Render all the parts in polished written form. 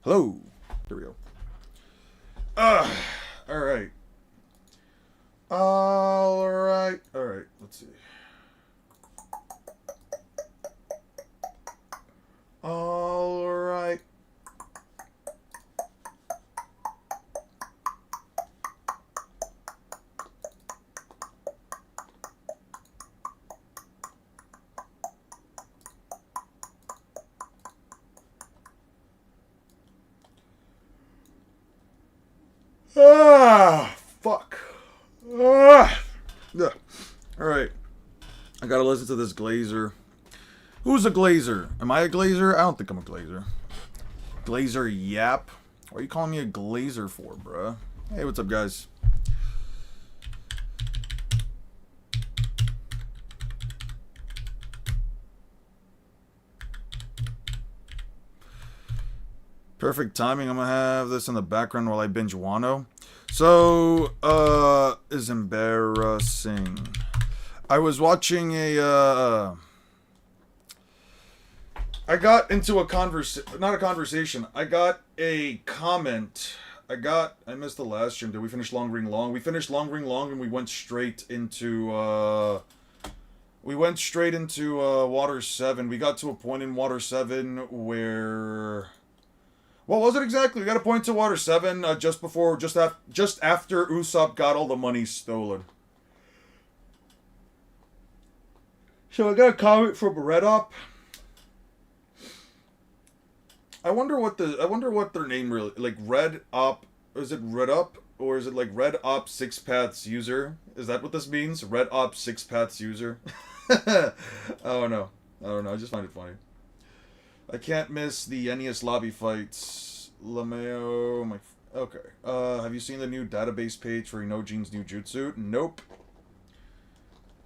Hello. There we go. Alright. Alright. Let's see. Alright. Fuck. Yeah. Alright. I gotta listen to this glazer. Who's a glazer? Am I a glazer? I don't think I'm a glazer. Glazer yap? What are you calling me a glazer for, bruh? Hey, what's up, guys? Perfect timing. I'm gonna have this in the background while I binge Wano. So, is embarrassing. I was watching I got into a not a conversation. I got a comment. I missed the last stream. Did we finish Long Ring Long? We finished Long Ring Long and we went straight into, Water 7. We got to a point in Water 7 where... What was it exactly? We got a point to Water 7 just after Usopp got all the money stolen. So I got a comment from Red Up. I wonder what their name really, like, Red Op, is it Red Up? Or is it like Red Op Six Paths User? Is that what this means? Red Op Six Paths User? I don't know. I just find it funny. I can't miss the NES lobby fights. Lameo, okay. Have you seen the new database page for Inojin's new jutsu? Nope.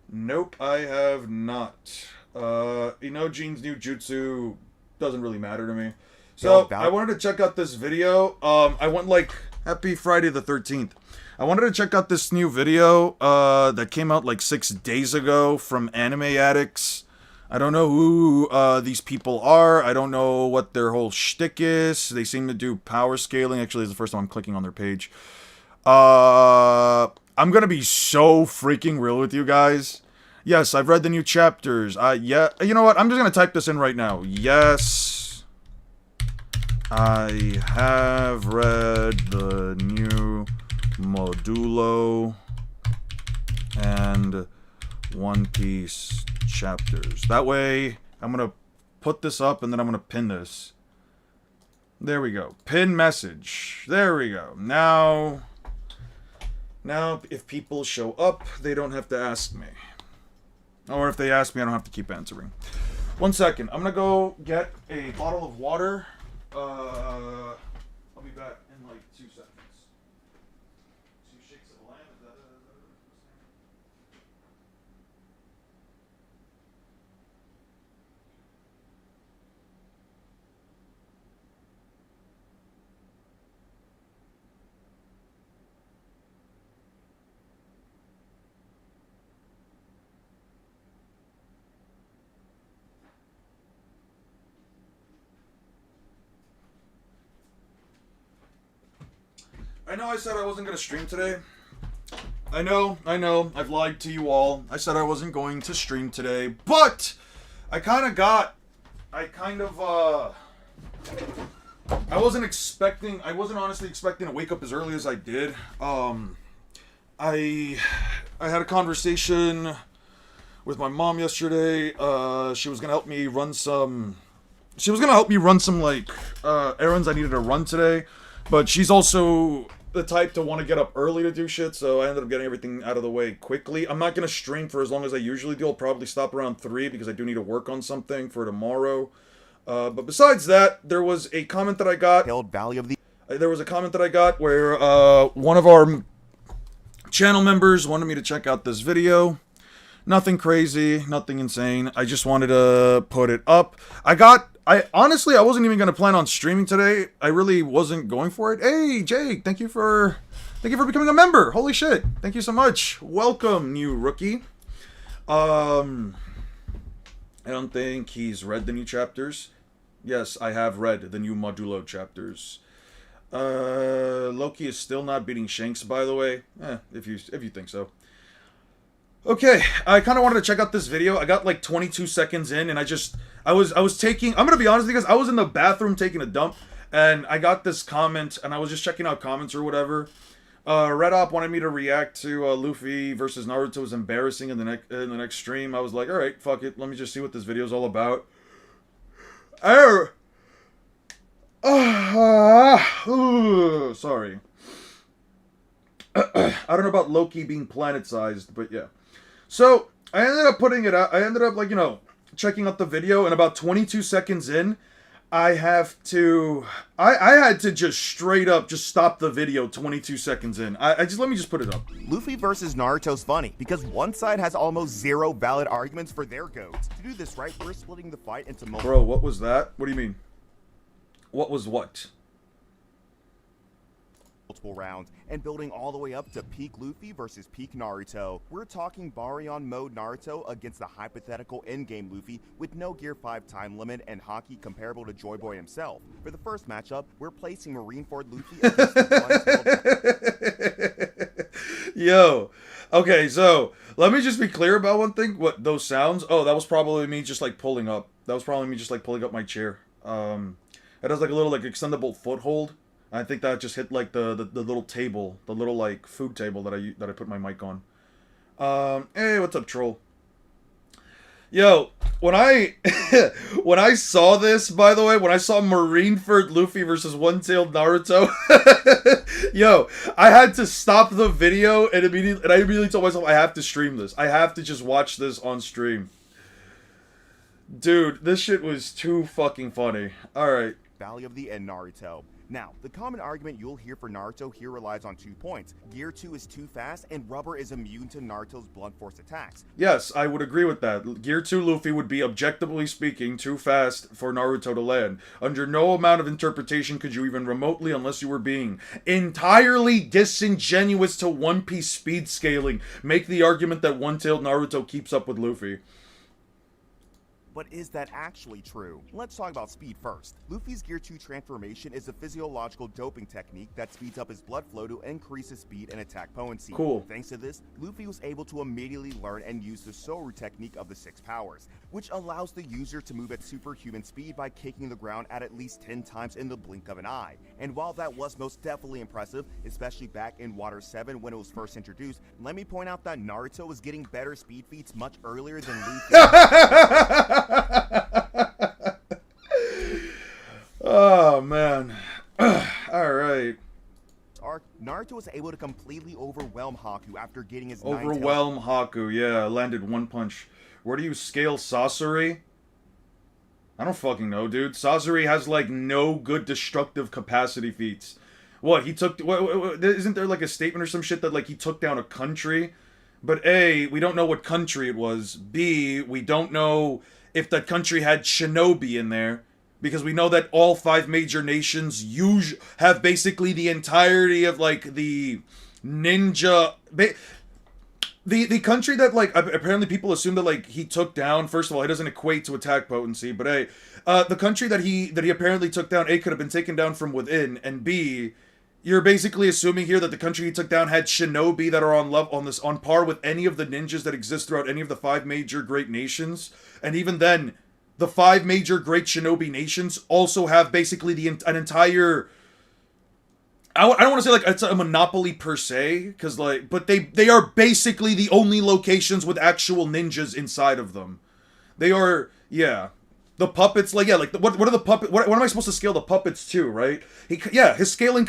Nope, I have not. Inojin's new jutsu doesn't really matter to me. So, I wanted to check out this video. I went like, happy Friday the 13th. I wanted to check out this new video that came out like 6 days ago from Anime Addicts. I don't know who these people are. I don't know what their whole shtick is. They seem to do power scaling. Actually, it's the first time I'm clicking on their page. I'm gonna be so freaking real with you guys. Yes, I've read the new chapters. Yeah, you know what? I'm just gonna type this in right now. Yes, I have read the new Modulo and One Piece chapters. That way, I'm gonna put this up and then I'm gonna pin this. There we go. Pin message. There we go. Now, if people show up, they don't have to ask me. Or if they ask me, I don't have to keep answering. 1 second. I'm gonna go get a bottle of water. I'll be back in like 2 seconds. 2 shakes of the lamb. Is that I know I said I wasn't going to stream today. I know, I've lied to you all. I said I wasn't going to stream today, but I wasn't honestly expecting to wake up as early as I did. I had a conversation with my mom yesterday. She was going to help me run some like errands I needed to run today, but she's also the type to want to get up early to do shit, so I ended up getting everything out of the way quickly. I'm not going to stream for as long as I usually do. I'll probably stop around 3 because I do need to work on something for tomorrow. But besides that, there was a comment that I got. There was a comment that I got where one of our channel members wanted me to check out this video. Nothing crazy, nothing insane. I just wanted to put it up. Honestly, I wasn't even going to plan on streaming today. I really wasn't going for it. Hey, Jake, thank you for becoming a member. Holy shit. Thank you so much. Welcome, new rookie. I don't think he's read the new chapters. Yes, I have read the new Modulo chapters. Loki is still not beating Shanks, by the way. If you think so. Okay, I kind of wanted to check out this video. I got like 22 seconds in, and I was taking. I'm gonna be honest because I was in the bathroom taking a dump, and I got this comment, and I was just checking out comments or whatever. Red Op wanted me to react to Luffy versus Naruto was embarrassing in the next stream. I was like, all right, fuck it. Let me just see what this video is all about. Sorry. I don't know about Loki being planet-sized, but yeah. So, I ended up putting it out. I ended up, like, checking out the video, and about 22 seconds in, I had to just straight up just stop the video 22 seconds in. Let me just put it up. Luffy versus Naruto's funny, because one side has almost zero valid arguments for their goats. To do this right, we're splitting the fight into multiple... Bro, what was that? What do you mean? What was what? Multiple rounds, and building all the way up to peak Luffy versus peak Naruto. We're talking Baryon mode Naruto against the hypothetical endgame Luffy with no Gear 5 time limit and Haki comparable to Joy Boy himself. For the first matchup, we're placing Marineford Luffy against the Yo, okay, so let me just be clear about one thing. What those sounds? Oh, that was probably me just like pulling up. That was probably me just like pulling up my chair. It has like a little like extendable foothold. I think that just hit like the little table, the little like food table that I put my mic on. Hey, what's up, troll? Yo, when I when I saw this, by the way, when I saw Marineford Luffy versus One-Tailed Naruto, yo, I had to stop the video and I immediately told myself I have to stream this. I have to just watch this on stream. Dude, this shit was too fucking funny. All right. Valley of the End Naruto. Now, the common argument you'll hear for Naruto here relies on 2 points. Gear 2 is too fast, and Rubber is immune to Naruto's blunt force attacks. Yes, I would agree with that. Gear 2 Luffy would be, objectively speaking, too fast for Naruto to land. Under no amount of interpretation could you even remotely, unless you were being entirely disingenuous to One Piece speed scaling, make the argument that One-Tailed Naruto keeps up with Luffy. But is that actually true? Let's talk about speed first. Luffy's Gear 2 transformation is a physiological doping technique that speeds up his blood flow to increase his speed and attack potency. Cool. Thanks to this, Luffy was able to immediately learn and use the Soru technique of the 6 powers, which allows the user to move at superhuman speed by kicking the ground at least 10 times in the blink of an eye. And while that was most definitely impressive, especially back in Water 7 when it was first introduced, let me point out that Naruto was getting better speed feats much earlier than Luffy. Oh man. Alright. Naruto was able to completely overwhelm Haku after getting his Overwhelm Haku, yeah, landed one punch. Where do you scale Sasori? I don't fucking know, dude. Sasori has like no good destructive capacity feats. What, he took isn't there like a statement or some shit that like he took down a country? But A, we don't know what country it was. B, we don't know if that country had shinobi in there, because we know that all 5 major nations have basically the entirety of like the ninja. The country that like apparently people assume that like he took down. First of all, it doesn't equate to attack potency, but A, the country that he apparently took down, A, could have been taken down from within, and B, you're basically assuming here that the country he took down had shinobi that are on par with any of the ninjas that exist throughout any of the 5 major great nations. And even then, the 5 major great shinobi nations also have basically an entire... I don't want to say like it's a monopoly per se, because like, but they are basically the only locations with actual ninjas inside of them. They are, yeah. The puppets, like, yeah, like, what are the puppet? What am I supposed to scale the puppets to, right? His scaling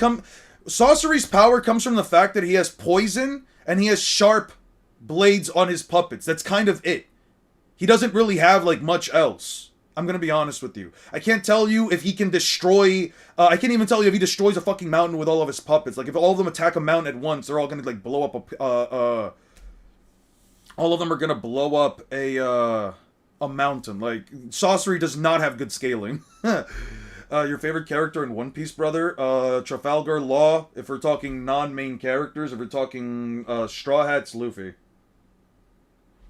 Sasori's power comes from the fact that he has poison and he has sharp blades on his puppets. That's kind of it. He doesn't really have like much else. I'm gonna be honest with you. I can't tell you if he can destroy. I can't even tell you if he destroys a fucking mountain with all of his puppets. Like if all of them attack a mountain at once, they're all gonna like blow up all of them are gonna blow up a mountain. Like Sasori does not have good scaling. Your favorite character in One Piece, brother? Trafalgar Law. If we're talking non-main characters, if we're talking Straw Hats, Luffy.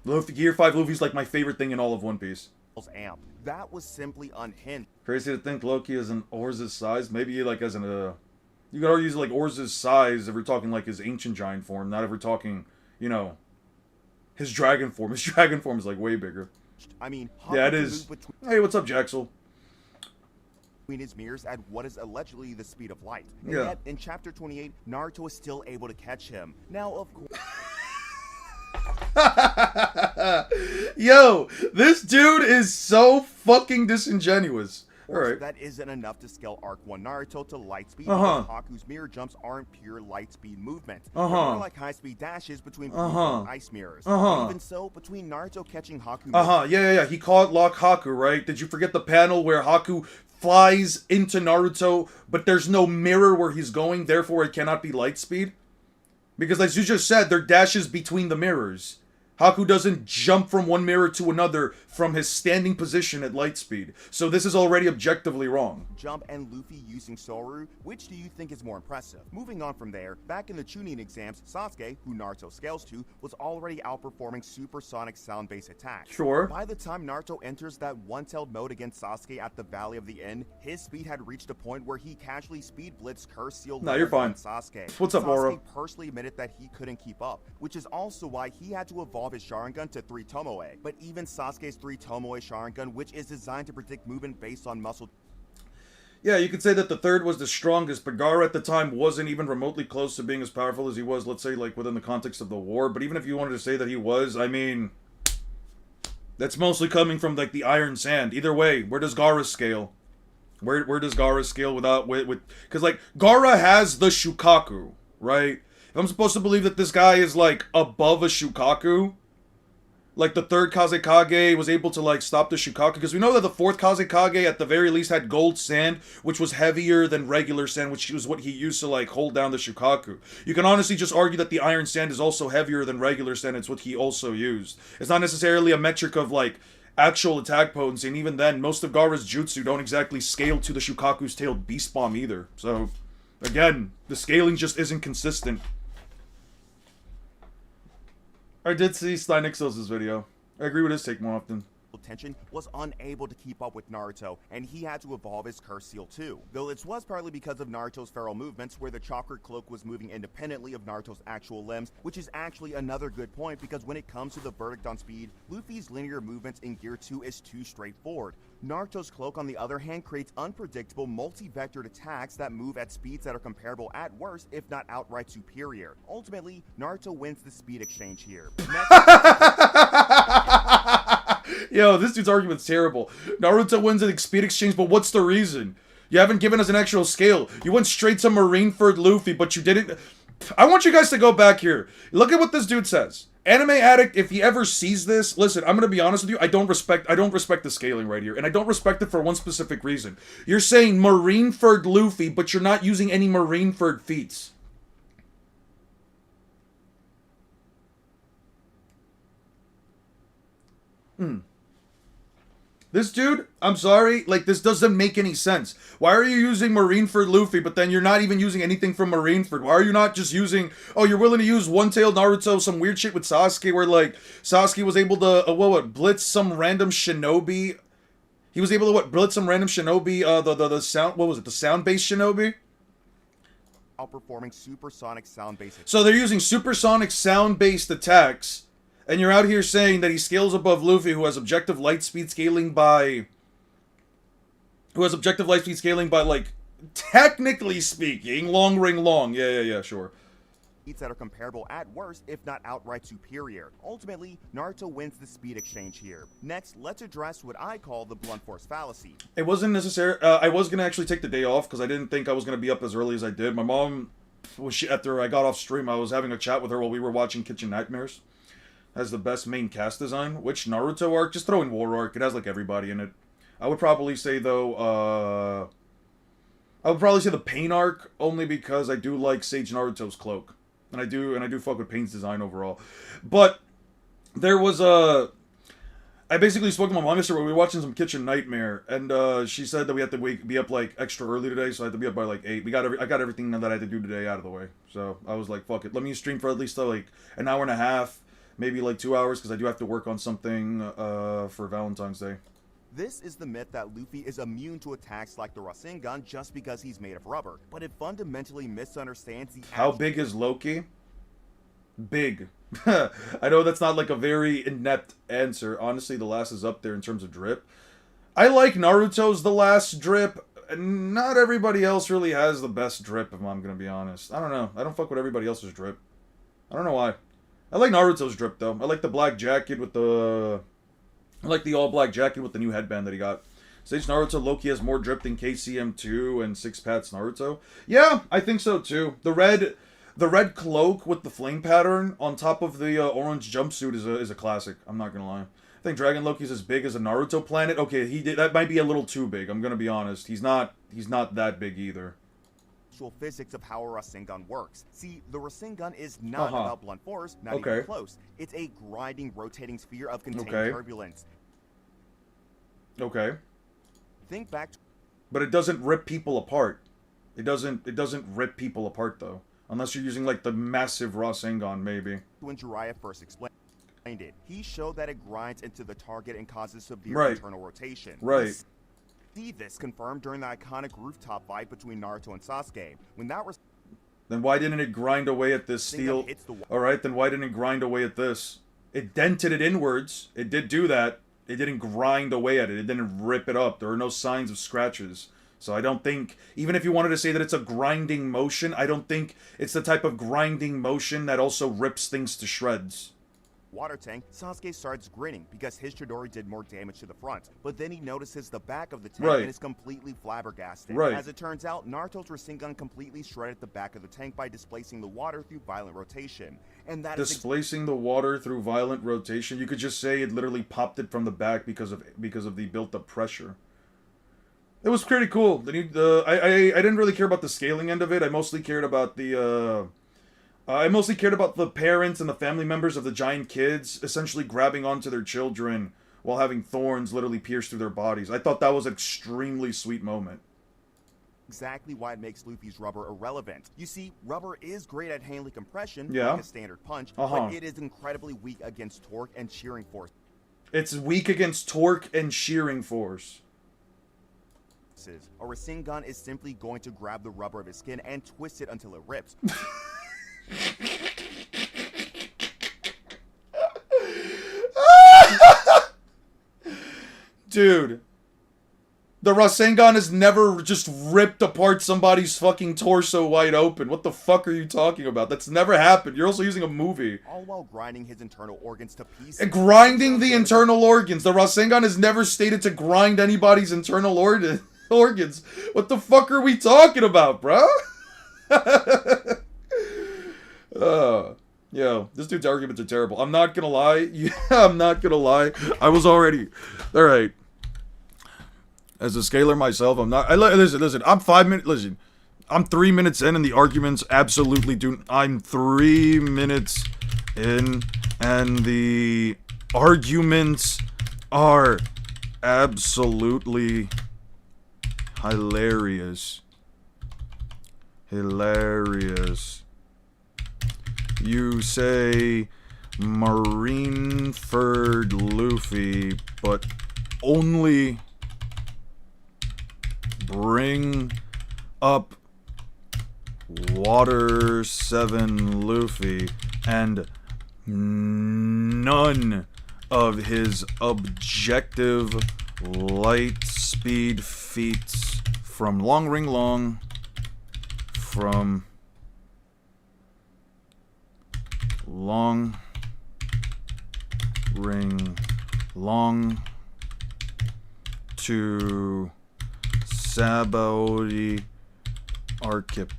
Gear 5 Luffy's like my favorite thing in all of One Piece. amp. That was simply unhinged. Crazy to think Loki is an Orz's size. Maybe like as an you could argue he's like Orz's size if we're talking like his ancient giant form, not if we're talking, you know, his dragon form. His dragon form is like way bigger. I mean, yeah, it is. Hey, what's up, Jaxel? Between his mirrors at what is allegedly the speed of light. And yeah. Yet, in Chapter 28, Naruto is still able to catch him. Now, of course... Yo, this dude is so fucking disingenuous. Alright. That isn't enough to scale Arc 1 Naruto to light speed because Haku's mirror jumps aren't pure light speed movement. They're more like high speed dashes between ice mirrors. Even so, between Naruto catching Haku... Yeah. He caught Lock Haku, right? Did you forget the panel where Haku flies into Naruto, but there's no mirror where he's going, therefore it cannot be light speed? Because as you just said, there are dashes between the mirrors. Haku doesn't jump from one mirror to another from his standing position at light speed. So this is already objectively wrong. Jump and Luffy using Soru, which do you think is more impressive? Moving on from there, back in the Chunin exams, Sasuke, who Naruto scales to, was already outperforming supersonic sound-based attacks. Sure. By the time Naruto enters that one-tailed mode against Sasuke at the Valley of the End, his speed had reached a point where he casually speed blitzed Curse Seal you're fine. Sasuke. What's up, Oro? Sasuke personally admitted that he couldn't keep up, which is also why he had to evolve his Sharingan to 3 Tomoe. But even Sasuke's 3 Tomoe Sharingan, which is designed to predict movement based on muscle... Yeah, you could say that the third was the strongest, but Gaara at the time wasn't even remotely close to being as powerful as he was, let's say, like, within the context of the war. But even if you wanted to say that he was, I mean... That's mostly coming from, like, the Iron Sand. Either way, where does Gaara scale? Where does Gaara scale without... Because, like, Gaara has the Shukaku, right? If I'm supposed to believe that this guy is, like, above a Shukaku... Like, the third Kazekage was able to, like, stop the Shukaku. Because we know that the fourth Kazekage, at the very least, had gold sand, which was heavier than regular sand, which was what he used to, like, hold down the Shukaku. You can honestly just argue that the iron sand is also heavier than regular sand. It's what he also used. It's not necessarily a metric of, like, actual attack potency. And even then, most of Gaara's jutsu don't exactly scale to the Shukaku's tailed beast bomb either. So, again, the scaling just isn't consistent. I did see Steinixos' video. I agree with his take more often. Tension was unable to keep up with Naruto, and he had to evolve his Curse Seal too. Though this was partly because of Naruto's feral movements, where the chakra cloak was moving independently of Naruto's actual limbs, which is actually another good point because when it comes to the verdict on speed, Luffy's linear movements in Gear 2 is too straightforward. Naruto's cloak, on the other hand, creates unpredictable multi-vectored attacks that move at speeds that are comparable at worst, if not outright superior. Ultimately, Naruto wins the speed exchange here. Yo, this dude's argument's terrible. Naruto wins an speed exchange, but what's the reason? You haven't given us an actual scale. You went straight to Marineford Luffy, but you didn't... I want you guys to go back here. Look at what this dude says. Anime Addict, if he ever sees this... Listen, I'm gonna be honest with you. I don't respect the scaling right here. And I don't respect it for one specific reason. You're saying Marineford Luffy, but you're not using any Marineford feats. This dude, I'm sorry, like, this doesn't make any sense. Why are you using Marineford Luffy, but then you're not even using anything from Marineford? Why are you not just using... Oh, you're willing to use One-Tailed Naruto, some weird shit with Sasuke, where, like, Sasuke was able to, blitz some random shinobi? He was able to, blitz some random shinobi, the sound... What was it? The sound-based shinobi? Outperforming supersonic sound-based... So they're using supersonic sound-based attacks... And you're out here saying that he scales above Luffy, who has objective light speed scaling by... like, technically speaking, long ring long. Yeah, sure. That are comparable at worst, if not outright superior. Ultimately, Naruto wins the speed exchange here. Next, let's address what I call the blunt force fallacy. It wasn't necessary. I was going to actually take the day off, because I didn't think I was going to be up as early as I did. My mom, after I got off stream, I was having a chat with her while we were watching Kitchen Nightmares. Has the best main cast design. Which Naruto arc? Just throw in War Arc. It has, like, everybody in it. I would probably say, though, I would probably say the Pain arc, only because I do like Sage Naruto's cloak. And I do fuck with Pain's design overall. But, there was, I basically spoke to my mom yesterday where we were watching some Kitchen Nightmare, and, she said that we had to be up, like, extra early today, so I had to be up by, like, 8. I got everything that I had to do today out of the way. So, I was like, fuck it. Let me stream for at least, like, an hour and a half. Maybe like 2 hours, because I do have to work on something for Valentine's Day. This is the myth that Luffy is immune to attacks like the Rasengan just because he's made of rubber, but it fundamentally misunderstands the How big is Loki? Big. I know that's not like a very inept answer. Honestly, the last is up there in terms of drip. I like Naruto's the last drip. Not everybody else really has the best drip, if I'm gonna be honest. I don't know. I don't fuck with everybody else's drip. I don't know why. I like Naruto's drip, though. I like the black jacket with the... I like the all-black jacket with the new headband that he got. Sage Naruto Loki has more drip than KCM2 and Six Pats Naruto. Yeah, I think so, too. The red cloak with the flame pattern on top of the orange jumpsuit is a classic. I'm not gonna lie. I think Dragon Loki's as big as a Naruto planet. Okay, that might be a little too big. I'm gonna be honest. He's not that big either. Physics of how a Rasengan works. See, the Rasengan is not about blunt force, not even close. It's a grinding, rotating sphere of contained turbulence. Okay. Think back to... But it doesn't rip people apart. It doesn't rip people apart, though. Unless you're using, like, the massive Rasengan, maybe. When Jiraiya first explained it, he showed that it grinds into the target and causes severe internal rotation. Right. See this confirmed during the iconic rooftop fight between Naruto and Sasuke. When that was... Then why didn't it grind away at this steel? Alright, then why didn't it grind away at this? It dented it inwards. It did do that. It didn't grind away at it. It didn't rip it up. There are no signs of scratches. So I don't think, even if you wanted to say that it's a grinding motion, I don't think it's the type of grinding motion that also rips things to shreds. Water tank, Sasuke starts grinning because his Chidori did more damage to the front, but then he notices the back of the tank and is completely flabbergasted. As it turns out, Naruto's Rasengan completely shredded the back of the tank by displacing the water through violent rotation. And that displacing the water through violent rotation? You could just say it literally popped it from the back because of the built-up pressure. It was pretty cool. I didn't really care about the scaling end of it. I mostly cared about the parents and the family members of the giant kids essentially grabbing onto their children while having thorns literally pierce through their bodies. I thought that was an extremely sweet moment. Exactly why it makes Luffy's rubber irrelevant. You see, rubber is great at handling compression, like a standard punch, but it is incredibly weak against torque and shearing force. It's weak against torque and shearing force. A Rasengan is simply going to grab the rubber of his skin and twist it until it rips. Dude, the Rasengan has never just ripped apart somebody's fucking torso wide open. What the fuck are you talking about? That's never happened. You're also using a movie. All while grinding his internal organs to pieces. And grinding the internal organs. The Rasengan has never stated to grind anybody's internal organs. What the fuck are we talking about, bro? Yo, this dude's arguments are terrible. I'm not gonna lie. Yeah, I'm not gonna lie. I was already... Alright. As a scaler myself, I'm not... Listen, I'm 5 minutes... Listen, I'm 3 minutes in and the arguments absolutely do... I'm 3 minutes in and the arguments are absolutely hilarious. Hilarious. You say Marineford Luffy, but only bring up Water 7 Luffy and none of his objective light speed feats from Long Ring Long, from Long Ring Long to Sabaody Archipelago,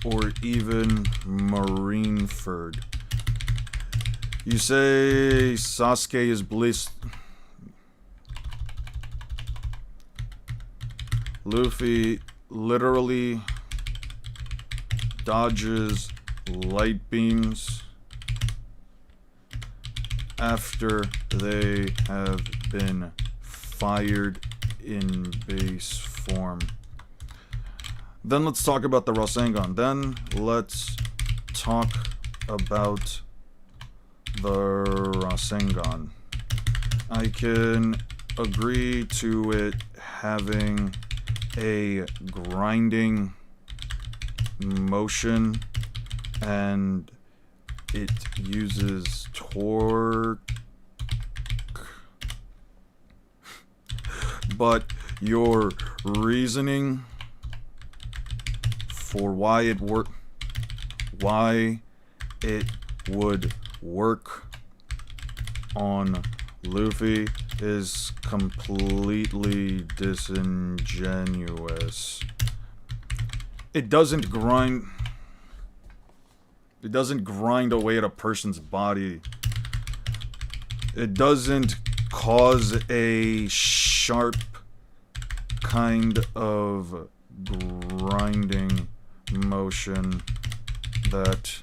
or even Marineford. You say Sasuke is blissed. Luffy literally dodges light beams after they have been fired in base form. Then let's talk about the Rasengan. Then let's talk about the Rasengan. I can agree to it having a grinding motion, and it uses torque, but your reasoning for why it would work on Luffy is completely disingenuous. It doesn't grind away at a person's body. It doesn't cause a sharp kind of grinding motion that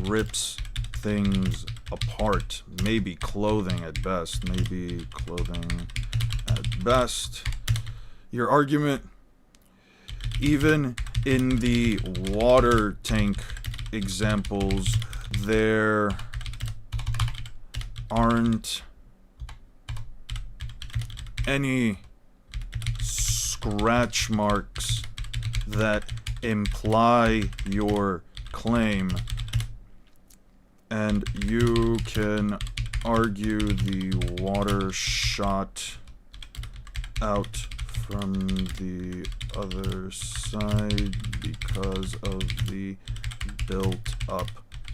rips things apart. Maybe clothing at best. Your argument, even in the water tank examples, there aren't any scratch marks that imply your claim, and you can argue the water shot out from the other side because of the built-up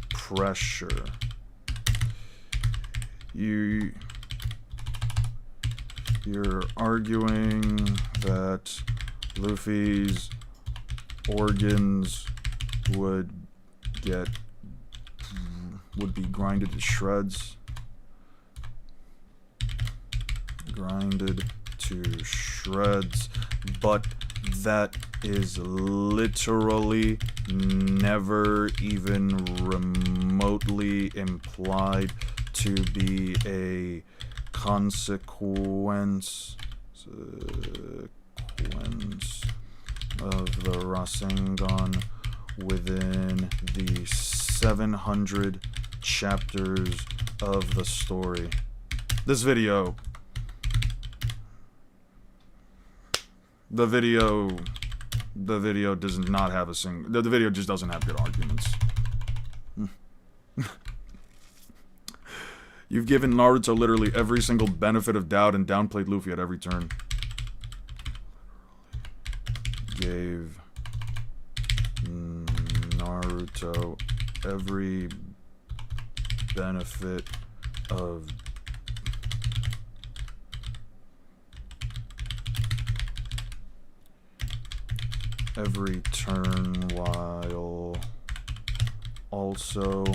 pressure. You're arguing that Luffy's organs would be grinded to shreds. But that is literally never even remotely implied to be a consequence of the Rasengan within the 700 chapters of the story. The video does not have the video just doesn't have good arguments. You've given Naruto literally every single benefit of doubt and downplayed Luffy at every turn. Gave Naruto every benefit of every turn while also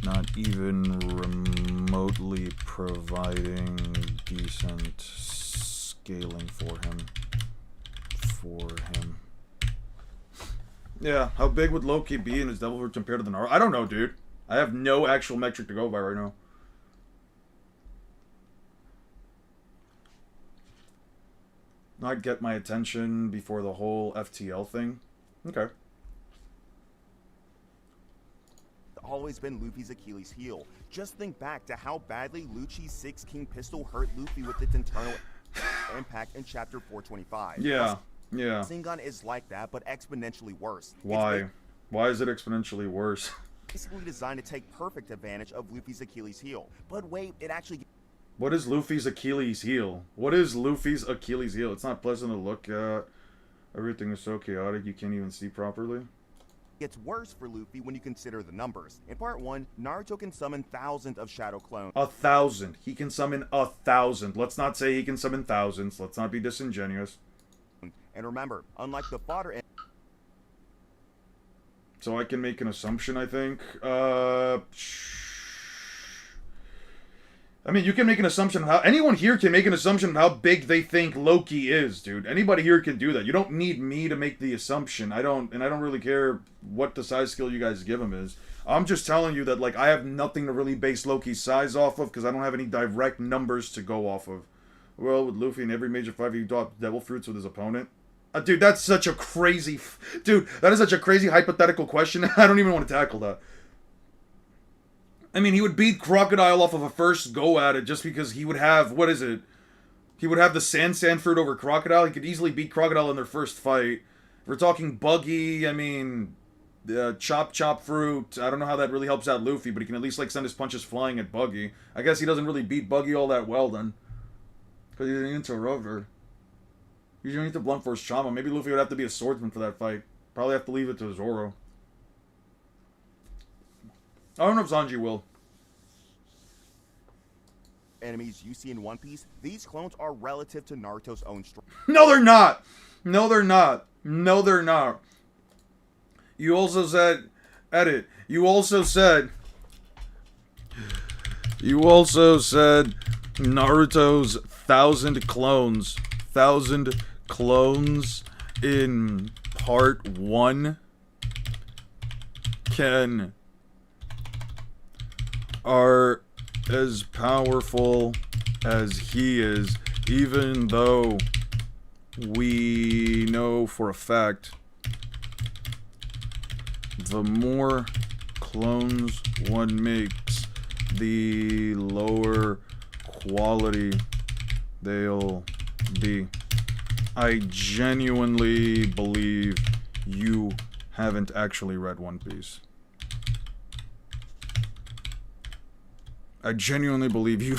not even remotely providing decent scaling for him. Yeah, how big would Loki be in his Devil Fruit compared to the Naruto? I don't know, dude. I have no actual metric to go by right now. Not get my attention before the whole FTL thing. Okay. Always been Luffy's Achilles heel. Just think back to how badly Lucci's Six King pistol hurt Luffy with its internal impact in chapter 425. Yeah. Rasengan is like that, but exponentially worse. Why? Why is it exponentially worse? Basically designed to take perfect advantage of Luffy's Achilles heel. But wait, it actually... What is Luffy's Achilles heel? It's not pleasant to look at. Everything is so chaotic you can't even see properly. Gets worse for Luffy when you consider the numbers. In part 1, Naruto can summon thousands of shadow clones. 1,000. He can summon 1,000. Let's not say he can summon thousands. Let's not be disingenuous. And remember, unlike the fodder... So I can make an assumption, I think. I mean, you can make an assumption of how... Anyone here can make an assumption of how big they think Loki is, dude. Anybody here can do that. You don't need me to make the assumption. I don't really care what the size scale you guys give him is. I'm just telling you that, like, I have nothing to really base Loki's size off of because I don't have any direct numbers to go off of. Well, with Luffy in every major fight, he dropped devil fruits with his opponent. Dude, that's such a crazy... Dude, that is such a crazy hypothetical question. I don't even want to tackle that. I mean, he would beat Crocodile off of a first go at it just because he would have... What is it? He would have the Sand Fruit over Crocodile. He could easily beat Crocodile in their first fight. If we're talking Buggy, I mean... Chop Fruit. I don't know how that really helps out Luffy, but he can at least, like, send his punches flying at Buggy. I guess he doesn't really beat Buggy all that well, then. Because he's into Rover. You don't need to blunt force trauma. Maybe Luffy would have to be a swordsman for that fight. Probably have to leave it to Zoro. I don't know if Sanji will. Enemies you see in One Piece, these clones are relative to Naruto's own strength. No, they're not! No, they're not. No, they're not. You also said... Edit. You also said Naruto's 1,000 clones. 1,000 clones in part 1 are as powerful as he is, even though we know for a fact the more clones one makes, the lower quality they'll be. I genuinely believe you haven't actually read One Piece. I genuinely believe you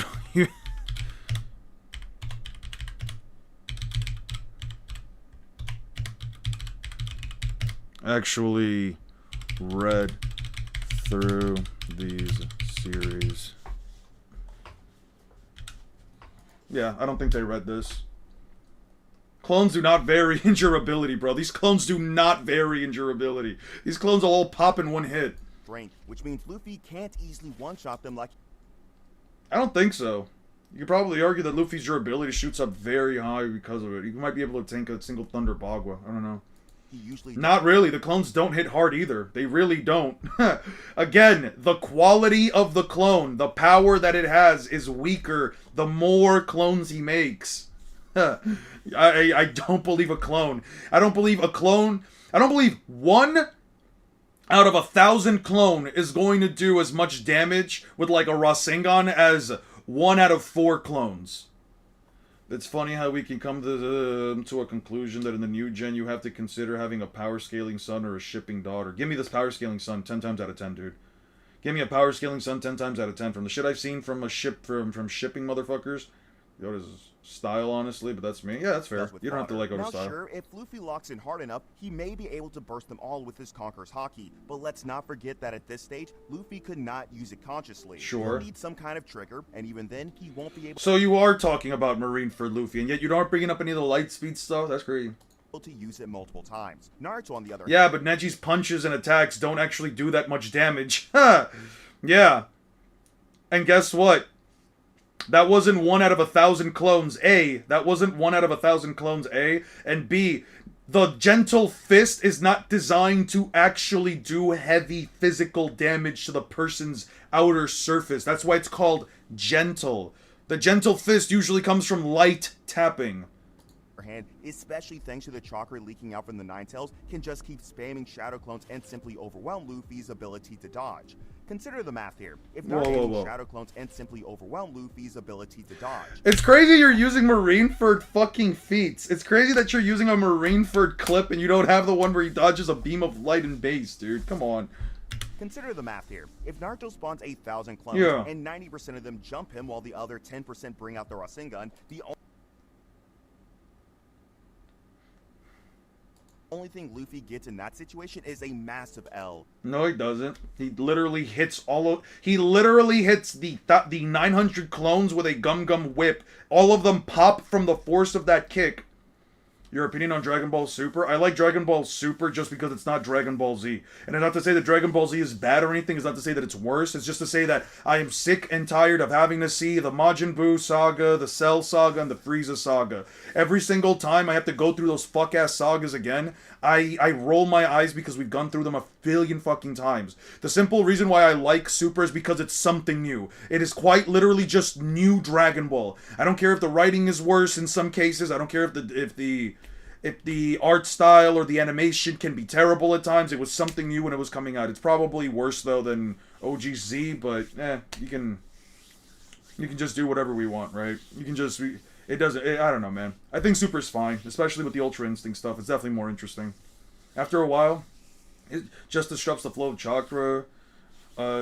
actually read through these series. Yeah, I don't think they read this. Clones do not vary in durability, bro. These clones do not vary in durability. These clones will all pop in one hit. Strength, which means Luffy can't easily one-shot them like... I don't think so. You could probably argue that Luffy's durability shoots up very high because of it. You might be able to tank a single Thunder Bagua. I don't know. He usually... Not really. The clones don't hit hard either. They really don't. Again, the quality of the clone, the power that it has is weaker the more clones he makes. I don't believe a clone. I don't believe 1 out of 1,000 clone is going to do as much damage with like a Rasengan as 1 out of 4 clones. It's funny how we can come to a conclusion that in the new gen you have to consider having a power scaling son or a shipping daughter. Give me this power scaling son 10 times out of 10, dude. Give me a power scaling son 10 times out of 10. From the shit I've seen from from shipping motherfuckers. Yoda's style, honestly, but that's me. Yeah, that's fair. You don't have to like Oda's style. Sure, if Luffy locks in hard enough, he may be able to burst them all with his Conqueror's Haki. But let's not forget that at this stage, Luffy could not use it consciously. Sure. He'll need some kind of trigger, and even then, he won't be able So you are talking about Marineford Luffy, and yet you aren't bringing up any of the light speed stuff? That's crazy. to use it multiple times. Naruto, on the other hand... Yeah, but Neji's punches and attacks don't actually do that much damage. Yeah. And guess what? That wasn't 1 out of 1,000 clones, A. That wasn't 1 out of 1,000 clones, A. And B, the Gentle Fist is not designed to actually do heavy physical damage to the person's outer surface. That's why it's called Gentle. The Gentle Fist usually comes from light tapping. Hand, especially thanks to the chakra leaking out from the Nine Tails, can just keep spamming Shadow Clones and simply overwhelm Luffy's ability to dodge. Consider the math here. If Naruto Shadow Clones and simply overwhelm Luffy's ability to dodge. It's crazy you're using Marineford fucking feats. It's crazy that you're using a Marineford clip and you don't have the one where he dodges a beam of light and base, dude. Come on. Consider the math here. If Naruto spawns 8,000 clones and 90% of them jump him while the other 10% bring out the Rasengan, the only thing Luffy gets in that situation is a massive L. No, he doesn't. He literally hits he literally hits the 900 clones with a Gum whip. All of them pop from the force of that kick. Your opinion on Dragon Ball Super? I like Dragon Ball Super just because it's not Dragon Ball Z. And not to say that Dragon Ball Z is bad or anything, it's not to say that it's worse. It's just to say that I am sick and tired of having to see the Majin Buu saga, the Cell saga, and the Frieza saga. Every single time I have to go through those fuck-ass sagas again, I roll my eyes because we've gone through them a billion fucking times. The simple reason why I like Super is because it's something new. It is quite literally just new Dragon Ball. I don't care if the writing is worse in some cases. I don't care if if the art style or the animation can be terrible at times, it was something new when it was coming out. It's probably worse though than OGZ, but you can just do whatever we want, right? You can just I don't know, man. I think Super's fine, especially with the Ultra Instinct stuff. It's definitely more interesting. After a while, it just disrupts the flow of chakra.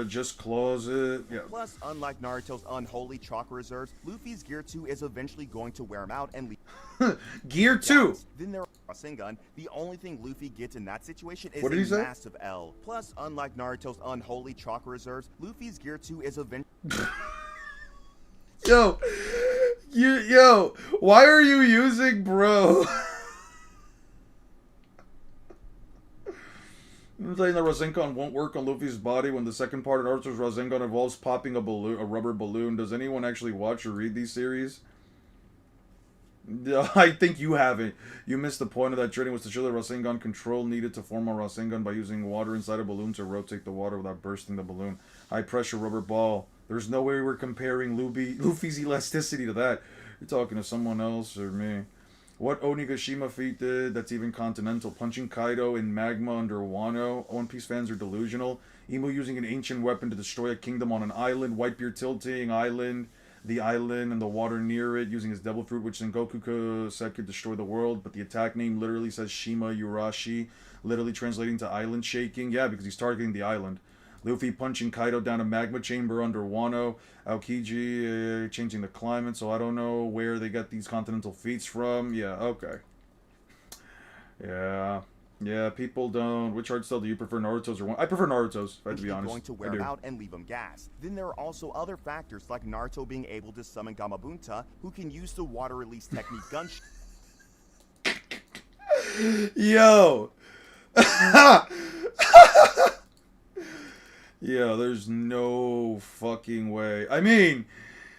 Just claws it. Yeah. Plus, unlike Naruto's unholy chakra reserves, Luffy's Gear 2 is eventually going to wear him out and leave. Gear 2! Then there are Rasengan. The only thing Luffy gets in that situation is What did he a say? massive L. Plus, unlike Naruto's unholy chakra reserves, Luffy's Gear 2 is eventually... Yo, why are you using bro? I'm saying the Rasengan won't work on Luffy's body when the second part of Naruto's Rasengan involves popping a rubber balloon. Does anyone actually watch or read these series? I think you haven't. You missed the point of that training was to show the Rasengan control needed to form a Rasengan by using water inside a balloon to rotate the water without bursting the balloon. High pressure rubber ball. There's no way we're comparing Luffy's elasticity to that. You're talking to someone else or me. What Onigashima feat did that's even continental? Punching Kaido in magma under Wano. One Piece fans are delusional. Emu using an ancient weapon to destroy a kingdom on an island. Whitebeard tilting the island and the water near it using his devil fruit, which Sengoku said could destroy the world. But the attack name literally says Shima Urashi, literally translating to island shaking. Yeah, because he's targeting the island. Luffy punching Kaido down a magma chamber under Wano. Aokiji changing the climate, so I don't know where they got these continental feats from. Yeah, okay. Yeah, people don't. Which art style do you prefer, Naruto's or one? I prefer Naruto's, if I have to be honest. Going to wear him out and leave him gassed. Then there are also other factors like Naruto being able to summon Gamabunta, who can use the water release technique Yo! Yeah, there's no fucking way. I mean,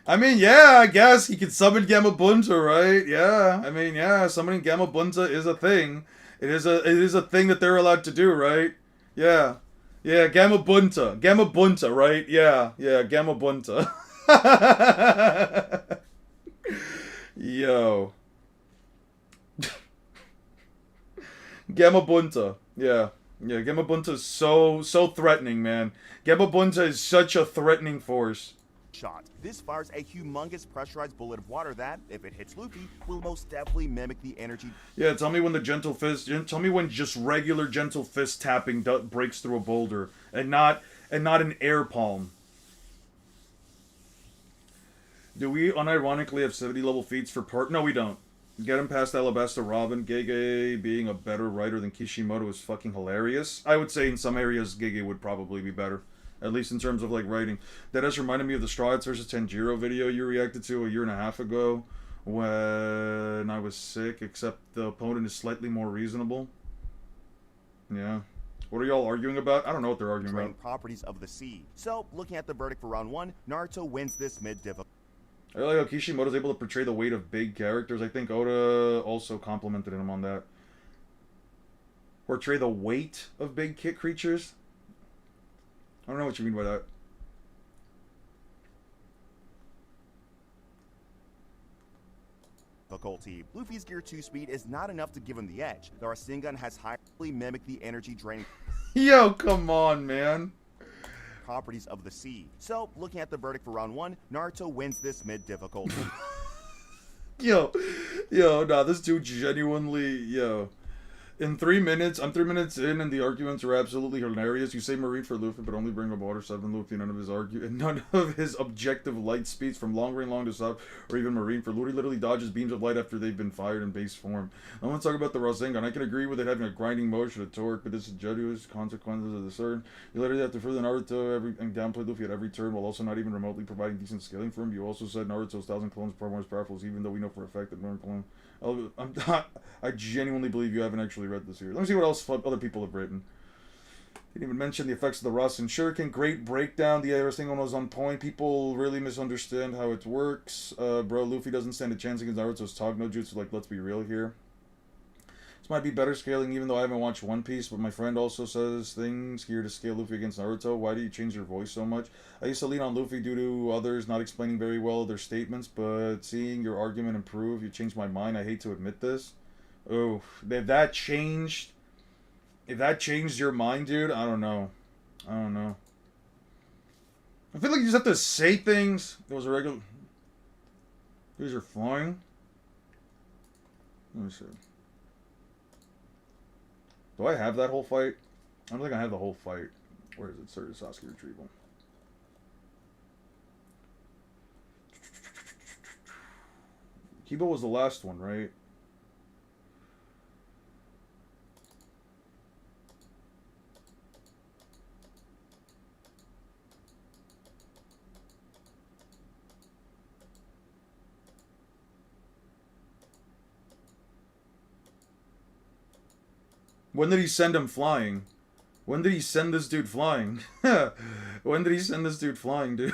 yeah, I guess he could summon Gamabunta, right? Yeah, summoning Gamabunta is a thing. It is a thing that they're allowed to do, right? Yeah, Gamabunta, right? Yeah, Gamabunta. Yo, Gamabunta, yeah. Yeah, Gamabunta is so threatening, man. Gamabunta is such a threatening force. Shot. This fires a humongous pressurized bullet of water that, if it hits Luffy, will most definitely mimic the energy. Yeah, tell me when the gentle fist. Tell me when just regular gentle fist tapping breaks through a boulder, and not an air palm. Do we unironically have 70 level feats for part? No, we don't. Get him past Alabasta Robin. Gege being a better writer than Kishimoto is fucking hilarious. I would say in some areas Gege would probably be better. At least in terms of like writing. That has reminded me of the Straw Hats vs. Tanjiro video you reacted to a year and a half ago when I was sick, except the opponent is slightly more reasonable. Yeah. What are y'all arguing about? I don't know what they're arguing about. Properties of the sea. So, looking at the verdict for round 1, Naruto wins this mid-difficulty. I like how Kishimoto's able to portray the weight of big characters. I think Oda also complimented him on that. Portray the weight of big creatures? I don't know what you mean by that. Difficulty. Luffy's Gear 2 speed is not enough to give him the edge. The Rasengan has highly mimicked the energy draining Yo, come on, man. Properties of the sea. So, looking at the verdict for round 1, Naruto wins this mid-difficulty. Yo, nah, this dude genuinely, In 3 minutes, I'm 3 minutes in, and the arguments are absolutely hilarious. You say Marine for Luffy, but only bring up Water 7 Luffy. None of his objective light speeds from long range, long to stop, or even Marine for Luffy literally dodges beams of light after they've been fired in base form. I want to talk about the Rasengan. I can agree with it having a grinding motion, a torque, but this is judicious consequences of the turn. You literally have to further Naruto and downplay Luffy at every turn, while also not even remotely providing decent scaling for him. You also said Naruto's 1,000 clones far more powerful, even though we know for a fact that Norn clone. I genuinely believe you haven't actually read this here. Let me see what else other people have written. Didn't even mention the effects of the Rasen Shuriken. Great breakdown. The Rasengan was on point. People really misunderstand how it works. Bro, Luffy doesn't stand a chance against Naruto's Tog no Jutsu. Like, let's be real here. This might be better scaling, even though I haven't watched One Piece, but my friend also says things here to scale Luffy against Naruto. Why do you change your voice so much? I used to lean on Luffy due to others not explaining very well their statements, but seeing your argument improve, you changed my mind. I hate to admit this. Oh, if that changed, if that changed your mind, dude, I don't know. I don't know. I feel like you just have to say things. There was a regular. These are flying. Let me see. Do I have that whole fight? I don't think I have the whole fight. Where is it? Certain Sasuke retrieval. Kibo was the last one, right? When did he send him flying? When did he send this dude flying? When did he send this dude flying, dude?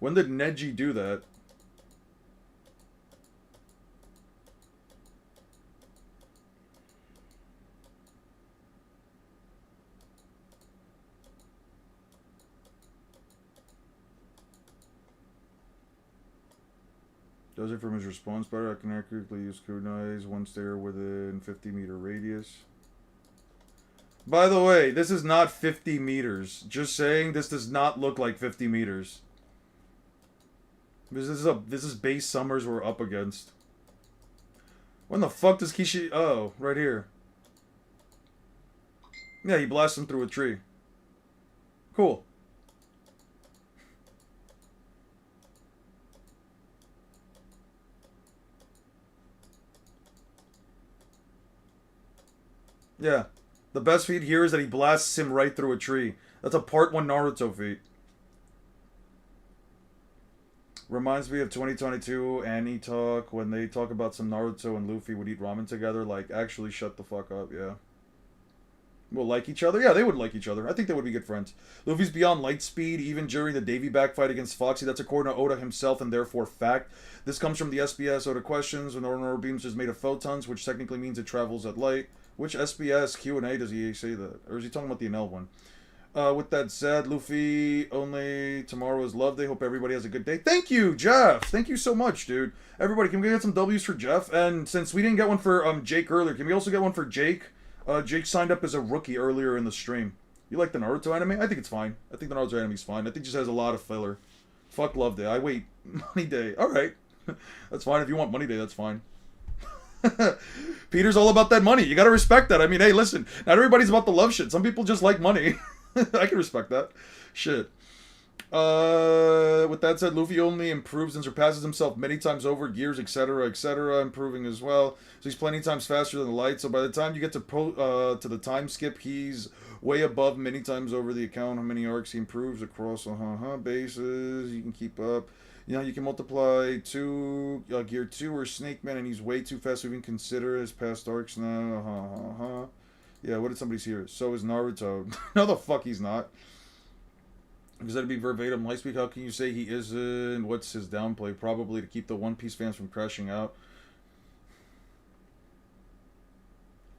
When did Neji do that? Does it from his response better? I can accurately use kunais once they are within 50-meter radius. By the way, this is not 50 meters. Just saying, this does not look like 50 meters. This is base Summers we're up against. When the fuck does Kishi... Oh, right here. Yeah, he blasts him through a tree. Cool. Yeah. The best feat here is that he blasts him right through a tree. That's a part 1 Naruto feat. Reminds me of 2022 Annie talk when they talk about some Naruto and Luffy would eat ramen together. Like, actually shut the fuck up, yeah. Will like each other? Yeah, they would like each other. I think they would be good friends. Luffy's beyond light speed, even during the Davy back fight against Foxy. That's according to Oda himself and therefore fact. This comes from the SBS Oda questions when Ordinary Beams is made of photons, which technically means it travels at light. Which SBS Q&A does he say that? Or is he talking about the NL one? With that said, Luffy, only tomorrow is love day. Hope everybody has a good day. Thank you, Jeff. Thank you so much, dude. Everybody, can we get some W's for Jeff? And since we didn't get one for Jake earlier, can we also get one for Jake? Jake signed up as a rookie earlier in the stream. You like the Naruto anime? I think it's fine. I think the Naruto anime's fine. I think it just has a lot of filler. Fuck Love Day. I wait. Money Day. Alright. That's fine. If you want Money Day, that's fine. Peter's all about that money. You gotta respect that. I mean, hey, listen. Not everybody's about the love shit. Some people just like money. I can respect that. Shit. With that said, Luffy only improves and surpasses himself many times over, gears, etc., improving as well. So he's plenty times faster than the light. So by the time you get to the time skip, he's way above many times over the account. How many arcs he improves across bases. You can keep up. You know, you can multiply gear 2 or Snake Man, and he's way too fast to even consider his past arcs now. Yeah, what did somebody see here? So is Naruto. No, the fuck he's not. Because that'd be verbatim. Lightspeed, how can you say he isn't? What's his downplay? Probably to keep the One Piece fans from crashing out.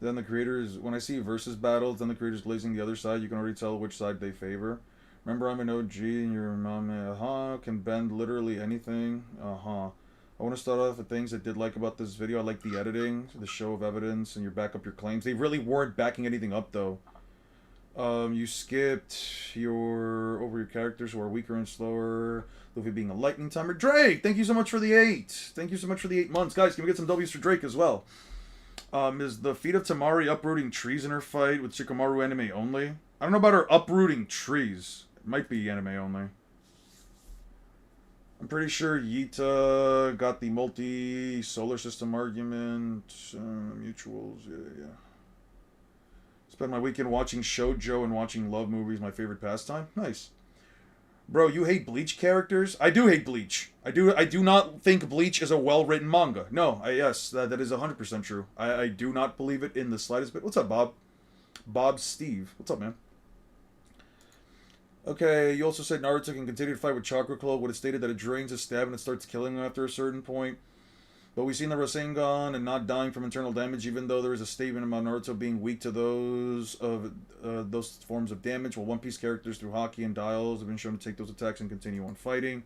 Then the creators, when I see versus battles, then the creators glazing the other side, you can already tell which side they favor. Remember, I'm an OG and your mom, can bend literally anything. I want to start off with things I did like about this video. I like the editing, the show of evidence, and you back up your claims. They really weren't backing anything up, though. You skipped over your characters who are weaker and slower. Luffy being a lightning timer. Drake, thank you so much for the 8. Thank you so much for the 8 months. Guys, can we get some W's for Drake as well? Is the feat of Tamari uprooting trees in her fight with Shikamaru anime only? I don't know about her uprooting trees. It might be anime only. I'm pretty sure Yita got the multi-solar system argument. Mutuals, yeah. Spend my weekend watching shoujo and watching love movies, my favorite pastime. Nice. Bro, you hate Bleach characters? I do hate Bleach. I do not think Bleach is a well-written manga. No, yes, that is 100% true. I do not believe it in the slightest bit. What's up, Bob? Bob Steve. What's up, man? Okay, you also said Naruto can continue to fight with Chakra Claw. Would it stated that it drains his stab and it starts killing him after a certain point? But we've seen the Rasengan and not dying from internal damage, even though there is a statement about Naruto being weak to those forms of damage. While One Piece characters through hockey and dials have been shown to take those attacks and continue on fighting.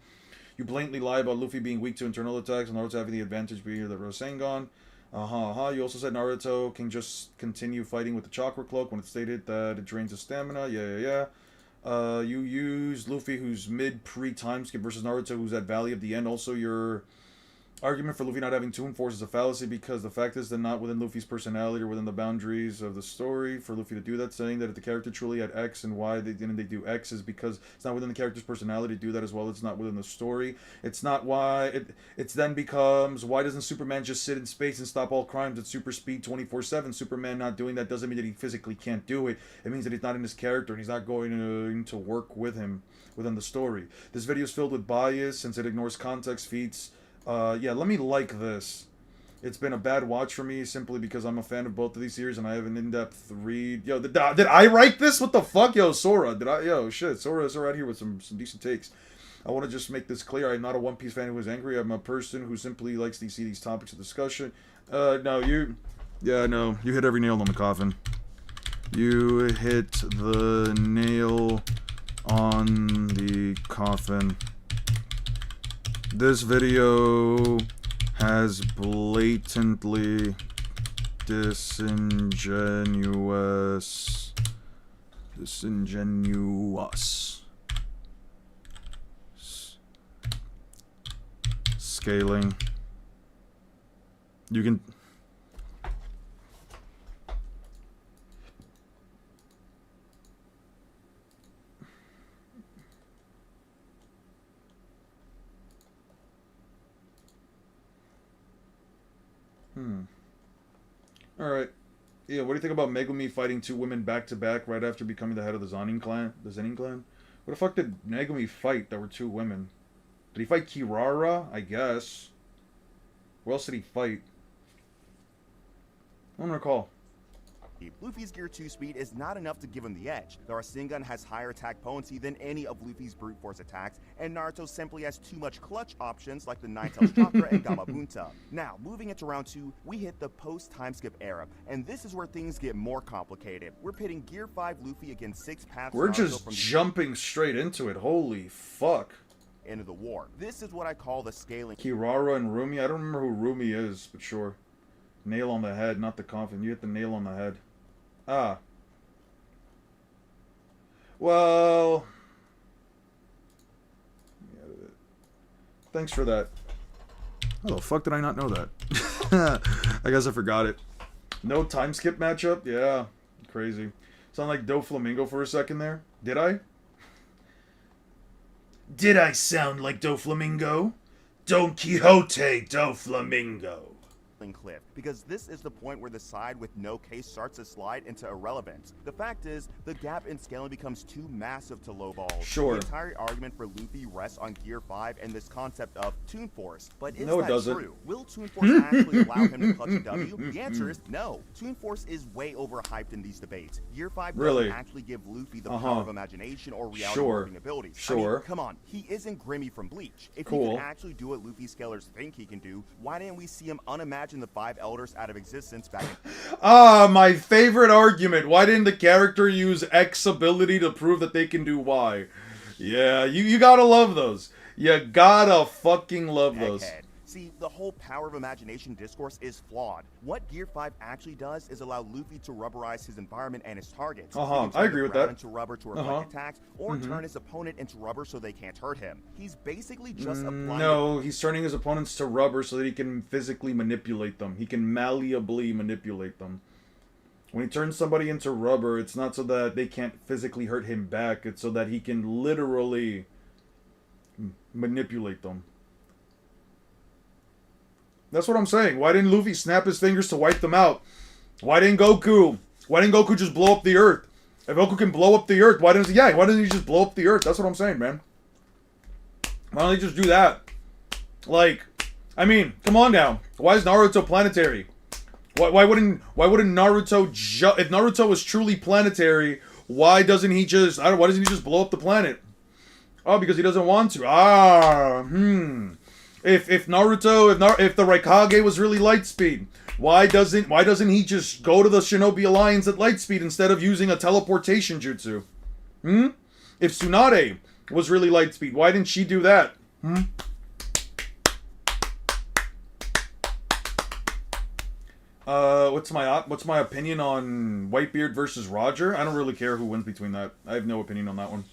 You blatantly lie about Luffy being weak to internal attacks and Naruto having the advantage being the Rasengan. You also said Naruto can just continue fighting with the chakra cloak when it's stated that it drains his stamina. You used Luffy, who's mid pre-time skip, versus Naruto, who's at Valley of the End. Also, your argument for Luffy not having Toon Force is a fallacy because the fact is that not within Luffy's personality or within the boundaries of the story for Luffy to do that. Saying that if the character truly had X and why they do X is because it's not within the character's personality to do that as well. It's not within the story. It's not why it's then becomes why doesn't Superman just sit in space and stop all crimes at super speed 24/7? Superman not doing that doesn't mean that he physically can't do it. It means that he's not in his character and he's not going to work with him within the story. This video is filled with bias since it ignores context, feats. Let me like this. It's been a bad watch for me simply because I'm a fan of both of these series and I have an in-depth read. Yo, did I write this? What the fuck? Yo, Sora. Sora's right here with some decent takes. I want to just make this clear. I'm not a One Piece fan who is angry. I'm a person who simply likes to see these topics of discussion. You hit every nail on the coffin. You hit the nail on the coffin. This video has blatantly disingenuous scaling. You can Alright. Yeah, what do you think about Megumi fighting two women back to back right after becoming the head of the Zenin clan? What the fuck did Megumi fight that were two women? Did he fight Kirara? I guess. Where else did he fight? I don't recall. Luffy's Gear 2 speed is not enough to give him the edge. The Rasengan has higher attack potency than any of Luffy's brute force attacks, and Naruto simply has too much clutch options like the Nine-Tails Chakra and Gamabunta. Now, moving into round 2, we hit the post-time skip era, and this is where things get more complicated. We're pitting Gear 5 Luffy against 6 paths. We're just jumping straight into it. Holy fuck. End of the war. This is what I call the scaling. Kirara and Rumi? I don't remember who Rumi is, but sure. Nail on the head, not the coffin. You hit the nail on the head. Ah. Well. Thanks for that. How the fuck did I not know that? I guess I forgot it. No time skip matchup? Yeah. Crazy. Sound like Doflamingo for a second there? Did I? Did I sound like Doflamingo? Don Quixote Doflamingo. Cliff, because this is the point where the side with no case starts to slide into irrelevance. The fact is, the gap in scaling becomes too massive to lowball. Sure. The entire argument for Luffy rests on Gear 5 and this concept of Toon Force. But is no, that doesn't. true? Will Toon Force actually allow him to clutch a W? The answer is no. Toon Force is way overhyped in these debates. Gear 5 doesn't actually give Luffy the power of imagination or reality warping abilities. Sure. I mean, come on, he isn't Grimmy from Bleach. If he can actually do what Luffy scalers think he can do, why didn't we see him unimagine the 5 elders out of existence back in... my favorite argument. Why didn't the character use X ability to prove that they can do Y? Yeah, you gotta love those. You gotta fucking love those. See, the whole power of imagination discourse is flawed. What Gear 5 actually does is allow Luffy to rubberize his environment and his targets. I agree with that. Into rubber to reflect attacks, or turn his opponent into rubber so they can't hurt him. He's basically just applying... No, he's turning his opponents to rubber so that he can physically manipulate them. He can malleably manipulate them. When he turns somebody into rubber, it's not so that they can't physically hurt him back. It's so that he can literally manipulate them. That's what I'm saying. Why didn't Luffy snap his fingers to wipe them out? Why didn't Goku just blow up the Earth? If Goku can blow up the Earth, why doesn't he just blow up the Earth? That's what I'm saying, man. Why don't they just do that? Like, I mean, come on now. Why is Naruto planetary? Why wouldn't Naruto if Naruto was truly planetary, why doesn't he just blow up the planet? Oh, because he doesn't want to. If the Raikage was really light speed, why doesn't he just go to the Shinobi Alliance at light speed instead of using a teleportation jutsu? If Tsunade was really light speed, why didn't she do that? What's my opinion on Whitebeard versus Roger? I don't really care who wins between that. I have no opinion on that one.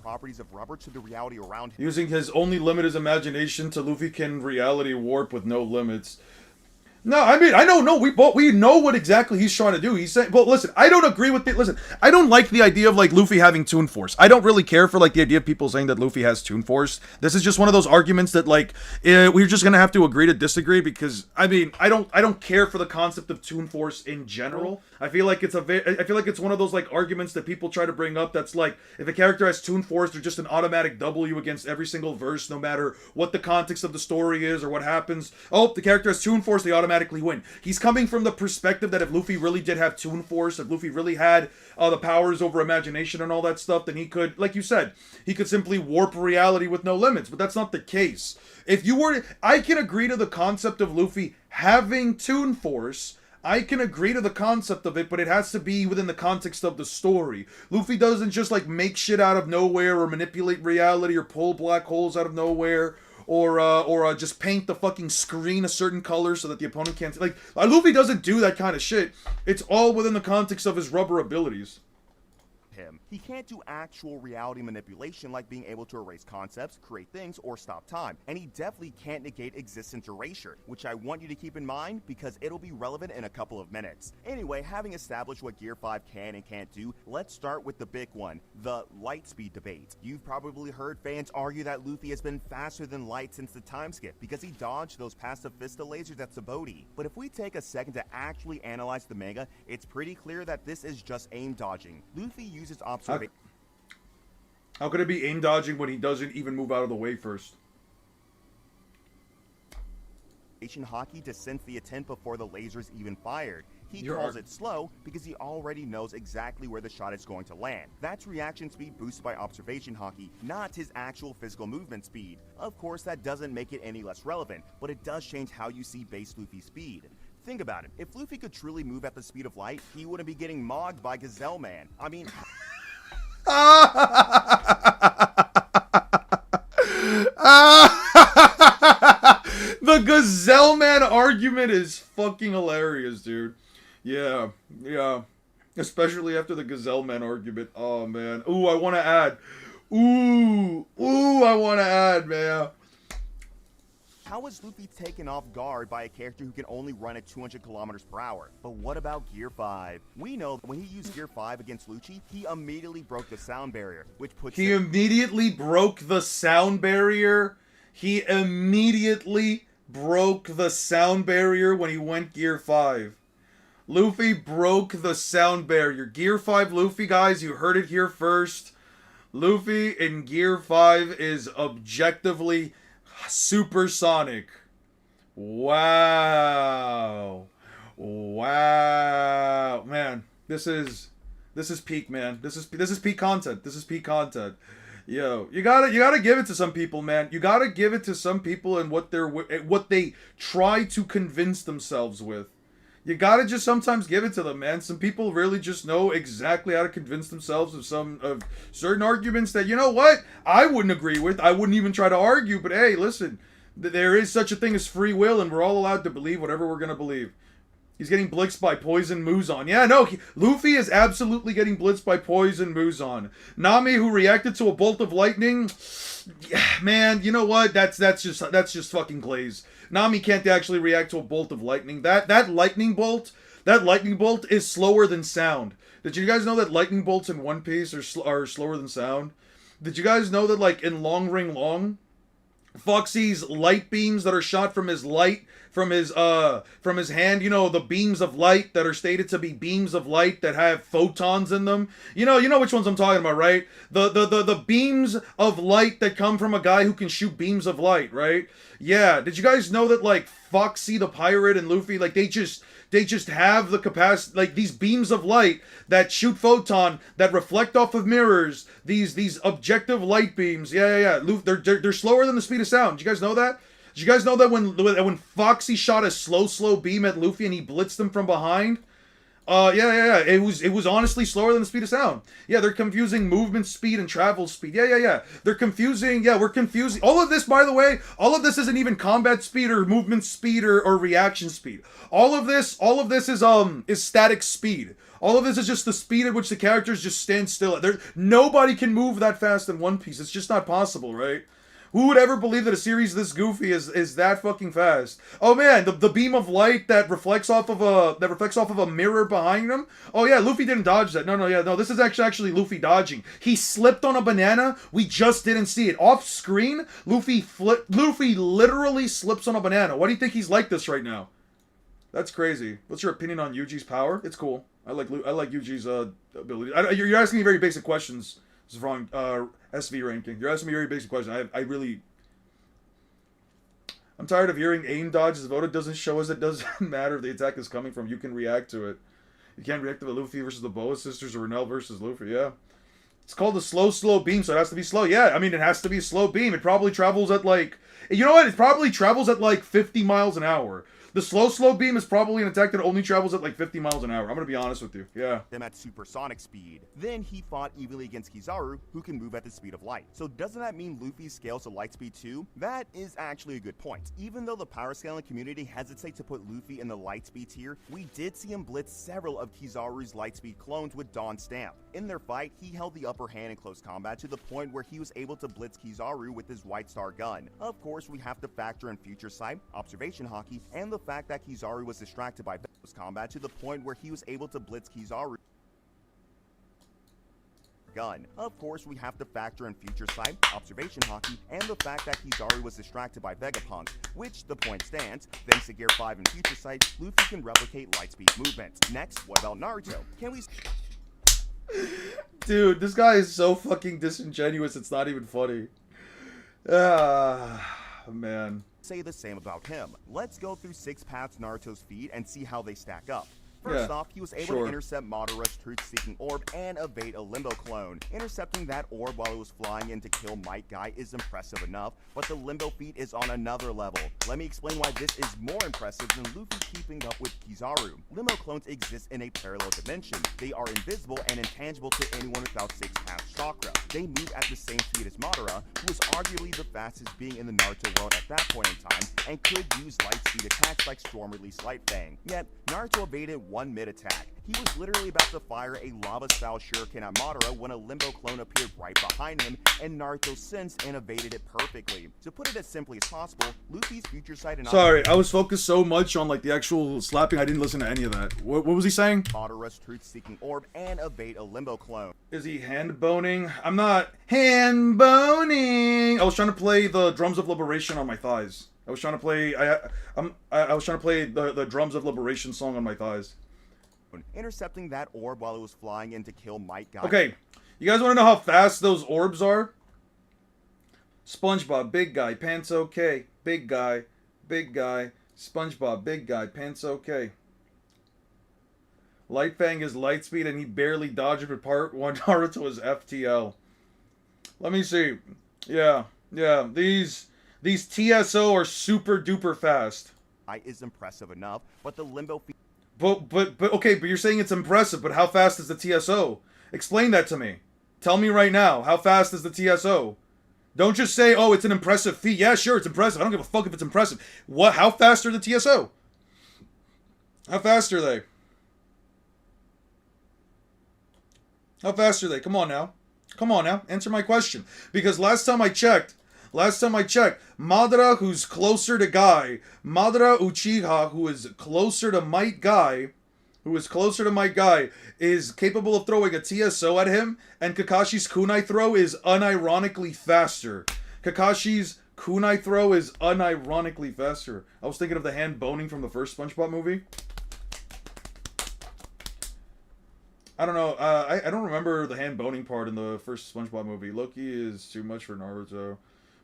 Properties of rubber to the reality around him. Using his only limit is imagination to Luffy can reality warp with no limits. No, I mean, I don't know. We know what exactly he's trying to do. He's saying, well, listen, I don't agree with it. Listen, I don't like the idea of, like, Luffy having Toon Force. I don't really care for, like, the idea of people saying that Luffy has Toon Force. This is just one of those arguments that, like, we're just gonna have to agree to disagree because, I mean, I don't care for the concept of Toon Force in general. I feel like it's one of those, like, arguments that people try to bring up that's like, if a character has Toon Force, they're just an automatic W against every single verse, no matter what the context of the story is or what happens. Oh, the character has Toon Force, they automatically win. He's coming from the perspective that if Luffy really did have Toon Force, if Luffy really had the powers over imagination and all that stuff, then he could, like you said, he could simply warp reality with no limits. But that's not the case. If you were, I can agree to the concept of Luffy having Toon Force. I can agree to the concept of it, but it has to be within the context of the story. Luffy doesn't just, like, make shit out of nowhere or manipulate reality or pull black holes out of nowhere or just paint the fucking screen a certain color so that the opponent can't... Like, Luffy doesn't do that kind of shit. It's all within the context of his rubber abilities. Him. He can't do actual reality manipulation like being able to erase concepts, create things, or stop time. And he definitely can't negate existence erasure, which I want you to keep in mind because it'll be relevant in a couple of minutes. Anyway, having established what Gear 5 can and can't do, let's start with the big one, the light speed debate. You've probably heard fans argue that Luffy has been faster than light since the time skip because he dodged those pacifista lasers at Sabaody. But if we take a second to actually analyze the manga, it's pretty clear that this is just aim dodging. Luffy uses observation. How could it be aim dodging when he doesn't even move out of the way first? Haki to sense the intent before the lasers even fired. He calls it slow because he already knows exactly where the shot is going to land. That's reaction speed boosted by observation Haki, not his actual physical movement speed. Of course, that doesn't make it any less relevant, but it does change how you see base Luffy's speed. Think about it. If Luffy could truly move at the speed of light, he wouldn't be getting mogged by Gazelle Man. I mean... The Gazelle Man argument is fucking hilarious, dude. Yeah. Especially after the Gazelle Man argument. Oh, man. Ooh, I want to add. I want to add, man. How is Luffy taken off guard by a character who can only run at 200 kilometers per hour? But what about Gear 5? We know that when he used Gear 5 against Lucci, he immediately broke the sound barrier, which puts He immediately broke the sound barrier when he went Gear 5. Luffy broke the sound barrier. Gear 5 Luffy, guys, you heard it here first. Luffy in Gear 5 is objectively supersonic. Wow. Man, this is peak, man. This is peak content. Yo, you gotta give it to some people, man. You gotta give it to some people and what they try to convince themselves with. You gotta just sometimes give it to them, man. Some people really just know exactly how to convince themselves of certain arguments that, you know what, I wouldn't agree with. I wouldn't even try to argue, but hey, listen, there is such a thing as free will, and we're all allowed to believe whatever we're gonna believe. He's getting blitzed by Poison Muzan. Yeah, no, Luffy is absolutely getting blitzed by Poison Muzan. Nami, who reacted to a bolt of lightning, man, you know what? That's just fucking glaze. Nami can't actually react to a bolt of lightning. That lightning bolt is slower than sound. Did you guys know that lightning bolts in One Piece are slower than sound? Did you guys know that, like, in Long Ring Long, Foxy's light beams that are shot from his hand, you know, the beams of light that are stated to be beams of light that have photons in them. You know which ones I'm talking about, right? The beams of light that come from a guy who can shoot beams of light, right? Yeah. Did you guys know that, like, Foxy the pirate and Luffy, like, they just have the capacity, like, these beams of light that shoot photon, that reflect off of mirrors, these objective light beams. Yeah. They're slower than the speed of sound. Did you guys know that? Did you guys know that when Foxy shot a slow beam at Luffy and he blitzed him from behind? Yeah. It was honestly slower than the speed of sound. Yeah, they're confusing movement speed and travel speed. Yeah. They're confusing. Yeah, we're confusing. All of this, by the way, all of this isn't even combat speed or movement speed or reaction speed. All of this is static speed. All of this is just the speed at which the characters just stand still. Nobody can move that fast in One Piece. It's just not possible, right? Who would ever believe that a series this goofy is that fucking fast? Oh man, the beam of light that reflects off of a mirror behind him. Oh yeah, Luffy didn't dodge that. No. This is actually Luffy dodging. He slipped on a banana. We just didn't see it off screen. Luffy literally slips on a banana. Why do you think he's like this right now? That's crazy. What's your opinion on Yuji's power? It's cool. I like Yuji's ability. You're asking me very basic questions. This is wrong. SV ranking. You're asking me a very basic question. I'm tired of hearing aim dodges. If Oda doesn't show us, it doesn't matter if the attack is coming from. You can react to it. You can't react to the Luffy versus the Boa sisters or Renell versus Luffy. Yeah. It's called the slow beam, so it has to be slow. Yeah, I mean, it has to be a slow beam. It probably travels at like... You know what? It probably travels at like 50 miles an hour. The slow beam is probably an attack that only travels at like 50 miles an hour. I'm gonna be honest with you. Yeah. Them at supersonic speed. Then he fought evenly against Kizaru, who can move at the speed of light. So doesn't that mean Luffy scales to light speed too? That is actually a good point. Even though the power scaling community hesitate to put Luffy in the light speed tier, we did see him blitz several of Kizaru's light speed clones with Dawn Stamp. In their fight, he held the upper hand in close combat to the point where he was able to blitz Kizaru with his White Star gun. Of course, we have to factor in future sight, observation haki, and the fact that Kizaru was distracted by Vega's combat to the point where he was able to blitz Kizaru gun. Of course, we have to factor in future sight, observation haki, and the fact that Kizaru was distracted by Vegapunk, which the point stands, thanks to Gear 5 and future sight, Luffy can replicate lightspeed movements. Next, what about Naruto? Can we... Dude, this guy is so fucking disingenuous, it's not even funny. Man. Say the same about him. Let's go through 6 paths Naruto's feet and see how they stack up. First off, he was able to intercept Madara's truth-seeking orb and evade a Limbo clone. Intercepting that orb while it was flying in to kill Might Guy is impressive enough, but the Limbo feat is on another level. Let me explain why this is more impressive than Luffy keeping up with Kizaru. Limbo clones exist in a parallel dimension. They are invisible and intangible to anyone without 6 paths chakra. They move at the same speed as Madara, who is arguably the fastest being in the Naruto world at that point in time, and could use light speed attacks like Storm Release Light Fang. Yet, Naruto evaded one mid-attack. He was literally about to fire a lava-style shuriken at Madara when a Limbo clone appeared right behind him, and Naruto sensed and evaded it perfectly. To put it as simply as possible, Luffy's future sight and... Sorry, I was focused so much on like the actual slapping, I didn't listen to any of that. What was he saying? Madara's truth-seeking orb and evade a Limbo clone. Is he hand boning? I'm not hand boning. I was trying to play the drums of liberation on my thighs. I was trying to play the drums of liberation song on my thighs. Intercepting that orb while it was flying in to kill Might Guy. Okay, you guys want to know how fast those orbs are? SpongeBob, big guy, pants okay. Big guy, SpongeBob, big guy, pants okay. Light Fang is light speed and he barely dodged it. Part 1 Naruto is FTL. Let me see. Yeah. These TSO are super duper fast. Is impressive enough, but the Limbo feat... But okay, but you're saying it's impressive, but how fast is the TSO? Explain that to me. Tell me right now, how fast is the TSO? Don't just say, oh, it's an impressive feat. Yeah, sure, it's impressive. I don't give a fuck if it's impressive. What? How fast are the TSO? How fast are they? How fast are they? Come on now. Answer my question. Because last time I checked, Madara, who's closer to Guy, Madara Uchiha, who is closer to Might Guy, is capable of throwing a TSO at him, and Kakashi's kunai throw is unironically faster. I was thinking of the hand boning from the first SpongeBob movie. I don't know. I don't remember the hand boning part in the first SpongeBob movie. Loki is too much for Naruto.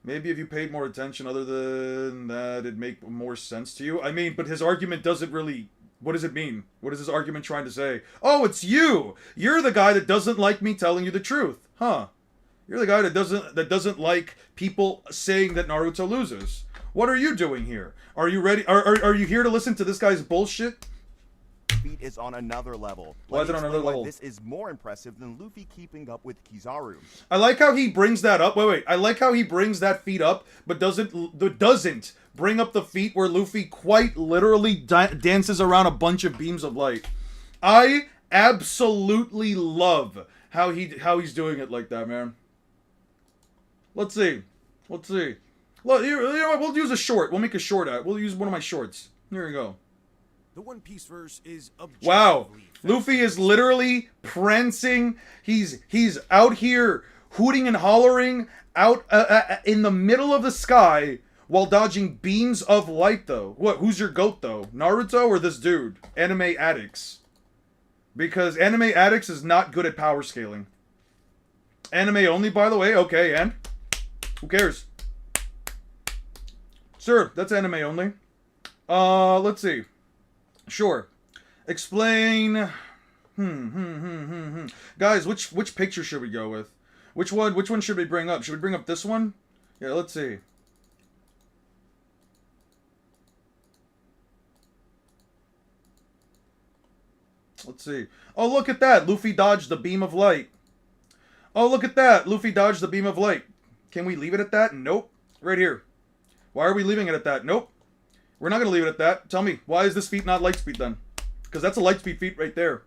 Maybe if you paid more attention other than that, it'd make more sense to you. I mean, but his argument doesn't really... What does it mean? What is his argument trying to say? Oh, it's you! You're the guy that doesn't like me telling you the truth. Huh. You're the guy that doesn't like people saying that Naruto loses. What are you doing here? Are you ready? Are you here to listen to this guy's bullshit? feat is on another level. Why is it on another level? This is more impressive than Luffy keeping up with Kizaru. I like how he brings that up. Wait. I like how he brings that feat up, but doesn't bring up the feat where Luffy quite literally dances around a bunch of beams of light. I absolutely love how he's doing it like that, man. Let's see. Look, you know what? We'll use a short. We'll make a short out. We'll use one of my shorts. Here we go. The One Piece verse is wow. Luffy is literally prancing. He's out here hooting and hollering out in the middle of the sky while dodging beams of light, though. What? Who's your goat, though? Naruto or this dude? Anime Addicts. Because Anime Addicts is not good at power scaling. Anime only, by the way. Okay, and? Who cares? Sure, that's anime only. Let's see. Sure. Explain. Guys, which picture should we go with? Which one should we bring up? Should we bring up this one? Yeah, let's see. Let's see. Oh, look at that. Luffy dodged the beam of light. Oh, look at that. Luffy dodged the beam of light. Can we leave it at that? Nope. Right here. Why are we leaving it at that? Nope. We're not going to leave it at that. Tell me, why is this feat not light speed then? Because that's a light speed feat right there.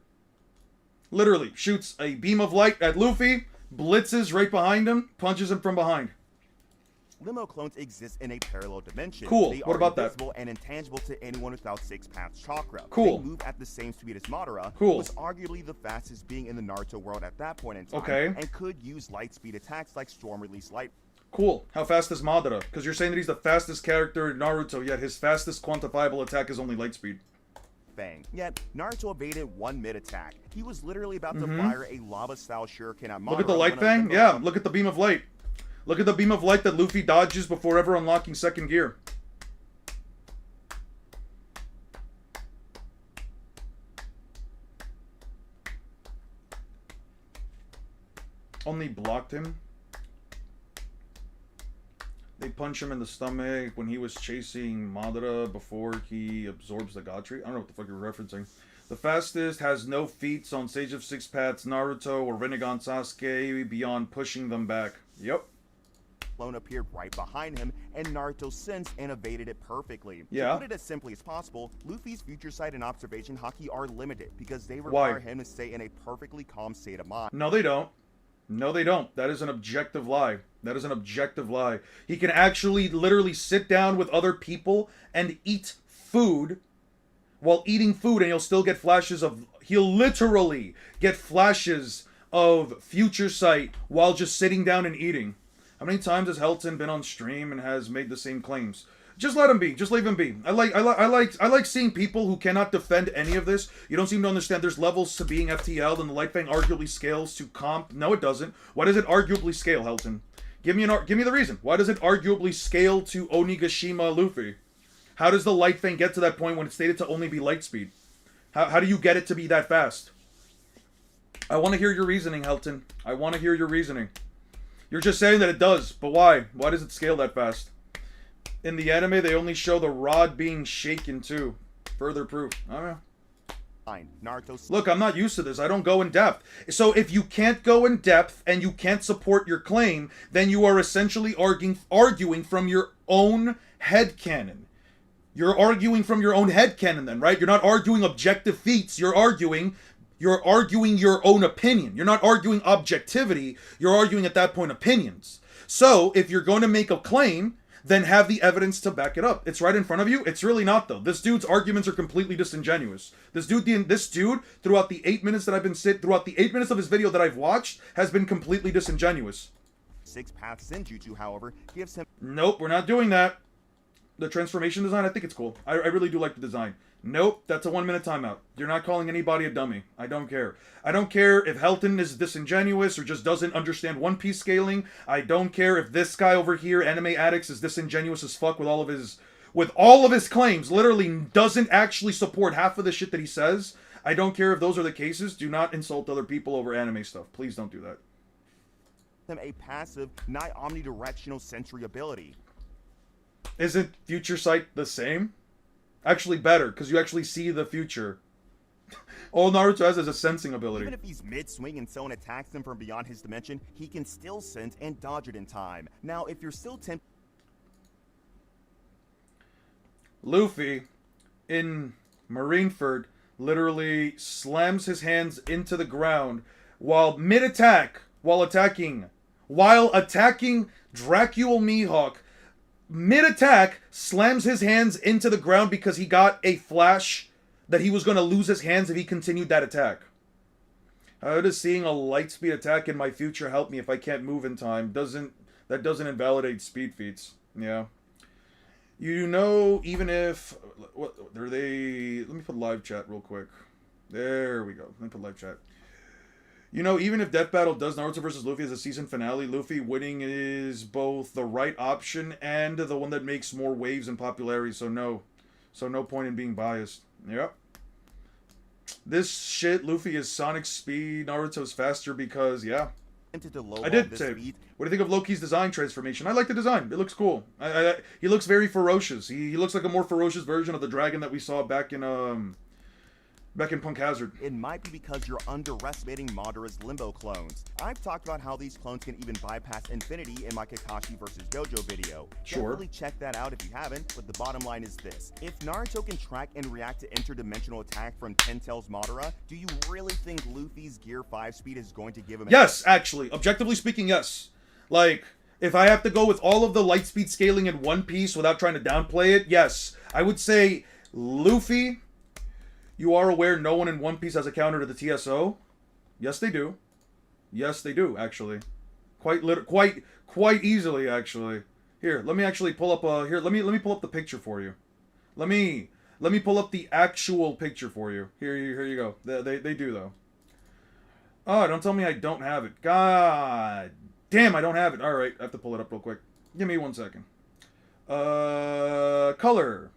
Literally, shoots a beam of light at Luffy, blitzes right behind him, punches him from behind. Limo clones exist in a parallel dimension. Cool. They What are about that? invisible and intangible to anyone without Six Paths chakra. Cool. They move at the same speed as Madara, Cool. who was arguably the fastest being in the Naruto world at that point in time, Okay. and could use light speed attacks like Storm Release Light. Cool. How fast is Madara? Because you're saying that he's the fastest character in Naruto, yet his fastest quantifiable attack is only light speed. Fang. Yet, Naruto evaded one mid-attack. He was literally about to fire a lava-style shuriken at Madara. Look at the light when a fang? Limo Yeah, clone- look at the beam of light. Look at the beam of light that Luffy dodges before ever unlocking second gear. Only blocked him. They punch him in the stomach when he was chasing Madara before he absorbs the God Tree. I don't know what the fuck you're referencing. The fastest has no feats on Sage of Six Paths, Naruto, or Rinnegan Sasuke beyond pushing them back. Yep. Clone appeared right behind him, and Naruto sensed and evaded it perfectly. Yeah. To put it as simply as possible, Luffy's future sight and observation haki are limited because they require him to stay in a perfectly calm state of mind. No, they don't. No, they don't. That is an objective lie. That is an objective lie. He can actually literally sit down with other people and eat food while eating food, and he'll still get flashes of... He'll literally get flashes of future sight while just sitting down and eating. How many times has Helton been on stream and has made the same claims? Just let him be. Just leave him be. I like seeing people who cannot defend any of this. You don't seem to understand there's levels to being FTL, and the Light Fang arguably scales to comp. No, it doesn't. Why does it arguably scale, Helton? Give me the reason. Why does it arguably scale to Onigashima Luffy? How does the Light Fang get to that point when it's stated to only be light speed? How do you get it to be that fast? I want to hear your reasoning, Helton. I want to hear your reasoning. You're just saying that it does, but why? Why does it scale that fast? In the anime, they only show the rod being shaken too. Further proof. I don't know. Naruto. Look, I'm not used to this. I don't go in depth. So if you can't go in depth and you can't support your claim, then you are essentially arguing from your own headcanon. You're arguing from your own headcanon then, right? You're not arguing objective feats. You're arguing your own opinion. You're not arguing objectivity. You're arguing at that point opinions. So if you're going to make a claim, then have the evidence to back it up. It's right in front of you. It's really not, though. This dude's arguments are completely disingenuous. This dude, throughout the 8 minutes that I've been throughout the 8 minutes of his video that I've watched, has been completely disingenuous. Six Paths Senjutsu, however, gives him... Nope, we're not doing that. The transformation design, I think it's cool. I really do like the design. Nope, that's a 1 minute timeout. You're not calling anybody a dummy. I don't care. I don't care if Helton is disingenuous or just doesn't understand One Piece scaling. I don't care if this guy over here, Anime Addicts, is disingenuous as fuck with all of his claims. Literally doesn't actually support half of the shit that he says. I don't care if those are the cases. Do not insult other people over anime stuff. Please don't do that. Him a passive, nigh omnidirectional sensory ability. Isn't Future Sight the same? Actually better, because you actually see the future. All Naruto has is a sensing ability. Even if he's mid-swing and someone attacks him from beyond his dimension, he can still sense and dodge it in time. Now, if you're still tempted... Luffy, in Marineford, literally slams his hands into the ground while mid-attack, while attacking Dracul Mihawk. Mid-attack, slams his hands into the ground because he got a flash that he was going to lose his hands if he continued that attack. How does seeing a lightspeed attack in my future help me if I can't move in time? That doesn't invalidate speed feats. Yeah. You know, even if... What are they... Let me put live chat real quick. There we go. Let me put live chat. You know, even if Death Battle does Naruto versus Luffy as a season finale, Luffy winning is both the right option and the one that makes more waves in popularity, so no. So no point in being biased. Yep. This shit, Luffy is Sonic speed, Naruto's faster because, yeah. I did say, what do you think of Loki's design transformation? I like the design. It looks cool. He looks very ferocious. He looks like a more ferocious version of the dragon that we saw back in Punk Hazard. It might be because you're underestimating Madara's Limbo clones. I've talked about how these clones can even bypass infinity in my Kakashi vs. Gojo video. Sure. Definitely check that out if you haven't, but the bottom line is this. If Naruto can track and react to interdimensional attack from Ten Tails Madara, do you really think Luffy's Gear 5 speed is going to give him... Yes, actually. Objectively speaking, yes. Like, if I have to go with all of the light speed scaling in One Piece without trying to downplay it, yes. I would say Luffy... You are aware no one in One Piece has a counter to the TSO? Yes, they do. Yes, they do, actually. Quite easily, actually. Here, let me actually pull up let me pull up the picture for you. Let me pull up the actual picture for you. Here you go. They do though. Oh, don't tell me I don't have it. God damn, I don't have it. All right, I have to pull it up real quick. Give me 1 second. Color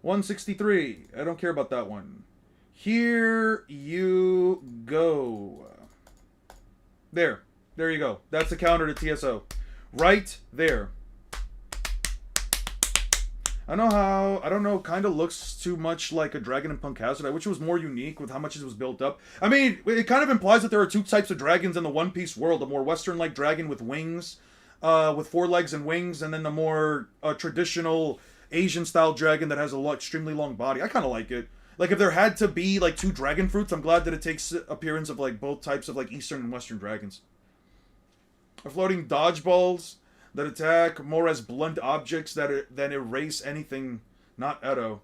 163. I don't care about that one. Here you go. There you go. That's the counter to TSO. Right there. I don't know, kind of looks too much like a dragon in Punk Hazard. I wish it was more unique with how much it was built up. I mean, it kind of implies that there are two types of dragons in the One Piece world. A more Western-like dragon with wings, with 4 legs and wings, and then the more traditional Asian-style dragon that has a extremely long body. I kind of like it. Like, if there had to be, like, 2 dragon fruits, I'm glad that it takes appearance of, like, both types of, like, Eastern and Western dragons. Floating dodgeballs that attack more as blunt objects than erase anything not Edo.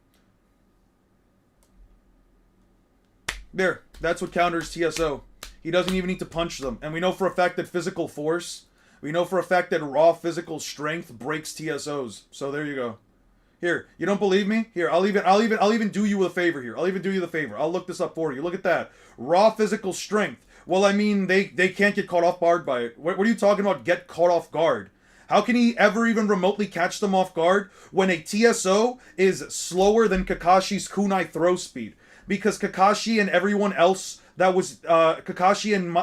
There. That's what counters TSO. He doesn't even need to punch them. And we know for a fact that physical force, we know for a fact that raw physical strength breaks TSOs. So there you go. Here, you don't believe me? Here, I'll even do you a favor here. I'll even do you the favor. I'll look this up for you. Look at that. Raw physical strength. Well, I mean, they can't get caught off guard by it. What are you talking about, get caught off guard? How can he ever even remotely catch them off guard when a TSO is slower than Kakashi's kunai throw speed? Because Kakashi and everyone else that was... Kakashi and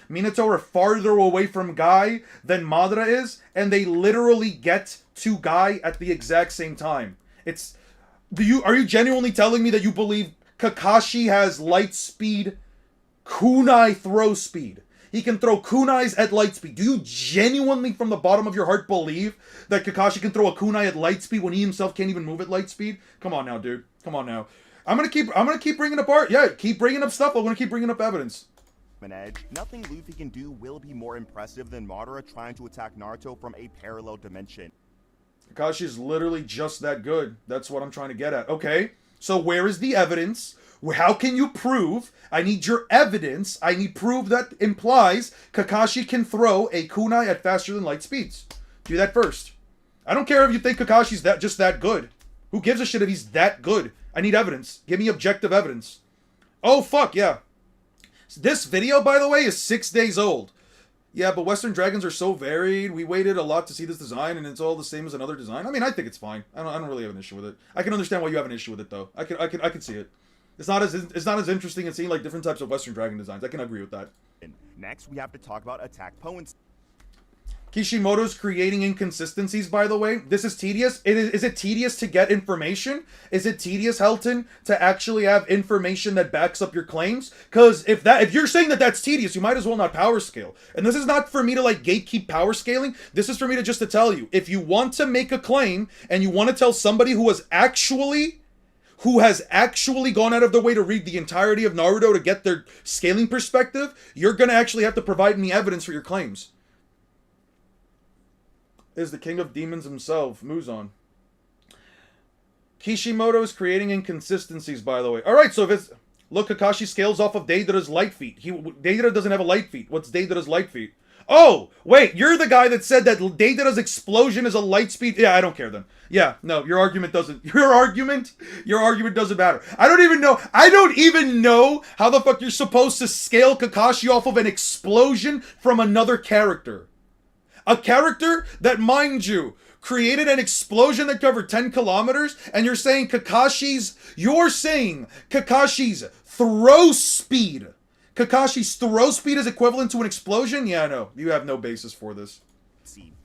Minato are farther away from Guy than Madara is, and they literally get to Guy at the exact same time. Are you genuinely telling me that you believe Kakashi has light speed kunai throw speed? He can throw kunais at light speed. Do you genuinely, from the bottom of your heart, believe that Kakashi can throw a kunai at light speed when he himself can't even move at light speed? Come on now, dude. Come on now. I'm gonna keep bringing up art. Yeah, keep bringing up stuff. I'm gonna keep bringing up evidence. An edge. Nothing Luffy can do will be more impressive than Madara trying to attack Naruto from a parallel dimension. Kakashi is literally just that good. That's what I'm trying to get at. Okay, so where is the evidence? How can you prove? I need your evidence. I need proof that implies Kakashi can throw a kunai at faster than light speeds. Do that first. I don't care if you think Kakashi's just that good. Who gives a shit if he's that good? I need evidence. Give me objective evidence. Oh, fuck, yeah. This video, by the way, is 6 days old. Yeah, but Western dragons are so varied. We waited a lot to see this design, and it's all the same as another design. I mean, I think it's fine. I don't really have an issue with it. I can understand why you have an issue with it, though. I can see it. It's not as interesting as seeing like different types of Western dragon designs. I can agree with that. Next, we have to talk about attack Poen's. Kishimoto's creating inconsistencies, by the way. This is tedious. Is it tedious to get information? Is it tedious, Helton, to actually have information that backs up your claims? Because if you're saying that that's tedious, you might as well not power scale. And this is not for me to like gatekeep power scaling. This is for me to just to tell you, if you want to make a claim and you want to tell somebody who has actually gone out of their way to read the entirety of Naruto to get their scaling perspective, you're going to actually have to provide me evidence for your claims. Is the king of demons himself, Muzan. Kishimoto is creating inconsistencies, by the way. Alright, so if it's... Look, Kakashi scales off of Deidara's light feet. Deidara doesn't have a light feet. What's Deidara's light feet? Oh! Wait, you're the guy that said that Deidara's explosion is a light speed... Yeah, I don't care then. Yeah, no, your argument doesn't... Your argument doesn't matter. I don't even know how the fuck you're supposed to scale Kakashi off of an explosion from another character. A character that, mind you, created an explosion that covered 10 kilometers, and you're saying Kakashi's throw speed. Kakashi's throw speed is equivalent to an explosion? Yeah, no. You have no basis for this.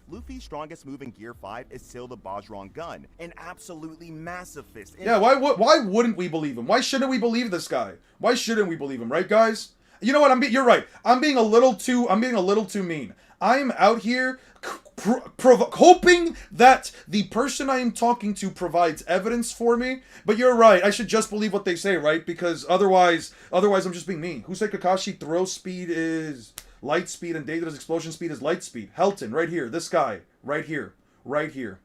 Luffy's strongest move in Gear 5 is still the Bajrang gun, an absolutely massive fist. Yeah, why wouldn't we believe him? Why shouldn't we believe this guy? Why shouldn't we believe him, right, guys? You know what? You're right. I'm being a little too mean. I'm out here hoping that the person I am talking to provides evidence for me. But you're right. I should just believe what they say, right? Because otherwise I'm just being mean. Who said Kakashi throw speed is light speed and Deidara's explosion speed is light speed? Helton, right here. This guy, right here, right here,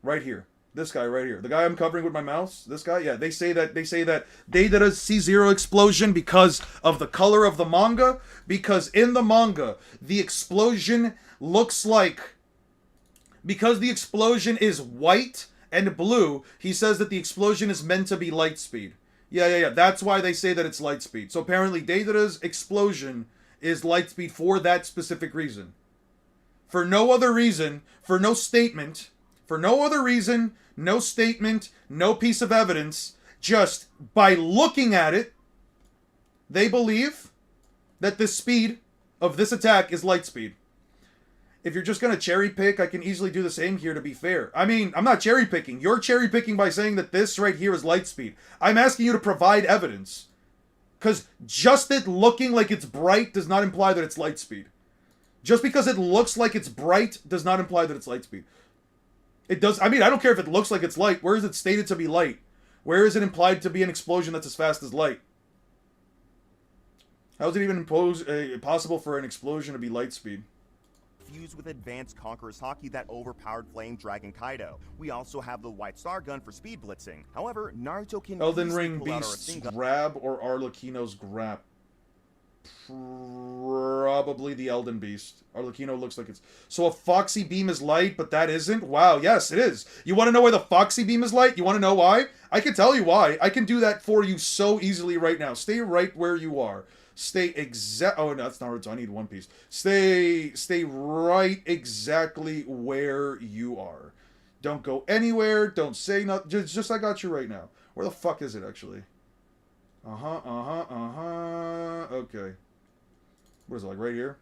right here. This guy right here. The guy I'm covering with my mouse. This guy? Yeah, they say that Deidara's C0 explosion because of the color of the manga. Because in the manga, the explosion looks like... Because the explosion is white and blue, he says that the explosion is meant to be light speed. Yeah. That's why they say that it's light speed. So apparently Deidara's explosion is light speed for that specific reason. For no other reason, for no statement, no statement, no piece of evidence, just by looking at it, they believe that the speed of this attack is light speed. If you're just going to cherry pick, I can easily do the same here to be fair. I mean, I'm not cherry picking. You're cherry picking by saying that this right here is light speed. I'm asking you to provide evidence. Because just it looking like it's bright does not imply that it's light speed. Just because it looks like it's bright does not imply that it's light speed. It does. I mean, I don't care if it looks like it's light. Where is it stated to be light? Where is it implied to be an explosion that's as fast as light? How is it even possible for an explosion to be light speed? Fused with advanced Conqueror's Haki that overpowered Flame Dragon Kaido. We also have the White Star Gun for speed blitzing. However, Naruto can Elden easily Ring pull out our Beast's grab or Arlecchino's grab? Probably the Elden Beast. Arlecchino looks like it's... So a Foxy Beam is light, but that isn't? Wow, yes, it is. You want to know why the Foxy Beam is light? You want to know why? I can tell you why. I can do that for you so easily right now. Stay right where you are. Stay Oh, no, that's Naruto. I need One Piece. Stay right exactly where you are. Don't go anywhere. Don't say nothing. Just I got you right now. Where the fuck is it, actually? Okay. What is it, like right here?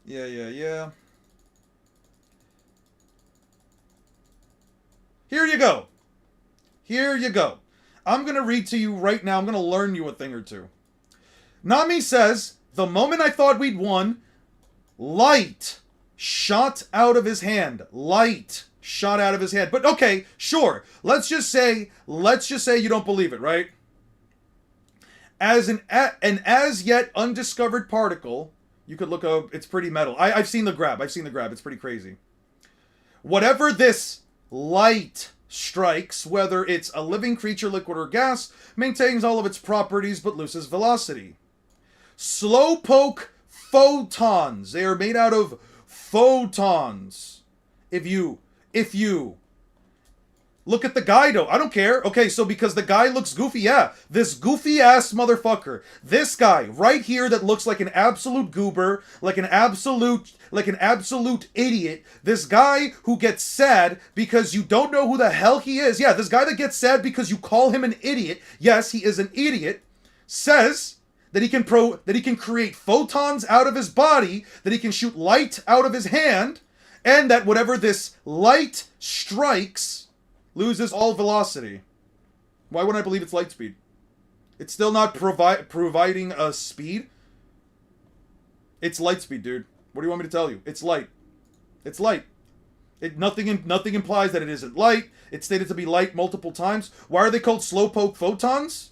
Yeah. Here you go. I'm going to read to you right now. I'm going to learn you a thing or two. Nami says, the moment I thought we'd won, light shot out of his hand. Light shot out of his hand. But okay, sure. Let's just say you don't believe it, right? As an as yet undiscovered particle, you could look up, it's pretty metal. I've seen the grab. It's pretty crazy. Whatever this light strikes, whether it's a living creature, liquid, or gas, maintains all of its properties but loses velocity. Slowpoke photons. They are made out of photons. If you look at the guy, though, I don't care. Okay, so because the guy looks goofy, yeah, this goofy-ass motherfucker, this guy right here that looks like an absolute goober, like an absolute idiot, this guy who gets sad because you don't know who the hell he is, yeah, this guy that gets sad because you call him an idiot, yes, he is an idiot, says that he can create photons out of his body, that he can shoot light out of his hand, and that whatever this light strikes loses all velocity. Why wouldn't I believe it's light speed? It's still not providing a speed. It's light speed, dude. What do you want me to tell you? It's light. It's light. Nothing implies that it isn't light. It's stated to be light multiple times. Why are they called slowpoke photons?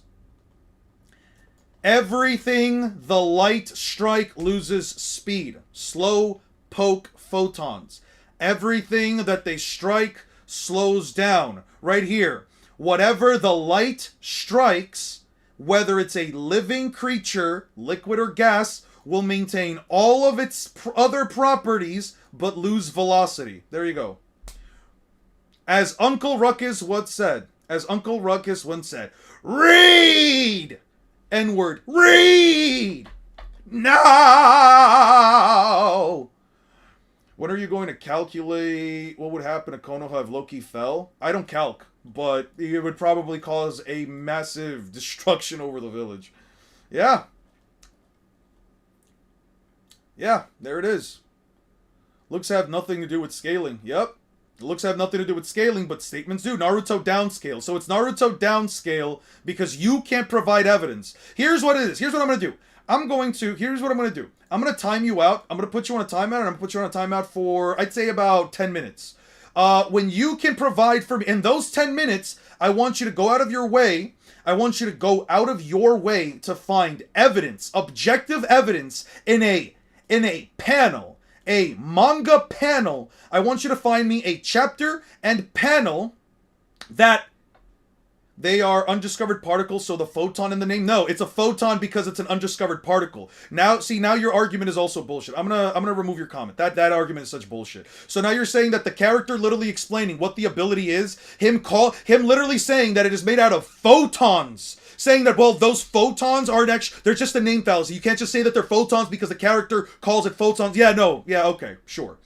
Everything the light strike loses speed. Slowpoke photons. Everything that they strike slows down. Right here. Whatever the light strikes, whether it's a living creature, liquid or gas, will maintain all of its other properties but lose velocity. There you go. As Uncle Ruckus once said, read! N-word, read! No! When are you going to calculate what would happen to Konoha if Loki fell? I don't calc, but it would probably cause a massive destruction over the village. Yeah. Yeah, there it is. Looks have nothing to do with scaling. Yep. Looks have nothing to do with scaling, but statements do. Naruto downscale. So it's Naruto downscale because you can't provide evidence. Here's what it is. Here's what I'm going to do. Here's what I'm going to do. I'm going to time you out. I'm going to put you on a timeout, and I'm going to put you on a timeout for, I'd say, about 10 minutes. When you can provide for me, in those 10 minutes, I want you to go out of your way. I want you to go out of your way to find evidence, objective evidence in a panel, a manga panel. I want you to find me a chapter and panel that they are undiscovered particles, so the photon in the name. No, it's a photon because it's an undiscovered particle. Now your argument is also bullshit. I'm gonna remove your comment. That argument is such bullshit. So now you're saying that the character literally explaining what the ability is, him literally saying that it is made out of photons. Saying that, well, those photons aren't actually, they're just a name fallacy. You can't just say that they're photons because the character calls it photons. Yeah, no, yeah, okay, sure.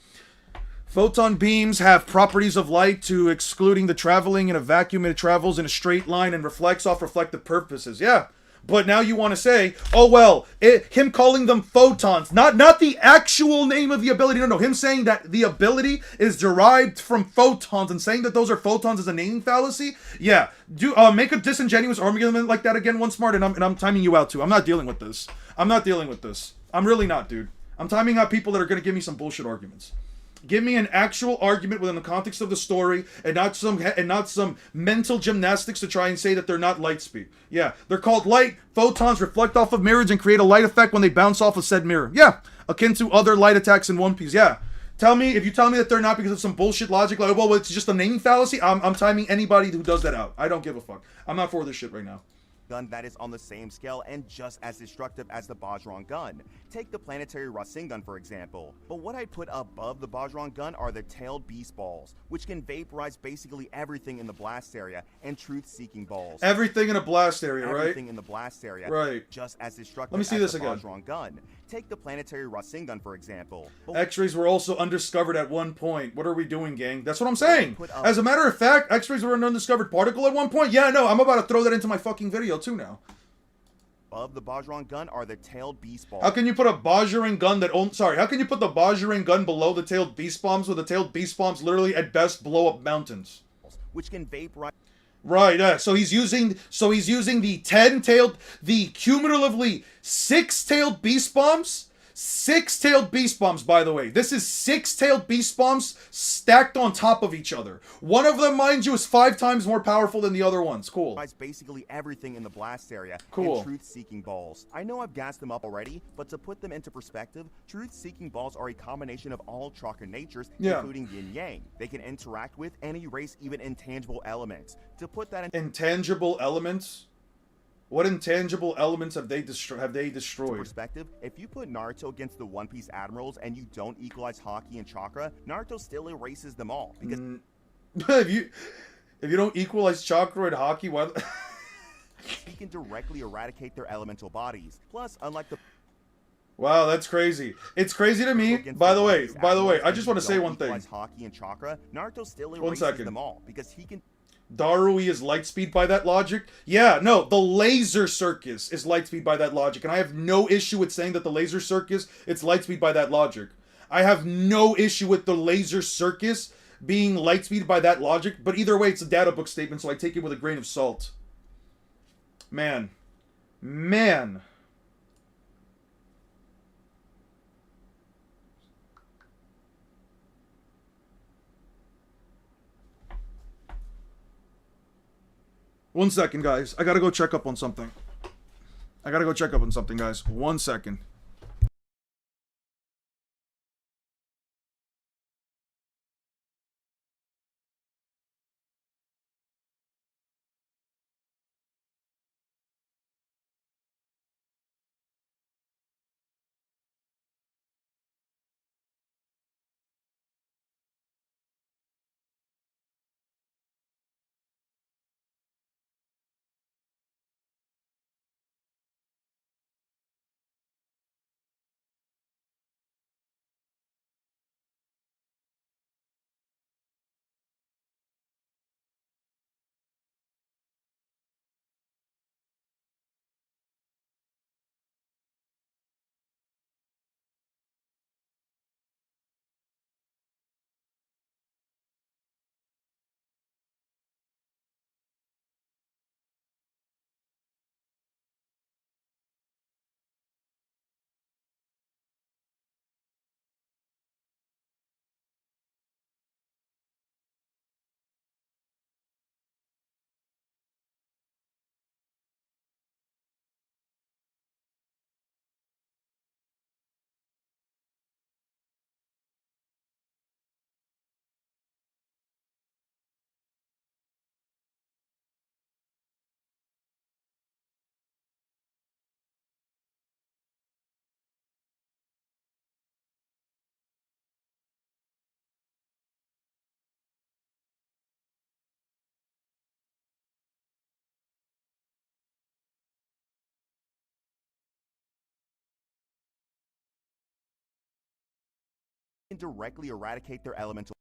Photon beams have properties of light to excluding the traveling in a vacuum. It travels in a straight line and reflects off reflective purposes. Yeah. But now you want to say, oh, well, him calling them photons, not the actual name of the ability. No, him saying that the ability is derived from photons and saying that those are photons is a naming fallacy. Yeah. Make a disingenuous argument like that again once more, and I'm timing you out too. I'm not dealing with this. I'm really not, dude. I'm timing out people that are going to give me some bullshit arguments. Give me an actual argument within the context of the story, and not some mental gymnastics to try and say that they're not light speed. Yeah, they're called light. Photons reflect off of mirrors and create a light effect when they bounce off of said mirror. Yeah, akin to other light attacks in One Piece. Yeah, if you tell me that they're not because of some bullshit logic, like, well, it's just a naming fallacy. I'm timing anybody who does that out. I don't give a fuck. I'm not for this shit right now. Gun that is on the same scale and just as destructive as the Bajron gun. Take the planetary Rasengan for example. But what I put above the Bajron gun are the tailed beast balls, which can vaporize basically everything in the blast area, and truth-seeking balls. Everything in a blast area, right? Everything in the blast area, right? Just as destructive Let me see as this the again. Bajron gun. Take the planetary Rasengan for example. X-rays were also undiscovered at one point. What are we doing, gang? That's what I'm saying. As a matter of fact, X-rays were an undiscovered particle at one point. Yeah, no, I'm about to throw that into my fucking video too now. Above the Bajron gun are the tailed beast balls. How can you put a Bajron gun how can you put the Bajron gun below the tailed beast bombs when the tailed beast bombs literally at best blow up mountains? Which can vaporize. Right, yeah. So he's using the cumulatively 6-tailed beast bombs. 6-tailed beast bombs, by the way. This is 6-tailed beast bombs stacked on top of each other. One of them, mind you, is 5 times more powerful than the other ones. Cool. Basically everything in the blast area. Cool. And truth-seeking balls. I know I've gassed them up already, but to put them into perspective, truth-seeking balls are a combination of all chakra natures, including yin-yang. They can interact with and erase even intangible elements. To put that in intangible elements? What intangible elements have they destroyed? Perspective, if you put Naruto against the One Piece admirals and you don't equalize Haki and chakra, Naruto still erases them all because if you don't equalize chakra and Haki, why? He can directly eradicate their elemental bodies. Plus, unlike the wow, that's crazy. It's crazy to me. By the way, I just want to say one thing. Haki and chakra, Naruto still erases them all because he can. Darui is light speed by that logic. Yeah, no, the laser circus is light speed by that logic. And I have no issue with saying that the laser circus, it's light speed by that logic. I have no issue with the laser circus being light speed by that logic. But either way, it's a data book statement, so I take it with a grain of salt. Man. Man. One second, guys. I gotta go check up on something. Guys. 1 second. Can directly eradicate their elemental.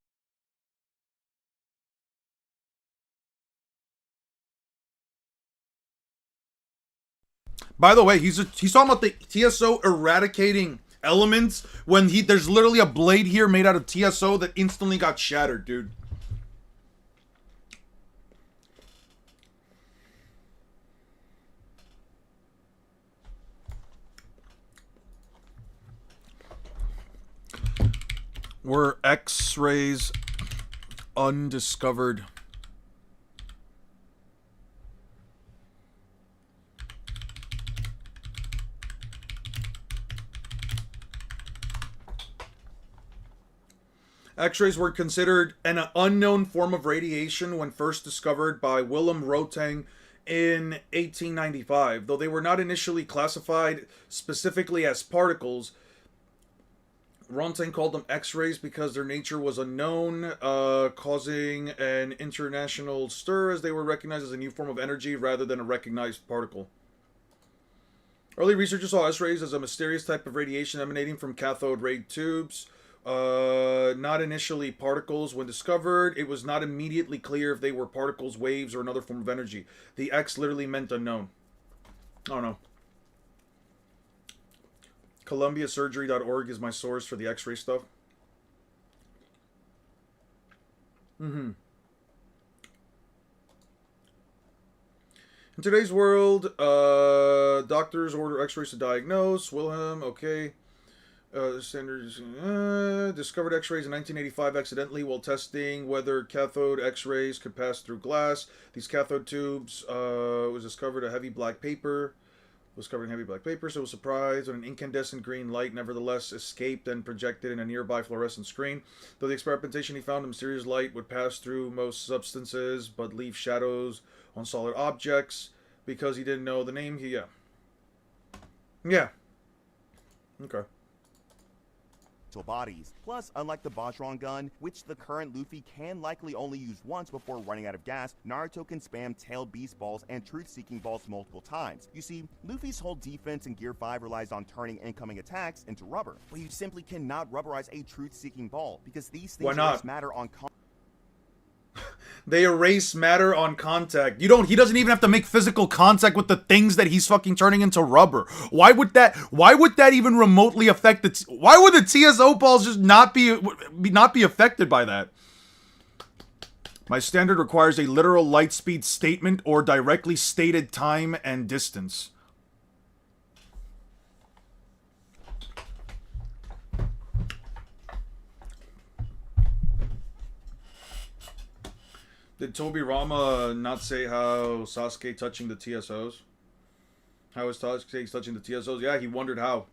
By the way, he's talking about the TSO eradicating elements when there's literally a blade here made out of TSO that instantly got shattered, dude. Were X-rays undiscovered? X-rays were considered an unknown form of radiation when first discovered by Willem Rotang in 1895. Though they were not initially classified specifically as particles, Rotang called them X-rays because their nature was unknown, causing an international stir as they were recognized as a new form of energy rather than a recognized particle. Early researchers saw X-rays as a mysterious type of radiation emanating from cathode ray tubes. Not initially particles. When discovered, it was not immediately clear if they were particles, waves, or another form of energy. The X literally meant unknown. I don't know. ColumbiaSurgery.org is my source for the X-ray stuff. In today's world, doctors order X-rays to diagnose. Wilhelm, okay. Standards discovered X-rays in 1985 accidentally while testing whether cathode X-rays could pass through glass. These cathode tubes was discovered heavy black paper. Was covered in heavy black paper, so was surprised when an incandescent green light nevertheless escaped and projected in a nearby fluorescent screen. Though the experimentation he found a mysterious light would pass through most substances but leave shadows on solid objects because he didn't know the name. Yeah. Okay. Bodies. Plus, unlike the Bajron gun, which the current Luffy can likely only use once before running out of gas, Naruto can spam Tail Beast balls and Truth-Seeking balls multiple times. You see, Luffy's whole defense in Gear 5 relies on turning incoming attacks into rubber, but you simply cannot rubberize a Truth-Seeking ball, because these things just matter on They erase matter on contact. He doesn't even have to make physical contact with the things that he's fucking turning into rubber. Why would that even remotely affect why would the TSO balls just not be affected by that? My standard requires a literal light speed statement or directly stated time and distance. Did Tobirama not say how Sasuke touching the TSOs? How is Sasuke touching the TSOs? Yeah, he wondered how.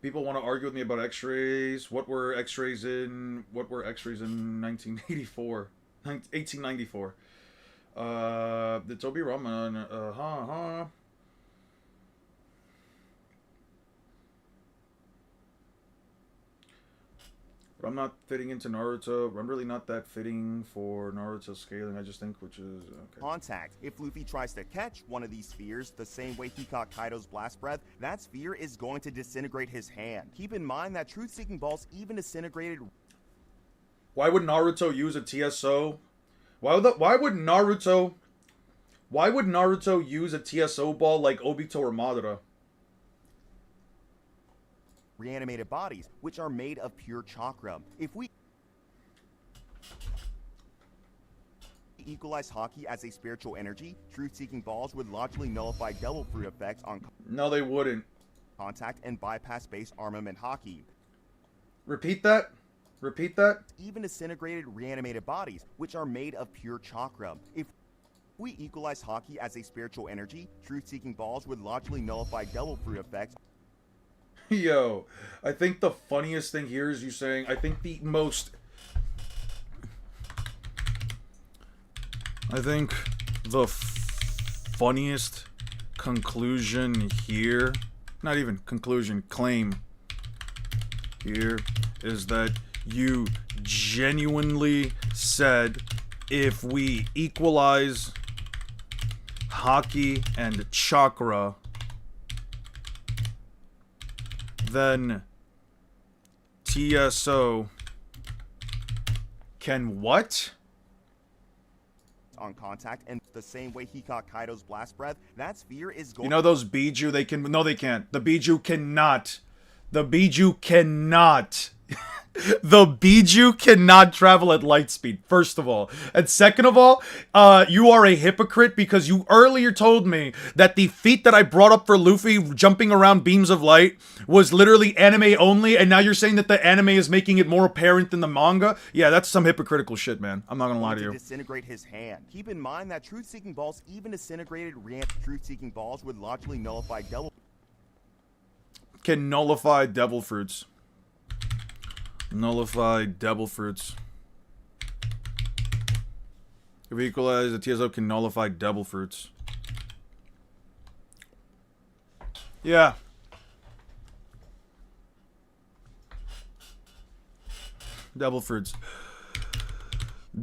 People want to argue with me about X-rays. What were X-rays in 1984? 1894. The Tobirama, But I'm not fitting into Naruto. I'm really not that fitting for Naruto scaling, I just think, which is... okay. Contact. If Luffy tries to catch one of these spheres the same way he caught Kaido's blast breath, that sphere is going to disintegrate his hand. Keep in mind that truth-seeking balls even disintegrated... Why would Naruto use a TSO? Why would Naruto use a TSO ball like Obito or Madara? reanimated bodies, which are made of pure chakra. If we equalize Haki as a spiritual energy, truth-seeking balls would logically nullify double fruit effects on No, they wouldn't. contact and bypass base armament Haki. Repeat that? Repeat that? Even disintegrated reanimated bodies, which are made of pure chakra. If we equalize Haki as a spiritual energy, truth-seeking balls would logically nullify double fruit effects. Yo, I think the funniest thing here is you saying, I think the funniest conclusion here, not even conclusion, claim here, is that you genuinely said if we equalize Haki and chakra, then TSO can what? On contact, and the same way he caught Kaido's blast breath, that sphere is going... You know those Biju, they can... No, they can't. The Biju cannot. The Biju cannot. The Biju cannot travel at light speed, first of all. And second of all, you are a hypocrite because you earlier told me that the feat that I brought up for Luffy jumping around beams of light was literally anime only, and now you're saying that the anime is making it more apparent than the manga? Yeah, that's some hypocritical shit, man. I'm not gonna lie to you. Disintegrate his hand. Keep in mind that truth-seeking balls, even disintegrated truth-seeking balls, would logically nullify double... Can nullify devil fruits. Nullify devil fruits. If we equalize, the TSO can nullify devil fruits. Yeah. Devil fruits.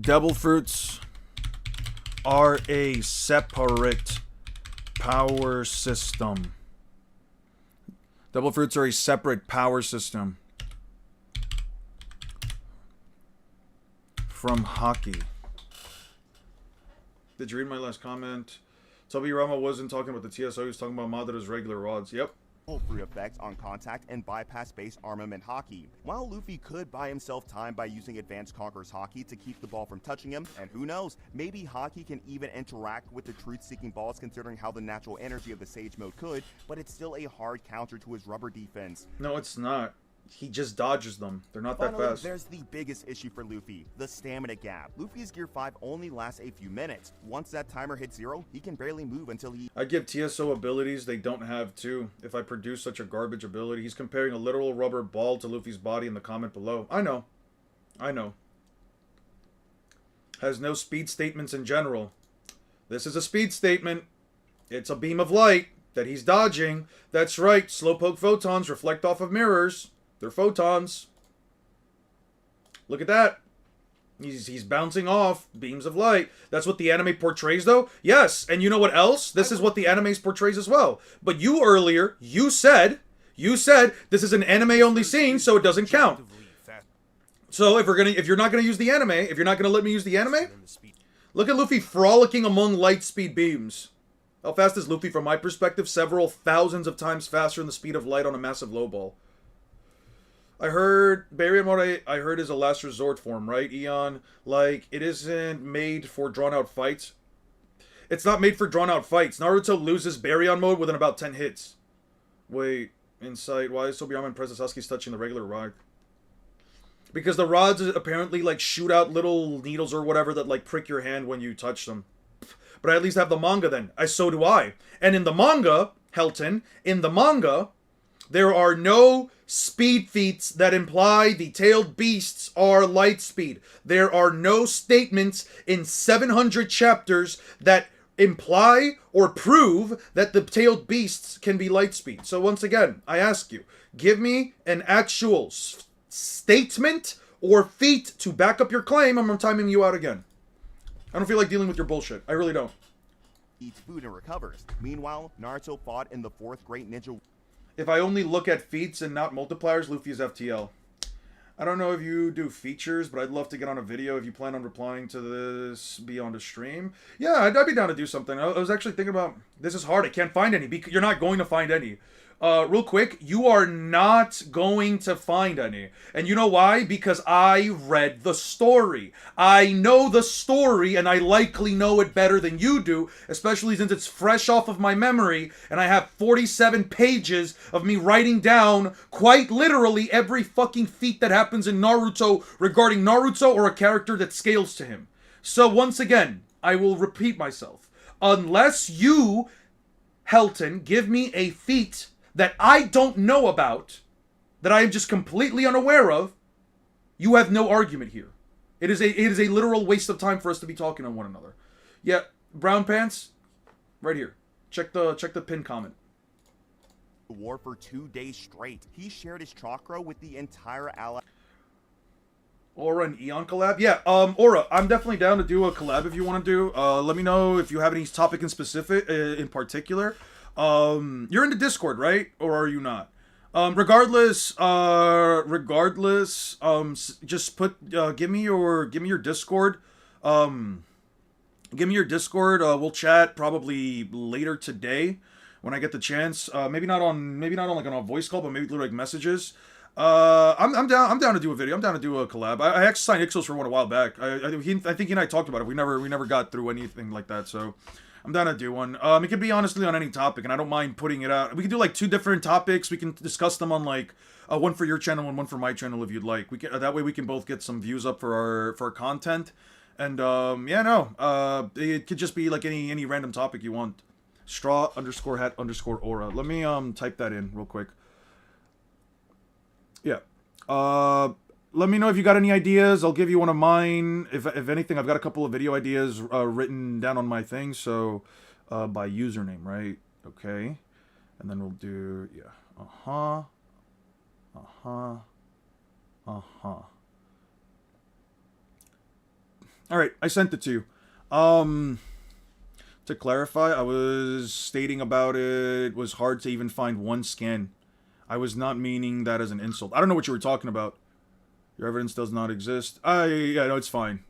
Devil fruits are a separate power system. Devil fruits are a separate power system from Haki. Did you read my last comment? Tobirama wasn't talking about the TSO, he was talking about Madara's regular rods. Yep. Fruit effects on contact and bypass base armament Haki. While Luffy could buy himself time by using Advanced Conqueror's Haki to keep the ball from touching him, and who knows, maybe Haki can even interact with the truth-seeking balls considering how the natural energy of the Sage Mode could, but it's still a hard counter to his rubber defense. No, it's not. He just dodges them. They're not that fast. There's the biggest issue for Luffy, the stamina gap. Luffy's Gear 5 only lasts a few minutes. Once that timer hits 0, he can barely move until he... I give TSO abilities they don't have too. If I produce such a garbage ability. He's comparing a literal rubber ball to Luffy's body in the comment below. I know. I know. Has no speed statements in general. This is a speed statement. It's a beam of light that he's dodging. That's right. Slowpoke photons reflect off of mirrors. They're photons. Look at that. He's bouncing off beams of light. That's what the anime portrays, though? Yes, and you know what else? This is what the anime portrays as well. But you earlier, you said this is an anime-only scene, so it doesn't count. So if you're not gonna use the anime, if you're not gonna let me use the anime, Look at Luffy frolicking among light speed beams. How fast is Luffy from my perspective? Several thousands of times faster than the speed of light on a massive low ball. I heard Baryon Mode, I heard, is a last resort form, right, Eon? Like, it isn't made for drawn-out fights. It's not made for drawn-out fights. Naruto loses Baryon Mode within about 10 hits. Wait, insight. Why is Tobiyama and President Sasuke's touching the regular rod? Because the rods apparently, like, shoot out little needles or whatever that, like, prick your hand when you touch them. But I at least have the manga then. So do I. And in the manga, Helton, in the manga, there are no speed feats that imply the tailed beasts are light speed. There are no statements in 700 chapters that imply or prove that the tailed beasts can be light speed. So once again, I ask you, give me an actual statement or feat to back up your claim, and I'm timing you out again. I don't feel like dealing with your bullshit. I really don't. Eats food and recovers. Meanwhile, Naruto fought in the 4th Great Ninja. If I only look at feats and not multipliers, Luffy is FTL. I don't know if you do features, but I'd love to get on a video if you plan on replying to this beyond a stream. Yeah, I'd be down to do something. I was actually thinking about, this is hard, I can't find any. You're not going to find any. Real quick, you are not going to find any. And you know why? Because I read the story. I know the story, and I likely know it better than you do, especially since it's fresh off of my memory, and I have 47 pages of me writing down, quite literally, every fucking feat that happens in Naruto regarding Naruto or a character that scales to him. So once again, I will repeat myself. Unless you, Helton, give me a feat that I don't know about, that I am just completely unaware of, you have no argument here. It is a literal waste of time for us to be talking on one another. Yeah, brown pants, right here. Check the pin comment. War for 2 days straight. He shared his chakra with the entire ally. Aura and Eon collab? Yeah, Aura, I'm definitely down to do a collab if you want to do. Let me know if you have any topic in particular. You're in the Discord, right? Or are you not? Regardless, just give me your Discord. Give me your Discord. We'll chat probably later today when I get the chance. Maybe not on like on a voice call, but maybe through like messages. I'm down to do a video. I'm down to do a collab. I actually signed Ixos for one a while back. I think he and I talked about it. We never got through anything like that. So I'm down to do one. It could be honestly on any topic, and I don't mind putting it out. We can do like 2 different topics. We can discuss them on like one for your channel and one for my channel if you'd like. We can that way we can both get some views up for our content. And it could just be like any random topic you want. Straw _hat _aura. Let me type that in real quick. Yeah. Let me know if you got any ideas. I'll give you one of mine. If anything, I've got a couple of video ideas written down on my thing. So, by username, right? Okay. And then we'll do, yeah. Alright, I sent it to you. To clarify, I was stating about it was hard to even find one scan. I was not meaning that as an insult. I don't know what you were talking about. Your evidence does not exist. Yeah, no, it's fine.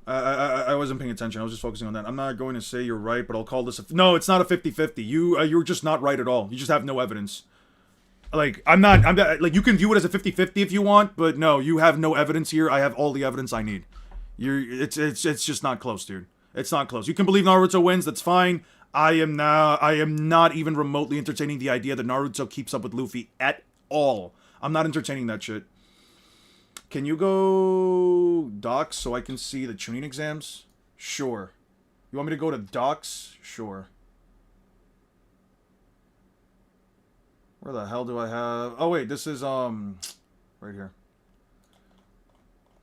I wasn't paying attention. I was just focusing on that. I'm not going to say you're right, but I'll call this a... No, it's not a 50-50. You're just not right at all. You just have no evidence. Like, I'm not... Like, you can view it as a 50-50 if you want, but no, you have no evidence here. I have all the evidence I need. It's just not close, dude. It's not close. You can believe Naruto wins, that's fine. I am not even remotely entertaining the idea that Naruto keeps up with Luffy at all. I'm not entertaining that shit. Can you go docs so I can see the tuning exams? Sure. You want me to go to docs? Sure. Where the hell do I have... Oh, wait, this is, right here.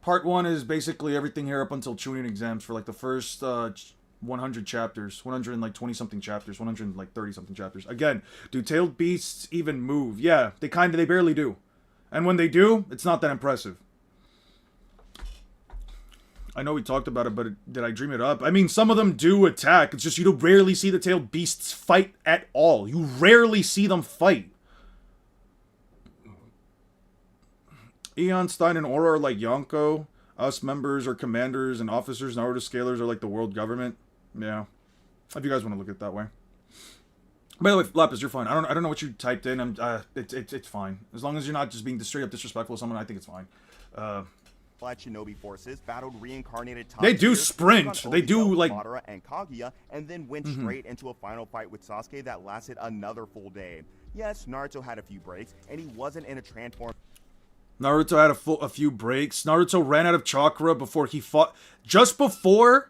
Part 1 is basically everything here up until tuning exams for, like, the first, 100 chapters. 120-something chapters. 130-something chapters. Again, do tailed beasts even move? Yeah, they barely do. And when they do, it's not that impressive. I know we talked about it, but did I dream it up? I mean, some of them do attack. It's just you rarely see the tailed beasts fight at all. You rarely see them fight. Eon, Stein, and Aura are like Yonko. Us members are commanders and officers. Naruto scalers are like the world government. Yeah. If you guys want to look at it that way. By the way, Lapis, you're fine. I don't know what you typed in. It's fine. As long as you're not just being straight up disrespectful to someone, I think it's fine. Shinobi forces battled reincarnated They do sprint. They do like Madara and Kaguya, and then went straight into a final fight with Sasuke that lasted another full day. Yes, Naruto had a few breaks, and he wasn't in a transform. Naruto had a few breaks. Naruto ran out of chakra before he fought. Just before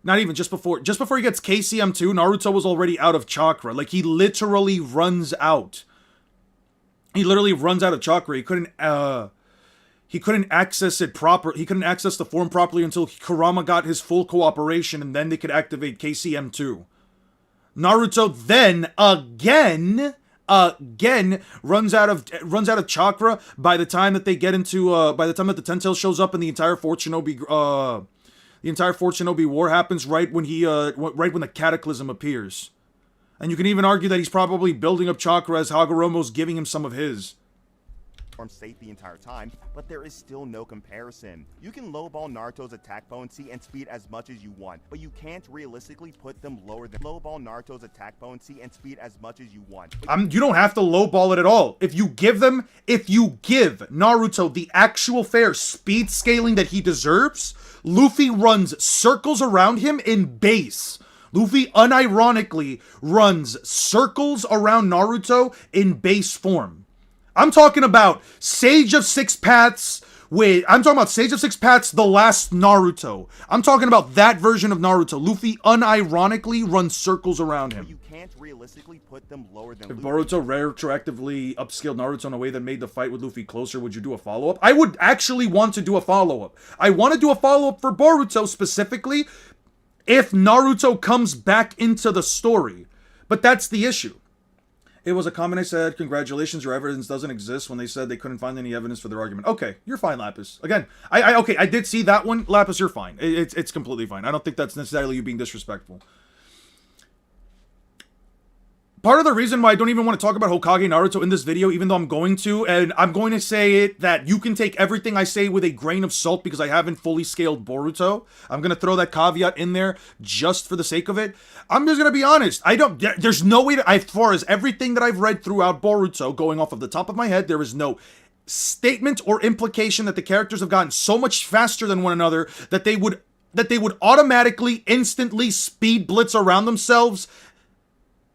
he gets KCM2, Naruto was already out of chakra. Like, he literally runs out. He literally runs out of chakra. He couldn't access it proper. He couldn't access the form properly until Kurama got his full cooperation, and then they could activate KCM2. Naruto then again runs out of chakra by the time that they get into by the time that the Ten Tails shows up and the entire Fourth Shinobi War happens right when the Cataclysm appears. And you can even argue that he's probably building up chakra as Hagoromo's giving him some of his. Safe the entire time, but there is still no comparison. You can lowball Naruto's attack potency and speed as much as you want, but you can't realistically put them lower than lowball Naruto's attack potency and speed as much as you want. You don't have to lowball it at all. If you give Naruto the actual fair speed scaling that he deserves, Luffy runs circles around him in base. Luffy unironically runs circles around Naruto in base form. I'm talking about Sage of Six Paths the last Naruto. I'm talking about that version of Naruto. Luffy unironically runs circles around him. You can't realistically put them lower than If Boruto retroactively upscaled Naruto in a way that made the fight with Luffy closer, would you do a follow-up? I would actually want to do a follow-up. I want to do a follow-up for Boruto specifically if Naruto comes back into the story. But that's the issue. It was a comment I said, congratulations, your evidence doesn't exist when they said they couldn't find any evidence for their argument. Okay, you're fine, Lapis. Again, I did see that one. Lapis, you're fine. It's completely fine. I don't think that's necessarily you being disrespectful. Part of the reason why I don't even want to talk about Hokage Naruto in this video, even though I'm going to, and I'm going to say it, that you can take everything I say with a grain of salt because I haven't fully scaled Boruto. I'm going to throw that caveat in there just for the sake of it. I'm just going to be honest. There's no way to, as far as everything that I've read throughout Boruto, going off of the top of my head, there is no statement or implication that the characters have gotten so much faster than one another that they would automatically, instantly speed blitz around themselves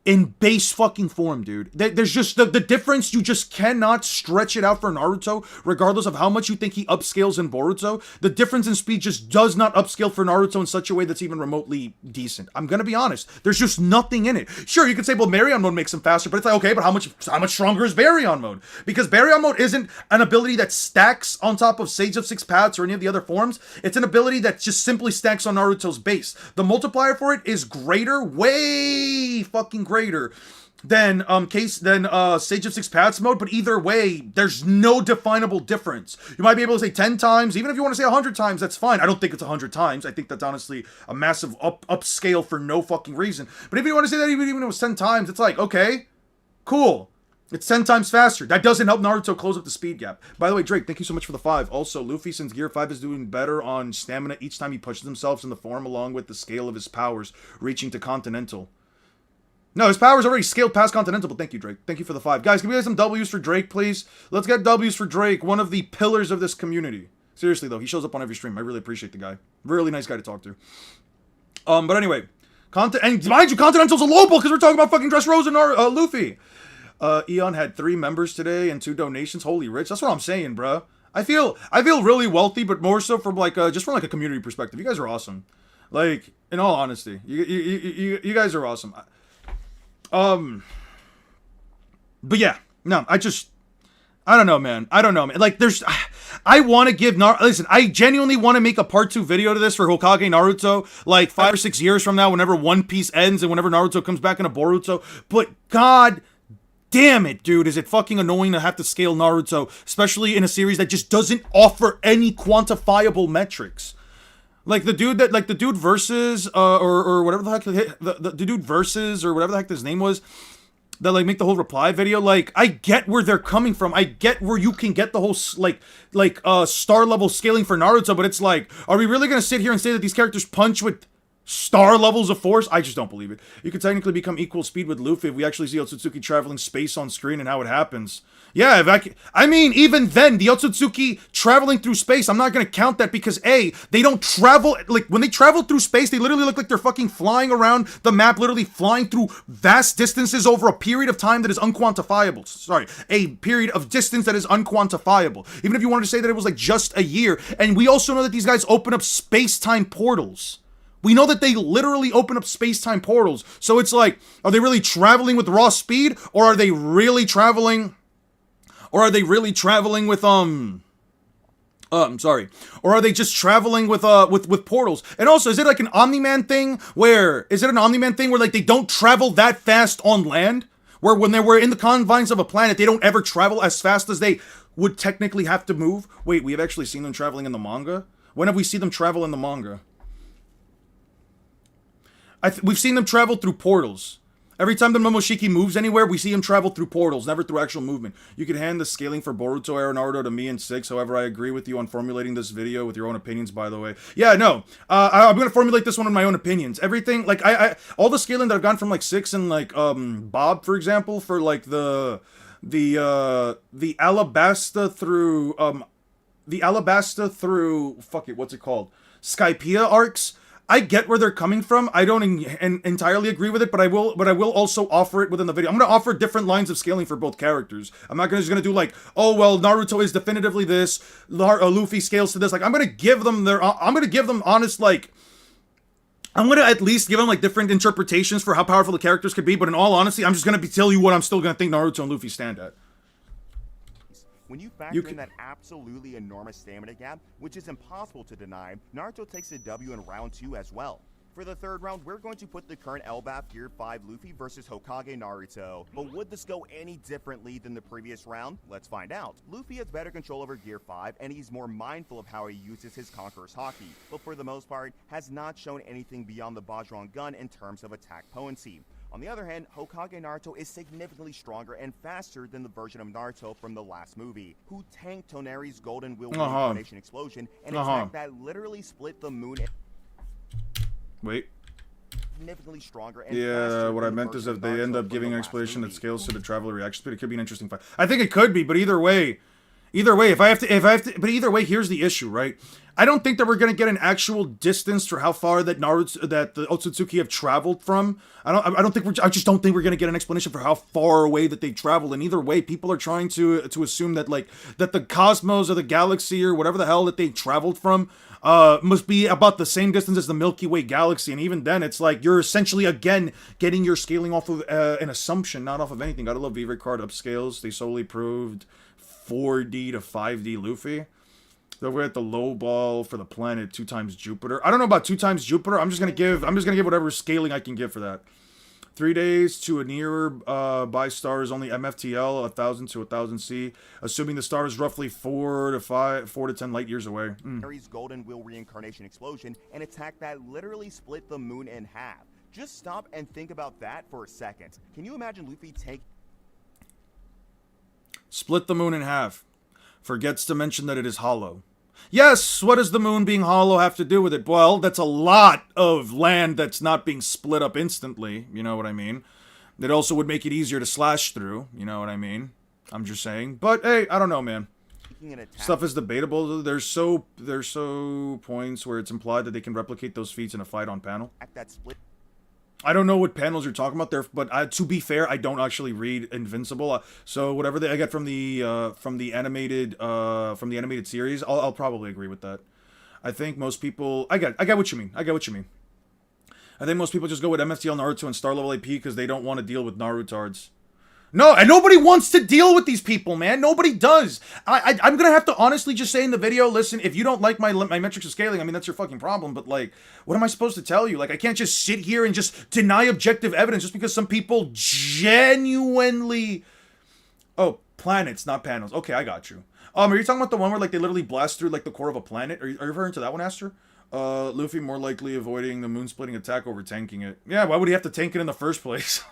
in base fucking form, dude. There's just the difference. You just cannot stretch it out for Naruto, regardless of how much you think he upscales in Boruto. The difference in speed just does not upscale for Naruto in such a way that's even remotely decent. I'm gonna be honest. There's just nothing in it. Sure, you could say, well, Baryon mode makes him faster, but it's like, okay, but how much stronger is Baryon mode? Because Baryon mode isn't an ability that stacks on top of Sage of Six Paths or any of the other forms. It's an ability that just simply stacks on Naruto's base. The multiplier for it is greater, way fucking greater than Sage of Six Paths mode, but either way, there's no definable difference. You might be able to say 10 times, even if you want to say 100 times, that's fine. I don't think it's 100 times. I think that's honestly a massive upscale for no fucking reason. But if you want to say that even if it was 10 times, it's like, okay, cool. It's 10 times faster. That doesn't help Naruto close up the speed gap. By the way, Drake, thank you so much for the 5. Also, Luffy, since Gear 5 is doing better on stamina each time he pushes himself in the form along with the scale of his powers, reaching to Continental. No, his power's already scaled past Continental, but thank you, Drake. Thank you for the 5. Guys, can we get some W's for Drake, please? Let's get W's for Drake, one of the pillars of this community. Seriously, though, he shows up on every stream. I really appreciate the guy. Really nice guy to talk to. But anyway, and mind you, Continental's a low ball because we're talking about fucking Dressrosa and Luffy. Eon had 3 members today and 2 donations. Holy rich. That's what I'm saying, bruh. I feel really wealthy, but more so from like just from like a community perspective. You guys are awesome. Like, in all honesty, you guys are awesome. But yeah, no, I don't know, man. Like, I want to give listen, I genuinely want to make a part 2 video to this for Hokage Naruto, like 5 or 6 years from now, whenever One Piece ends and whenever Naruto comes back into Boruto. But god damn it, dude, is it fucking annoying to have to scale Naruto, especially in a series that just doesn't offer any quantifiable metrics. Like the dude versus or whatever the heck the dude versus or whatever the heck his name was. that like make the whole reply video. Like, I get where they're coming from. I get where you can get the whole star level scaling for Naruto, but it's like, are we really gonna sit here and say that these characters punch with star levels of force? I just don't believe it. You could technically become equal speed with Luffy if we actually see Otsutsuki traveling space on screen and how it happens. Yeah, I mean, even then, the Otsutsuki traveling through space, I'm not going to count that because, A, they don't travel, like, when they travel through space, they literally look like they're fucking flying around the map, literally flying through vast distances over a period of time that is unquantifiable. Sorry, a period of distance that is unquantifiable. Even if you wanted to say that it was, like, just a year. And we also know that these guys open up space-time portals. We know that they literally open up space-time portals. So it's like, are they really traveling with raw speed? Or are they really traveling... Or are they really traveling with, Or are they just traveling with portals? And also, is it like an Omni-Man thing where, like, they don't travel that fast on land? Where when they were in the confines of a planet, they don't ever travel as fast as they would technically have to move? Wait, we have actually seen them traveling in the manga? When have we seen them travel in the manga? We've seen them travel through portals. Every time the Momoshiki moves anywhere, we see him travel through portals, never through actual movement. You can hand the scaling for Boruto era Naruto to me in 6. However, I agree with you on formulating this video with your own opinions, by the way. Yeah, no. I'm going to formulate this one in my own opinions. Everything, like, all the scaling that I've gotten from, like, 6 and, like, Bob, for example, for, like, the Alabasta through, fuck it, what's it called? Skypiea arcs. I get where they're coming from. I don't entirely agree with it, but I will also offer it within the video. I'm going to offer different lines of scaling for both characters. I'm not just going to do like, oh, well, Naruto is definitively this, Luffy scales to this. Like, I'm going to give them honest, like, I'm going to at least give them, like, different interpretations for how powerful the characters could be, but in all honesty, I'm just going to tell you what I'm still going to think Naruto and Luffy stand at. When you factor in that absolutely enormous stamina gap, which is impossible to deny, Naruto takes a W in round 2 as well. For the third round, we're going to put the current Elbaf Gear 5 Luffy versus Hokage Naruto. But would this go any differently than the previous round? Let's find out. Luffy has better control over Gear 5, and he's more mindful of how he uses his Conqueror's Haki, but for the most part, has not shown anything beyond the Bajron gun in terms of attack potency. On the other hand, Hokage Naruto is significantly stronger and faster than the version of Naruto from the last movie, who tanked Toneri's Golden Will Reincarnation Explosion and attack that literally split the moon. Wait. Significantly stronger and yeah, what I meant is if they end up giving an explanation that scales to the traveler reaction speed, it could be an interesting fight. I think it could be, but either way, but either way, here's the issue, right? I don't think that we're gonna get an actual distance for how far that the Otsutsuki have traveled from. I just don't think we're gonna get an explanation for how far away that they've traveled. And either way, people are trying to assume that that the cosmos or the galaxy or whatever the hell that they traveled from must be about the same distance as the Milky Way galaxy. And even then, it's like you're essentially again getting your scaling off of an assumption, not off of anything. Gotta love V-Ray card upscales. They solely proved 4D to 5D Luffy. Then we're at the low ball for the planet 2 times Jupiter. I don't know about 2 times Jupiter. I'm just gonna give whatever scaling I can give for that. 3 days to a nearer by star is only MFTL, 1,000 to 1,000 C, assuming the star is roughly 4 to 10 light years away. Harry's Golden Will Reincarnation Explosion, an attack that literally split the moon in half. Just stop and think about that for a second. Can you imagine Luffy split the moon in half. Forgets to mention that it is hollow. Yes, what does the moon being hollow have to do with it? Well, that's a lot of land that's not being split up instantly, you know what I mean? It also would make it easier to slash through, you know what I mean? I'm just saying. But hey, I don't know, man. Stuff is debatable. There's so points where it's implied that they can replicate those feats in a fight on panel. I don't know what panels you're talking about there, but to be fair, I don't actually read Invincible. So whatever I get from the animated series, I'll probably agree with that. I think most people, I get what you mean. I think most people just go with MFTL Naruto and star level AP because they don't want to deal with Narutards. No, and nobody wants to deal with these people, man. Nobody does. I'm gonna have to honestly just say in the video, listen, if you don't like my metrics of scaling, I mean, that's your fucking problem, but, like, what am I supposed to tell you? Like, I can't just sit here and just deny objective evidence just because some people genuinely... Oh, planets, not panels. Okay, I got you. Are you talking about the one where, like, they literally blast through, like, the core of a planet? Are you referring to that one, Aster? Luffy more likely avoiding the moon-splitting attack over tanking it. Yeah, why would he have to tank it in the first place?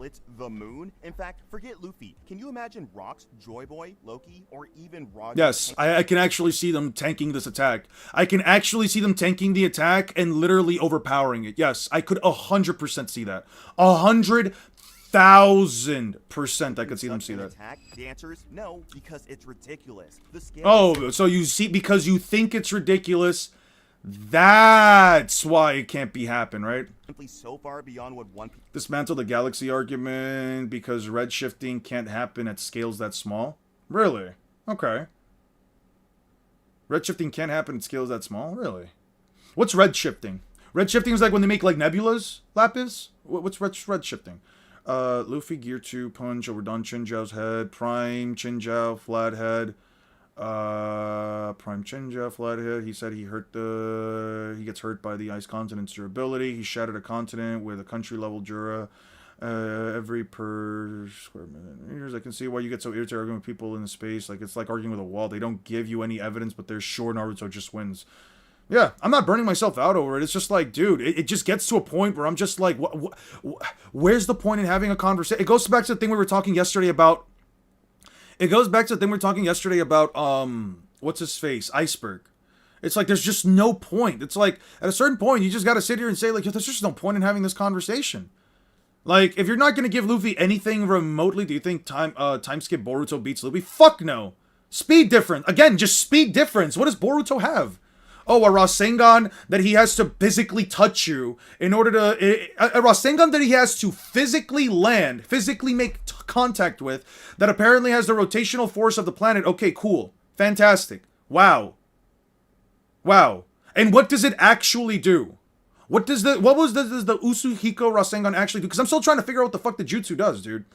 It's the moon. In fact, forget Luffy. Can you imagine Rock's, Joy Boy, Loki, or even Roger? Yes, I can actually see them tanking this attack. I can actually see them tanking the attack and literally overpowering it. Yes, I could 100% see that. 100,000% I could see them see that. Attack? The answer is no, because it's ridiculous. The scale Oh, so you see, because you think it's ridiculous, that's why it can't be happen, right? simply so far beyond what one Dismantle the galaxy argument because red shifting can't happen at scales that small? Really? Okay. Red shifting can't happen at scales that small? Really? What's red shifting? Red shifting is like when they make like nebulas, Lapis? What's red shifting? Luffy Gear 2 punch overdone Chinjiao's head. Prime Chinjiao flathead. Prime Chinjiao flathead. He said he gets hurt by the ice continent's durability. He shattered a continent with a country level Jura. Every per square minute. I can see why you get so irritated arguing with people in space. Like, it's like arguing with a wall. They don't give you any evidence, but they're sure Naruto just wins. Yeah, I'm not burning myself out over it. It's just like, dude, it just gets to a point where I'm just like, where's the point in having a conversation? It goes back to the thing we were talking yesterday about. What's his face? Iceberg. It's like, there's just no point. It's like, at a certain point, you just gotta sit here and say, like, there's just no point in having this conversation. Like, if you're not gonna give Luffy anything remotely, do you think time skip Boruto beats Luffy? Fuck no. Speed difference. Again, just speed difference. What does Boruto have? Oh, a Rasengan that he has to physically touch you in order to... A Rasengan that he has to physically land, physically make contact with, that apparently has the rotational force of the planet. Okay, cool. Fantastic. Wow. Wow. And what does it actually do? What does the Usuhiko Rasengan actually do? Because I'm still trying to figure out what the fuck the jutsu does, dude.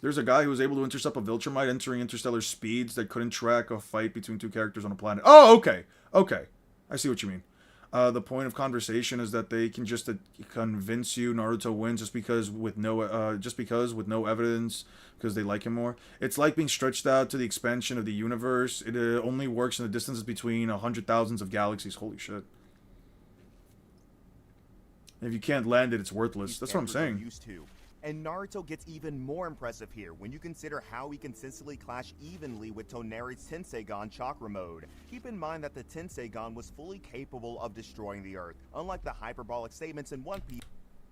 There's a guy who was able to intercept a Viltrumite entering interstellar speeds that couldn't track a fight between two characters on a planet. Oh, okay. Okay. I see what you mean. The point of conversation is that they can just convince you Naruto wins just because with no evidence, because they like him more. It's like being stretched out to the expansion of the universe. It only works in the distances between 100,000s of galaxies. Holy shit. If you can't land it, it's worthless. That's what I'm saying. Used to. And Naruto gets even more impressive here when you consider how he consistently clashed evenly with Toneri's Tenseigan Chakra mode. Keep in mind that the Tenseigan was fully capable of destroying the Earth, unlike the hyperbolic statements in One Piece.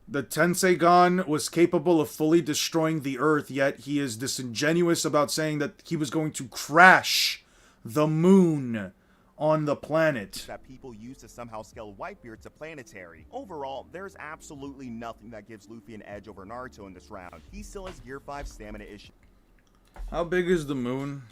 The Tenseigan was capable of fully destroying the Earth, yet he is disingenuous about saying that he was going to crash the moon on the planet. That people use to somehow scale Whitebeard to planetary. Overall, there's absolutely nothing that gives Luffy an edge over Naruto in this round. He still has Gear 5 stamina issue. How big is the moon?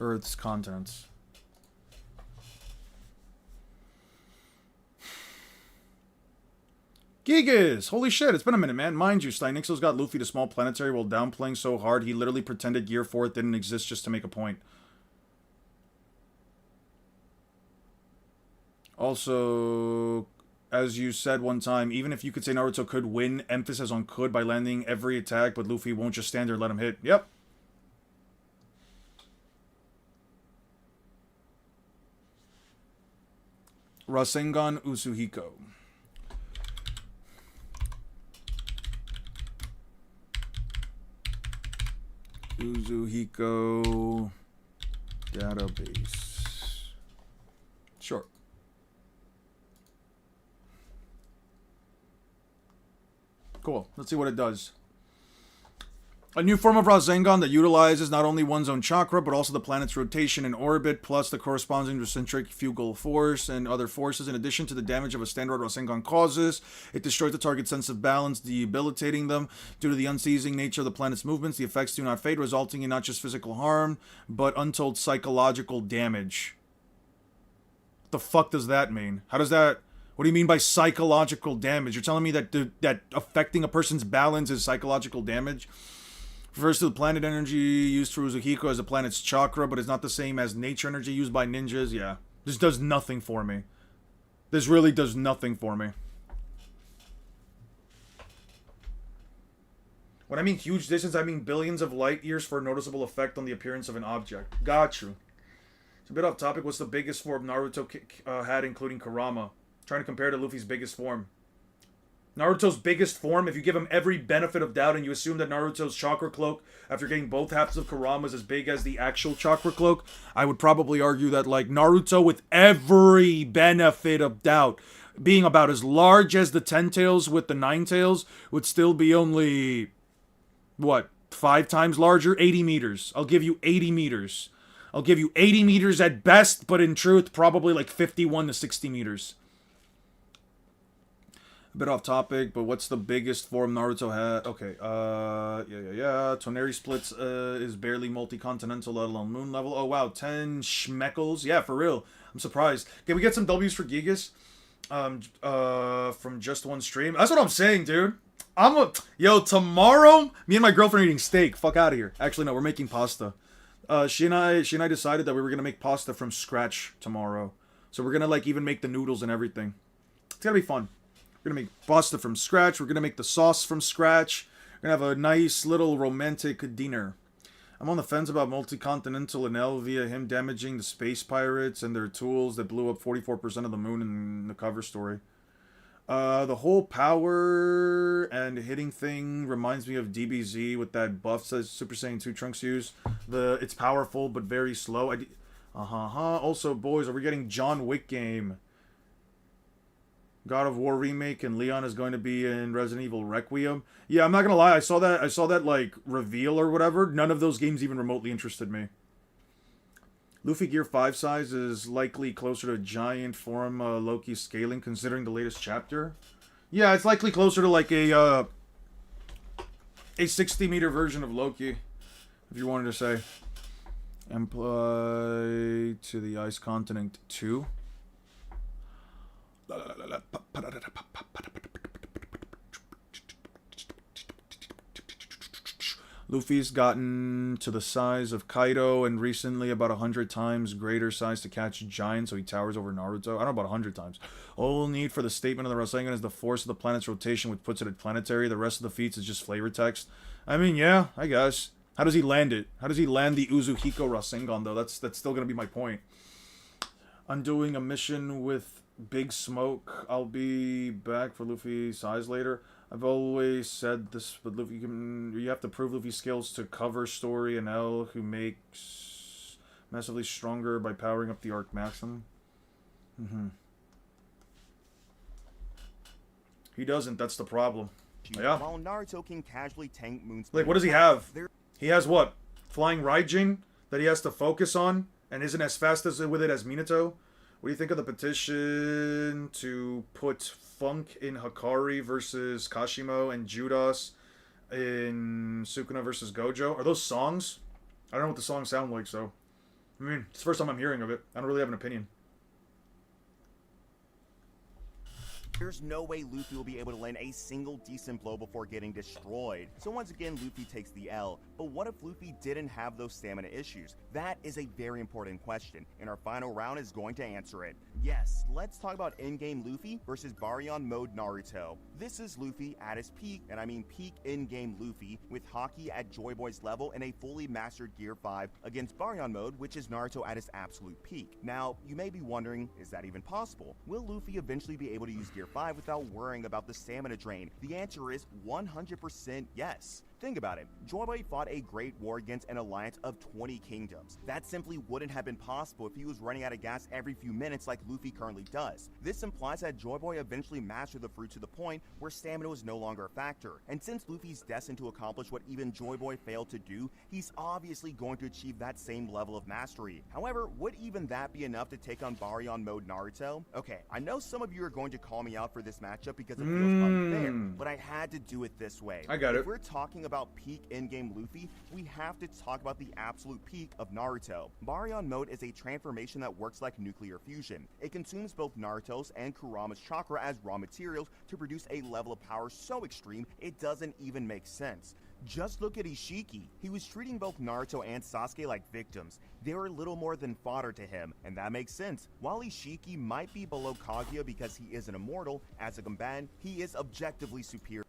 Earth's contents. Gigas! Holy shit, it's been a minute, man. Mind you, Steinixo's got Luffy to small planetary while downplaying so hard he literally pretended Gear 4 didn't exist just to make a point. Also, as you said one time, even if you could say Naruto could win, emphasis on could by landing every attack, but Luffy won't just stand there and let him hit. Yep. Rasengan Usuhiko. Usuhiko database. Sure. Cool. Let's see what it does. A new form of Rasengan that utilizes not only one's own chakra, but also the planet's rotation and orbit, plus the corresponding centrifugal force and other forces. In addition to the damage of a standard Rasengan causes, it destroys the target's sense of balance, debilitating them. Due to the unceasing nature of the planet's movements, the effects do not fade, resulting in not just physical harm, but untold psychological damage. What the fuck does that mean? How does that... What do you mean by psychological damage? You're telling me that that affecting a person's balance is psychological damage? Refers to the planet energy used for Uzuhiko as the planet's chakra, but it's not the same as nature energy used by ninjas. Yeah. This does nothing for me. This really does nothing for me. When I mean huge distance, I mean billions of light years for a noticeable effect on the appearance of an object. Got you. It's a bit off topic. What's the biggest form Naruto had, including Kurama? Trying to compare to Luffy's biggest form. Naruto's biggest form, if you give him every benefit of doubt and you assume that Naruto's chakra cloak, after getting both halves of Kurama, is as big as the actual chakra cloak, I would probably argue that, like, Naruto, with every benefit of doubt, being about as large as the 10 tails with the 9 tails, would still be only, what, 5 times larger? 80 meters. I'll give you 80 meters. I'll give you 80 meters at best, but in truth, probably like 51 to 60 meters. A bit off topic, but what's the biggest form Naruto had? Okay, yeah. Toneri splits is barely multi-continental, let alone moon level. Oh, wow, 10 schmeckles. Yeah, for real. I'm surprised. Can we get some W's for Gigas? From just one stream? That's what I'm saying, dude. Yo, tomorrow, me and my girlfriend are eating steak. Fuck out of here. Actually, no, we're making pasta. She and I decided that we were gonna make pasta from scratch tomorrow. So we're gonna, like, even make the noodles and everything. It's gonna be fun. We're gonna make pasta from scratch. We're gonna make the sauce from scratch. We're gonna have a nice little romantic dinner. I'm on the fence about Multicontinental and L via him damaging the space pirates and their tools that blew up 44% of the moon in the cover story. The whole power and hitting thing reminds me of DBZ with that buff that Super Saiyan 2 Trunks used. It's powerful but very slow. Also, boys, are we getting John Wick game? God of War remake, and Leon is going to be in Resident Evil Requiem. Yeah, I'm not gonna lie, I saw that like reveal or whatever. None of those games even remotely interested me. Luffy Gear 5 size is likely closer to giant form Loki scaling, considering the latest chapter. Yeah, it's likely closer to like a 60-meter version of Loki, if you wanted to say. Employ to the Ice Continent 2. Luffy's gotten to the size of Kaido and recently about 100 times greater size to catch giants, so he towers over Naruto. I don't know, about 100 times. All we'll need for the statement of the Rasengan is the force of the planet's rotation, which puts it at planetary. The rest of the feats is just flavor text. I mean, yeah, I guess. How does he land it? How does he land the Uzuhiko Rasengan, though? That's still going to be my point. Undoing a mission with Big Smoke. I'll be back for Luffy size later. I've always said this, but Luffy you have to prove Luffy's skills to cover story and L, who makes massively stronger by powering up the arc maximum. He doesn't. That's the problem. Yeah. While Naruto can casually tank Moon's... Like, what does he have? He has what? Flying Raijin that he has to focus on and isn't as fast with it as Minato. What do you think of the petition to put Funk in Hikari versus Kashimo and Judas in Sukuna versus Gojo? Are those songs? I don't know what the songs sound like, so... I mean, it's the first time I'm hearing of it. I don't really have an opinion. There's no way Luffy will be able to land a single decent blow before getting destroyed. So once again, Luffy takes the L. But what if Luffy didn't have those stamina issues? That is a very important question, and our final round is going to answer it. Yes, let's talk about in-game Luffy versus Baryon Mode Naruto. This is Luffy at his peak, and I mean peak in-game Luffy, with Haki at Joy Boy's level and a fully mastered Gear 5 against Baryon Mode, which is Naruto at his absolute peak. Now, you may be wondering, is that even possible? Will Luffy eventually be able to use Gear 5 without worrying about the stamina drain? The answer is 100% yes. Think about it. Joy Boy fought a great war against an alliance of 20 kingdoms. That simply wouldn't have been possible if he was running out of gas every few minutes like Luffy currently does. This implies that Joy Boy eventually mastered the fruit to the point where stamina was no longer a factor. And since Luffy's destined to accomplish what even Joy Boy failed to do, he's obviously going to achieve that same level of mastery. However, would even that be enough to take on Baryon Mode Naruto? Okay, I know some of you are going to call me out for this matchup because it feels unfair, but I had to do it this way. I got it. If we're talking about peak in-game Luffy, we have to talk about the absolute peak of Naruto. Baryon Mode is a transformation that works like nuclear fusion. It consumes both Naruto's and Kurama's chakra as raw materials to produce a level of power so extreme it doesn't even make sense. Just look at Ishiki. He was treating both Naruto and Sasuke like victims. They were little more than fodder to him, and that makes sense. While Ishiki might be below Kaguya because he is an immortal, as a combatant, he is objectively superior.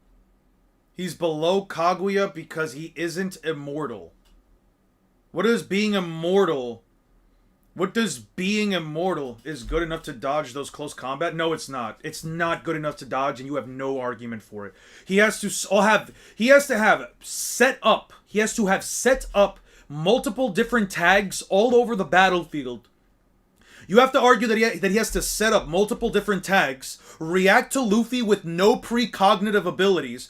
He's below Kaguya because he isn't immortal. What does being immortal is good enough to dodge those close combat? No, it's not. It's not good enough to dodge, and you have no argument for it. He has to have set up multiple different tags all over the battlefield. You have to argue that he has to set up multiple different tags, react to Luffy with no precognitive abilities.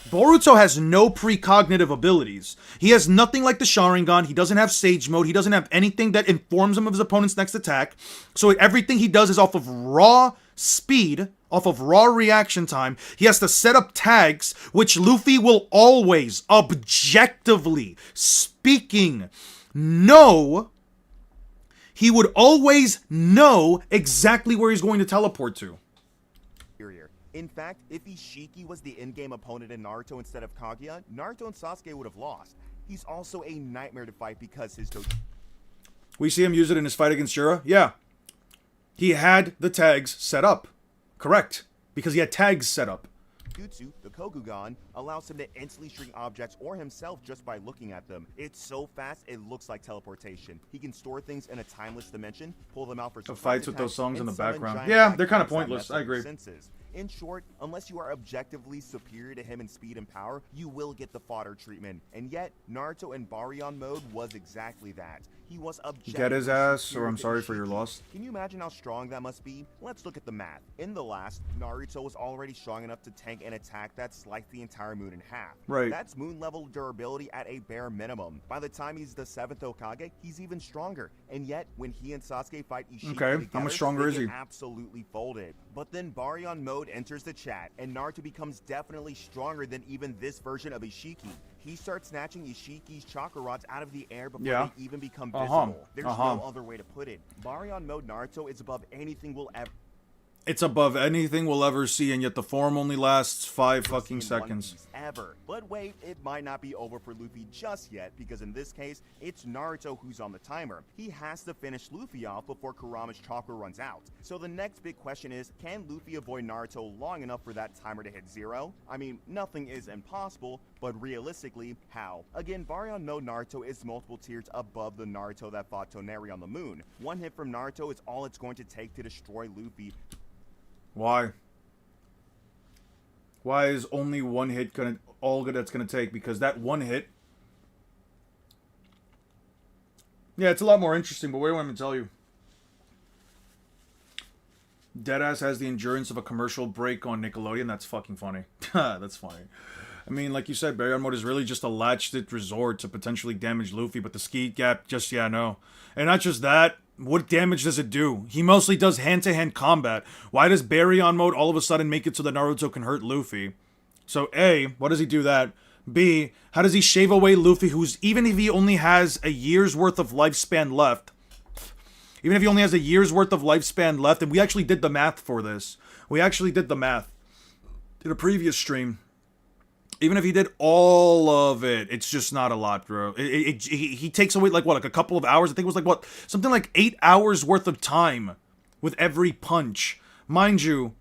Boruto has no precognitive abilities. He has nothing like the Sharingan. He doesn't have Sage Mode. He doesn't have anything that informs him of his opponent's next attack. So everything he does is off of raw speed, off of raw reaction time. He has to set up tags, which Luffy will always, objectively speaking, know. He would always know exactly where he's going to teleport to. In fact, if Ishiki was the in-game opponent in Naruto instead of Kaguya, Naruto and Sasuke would have lost. He's also a nightmare to fight because his We see him use it in his fight against Shura? Yeah. He had the tags set up. Correct. Because he had tags set up. Jutsu, the Kokugan, allows him to instantly shrink objects or himself just by looking at them. It's so fast, it looks like teleportation. He can store things in a timeless dimension, pull them out for the fights with those songs in the background. Yeah, they're kind of pointless. I agree. In short, unless you are objectively superior to him in speed and power, you will get the fodder treatment. And yet, Naruto in Baryon mode was exactly that. He was objectively Get his ass, superior or I'm to sorry for your Ishiki. loss. Can you imagine how strong that must be? Let's look at the math. In the last, Naruto was already strong enough to tank an attack that sliced the entire moon in half. Right. That's moon level durability at a bare minimum. By the time he's the 7th Hokage, he's even stronger. And yet, when he and Sasuke fight Ishiki Okay, how much stronger is he? Absolutely folded. But then Baryon mode enters the chat, and Naruto becomes definitely stronger than even this version of Ishiki. He starts snatching Ishiki's chakra rods out of the air before they even become visible. There's no other way to put it. Baryon mode Naruto is above anything we'll ever... It's above anything we'll ever see, and yet the form only lasts 5 fucking seconds. Ever. But wait, it might not be over for Luffy just yet, because in this case, it's Naruto who's on the timer. He has to finish Luffy off before Kurama's chakra runs out. So the next big question is, can Luffy avoid Naruto long enough for that timer to hit 0? I mean, nothing is impossible, but realistically, how? Again, Baryon mode Naruto is multiple tiers above the Naruto that fought Toneri on the moon. One hit from Naruto is all it's going to take to destroy Luffy. Why? Why is only one hit all good that's gonna take? Because that one hit... Yeah, it's a lot more interesting, but wait, let me tell you. Deadass has the endurance of a commercial break on Nickelodeon. That's fucking funny. That's funny. I mean, like you said, Baryon mode is really just a latched resort to potentially damage Luffy, but the ski gap, just, yeah, no. And not just that, what damage does it do? He mostly does hand-to-hand combat. Why does Baryon mode all of a sudden make it so that Naruto can hurt Luffy? So, A, why does he do that? B, how does he shave away Luffy, who's, even if he only has a year's worth of lifespan left, and we actually did the math for this. We actually did the math in a previous stream. Even if he did all of it, it's just not a lot, bro. He takes away, like, what, like a couple of hours? I think it was, like, what, something like 8 hours worth of time with every punch. Mind you,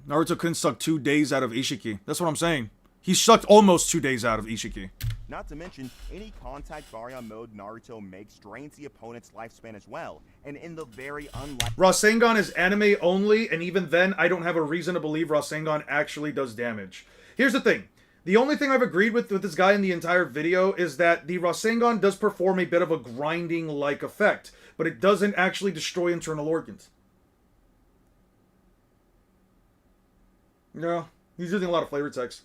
Naruto couldn't suck 2 days out of Ishiki. That's what I'm saying. He sucked almost 2 days out of Ishiki. Not to mention, any contact Baryon mode Naruto makes drains the opponent's lifespan as well. And in the very unlikely... Rasengan is anime only, and even then, I don't have a reason to believe Rasengan actually does damage. Here's the thing. The only thing I've agreed with this guy in the entire video is that the Rasengan does perform a bit of a grinding-like effect, but it doesn't actually destroy internal organs. No, he's using a lot of flavor text.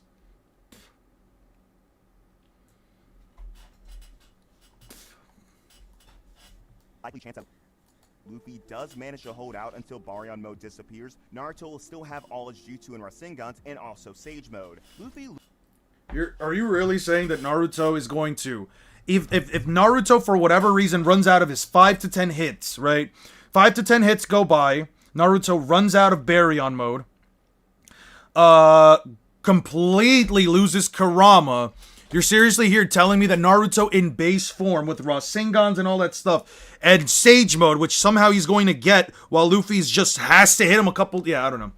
Likely chance that Luffy does manage to hold out until Baryon mode disappears. Naruto will still have all his Jutsu and Rasengans and also Sage mode. Are you really saying that Naruto is going to... If Naruto, for whatever reason, runs out of his 5 to 10 hits, right? 5 to 10 hits go by. Naruto runs out of Baryon mode. Completely loses Kurama. You're seriously here telling me that Naruto in base form with Rasengans and all that stuff and Sage mode, which somehow he's going to get while Luffy's just has to hit him a couple... Yeah, I don't know.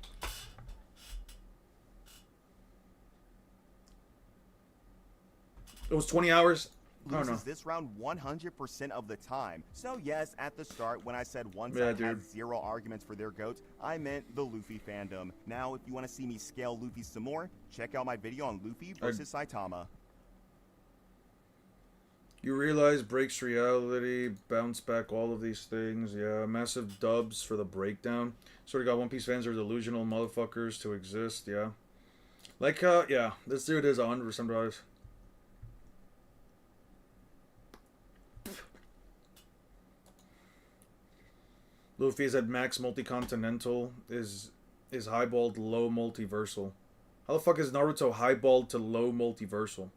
It was 20 hours. I don't know. Loses this round 100% of the time. So yes, at the start, when I said one Yeah, side dude. has 0 arguments for their goats, I meant the Luffy fandom. Now, if you want to see me scale Luffy some more, check out my video on Luffy versus Saitama. You realize breaks reality, bounce back, all of these things. Yeah, massive dubs for the breakdown. Sort of got One Piece fans are delusional motherfuckers to exist. Yeah, like yeah, this dude is 100% right. Luffy's at max multi-continental is highballed low multiversal. How the fuck is Naruto highballed to low multiversal?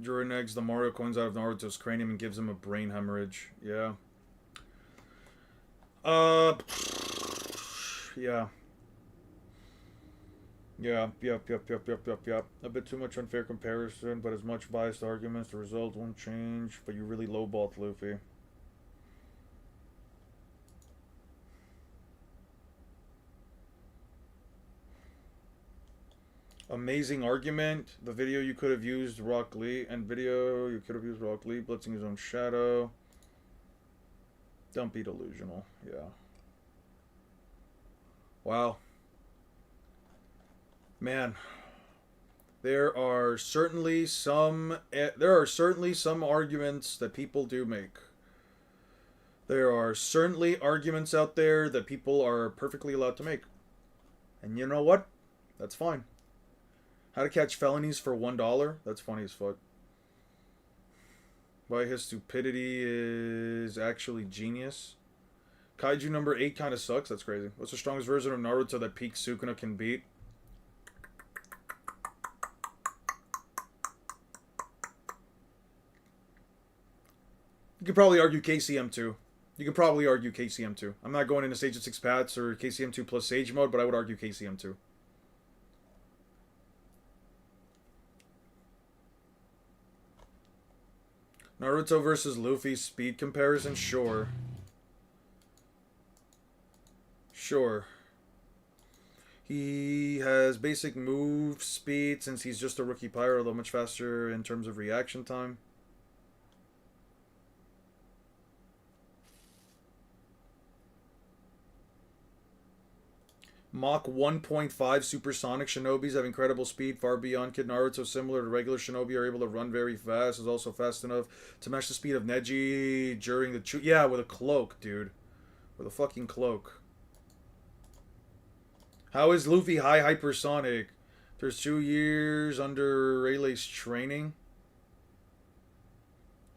During eggs the Mario coins out of Naruto's cranium and gives him a brain hemorrhage. Yeah. Yeah. Yeah, yep. A bit too much unfair comparison, but as much biased arguments, the result won't change, but you really lowballed Luffy. Amazing argument. The video you could have used Rock Lee, and video you could have used Rock Lee, blitzing his own shadow. Don't be delusional. Yeah. Wow. Man. There are certainly some arguments that people do make. There are certainly arguments out there that people are perfectly allowed to make. And you know what? That's fine. How to catch felonies for $1? That's funny as fuck. Why his stupidity is actually genius. Kaiju number 8 kind of sucks. That's crazy. What's the strongest version of Naruto that peak Sukuna can beat? You could probably argue KCM2. You could probably argue KCM2. I'm not going into Sage of 6 Paths or KCM2 plus Sage mode, but I would argue KCM2. Naruto versus Luffy speed comparison? Sure. Sure. He has basic move speed since he's just a rookie pirate, although much faster in terms of reaction time. Mach 1.5 supersonic shinobis have incredible speed far beyond Kid Naruto. Similar to regular shinobi, are able to run very fast. Is also fast enough to match the speed of Neji during the... Yeah, with a cloak, dude. With a fucking cloak. How is Luffy high hypersonic? There's 2 years under Rayleigh's training.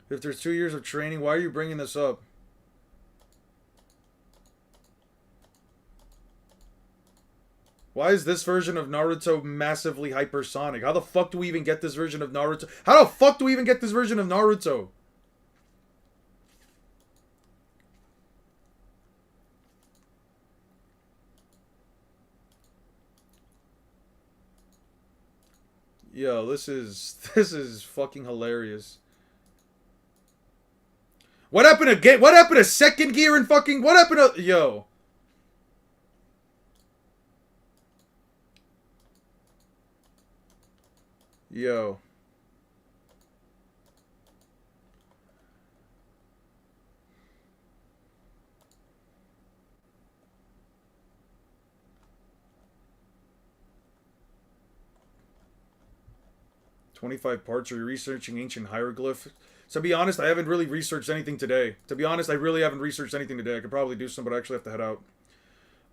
If there's 2 years of training, why are you bringing this up? Why is this version of Naruto massively hypersonic? How the fuck do we even get this version of Naruto? How the fuck do we even get this version of Naruto? Yo, this is fucking hilarious. What happened to second gear and fucking what happened to yo? Yo. "25 parts. Are you researching ancient hieroglyphs?" To be honest, I haven't really researched anything today. I could probably do some, but I actually have to head out.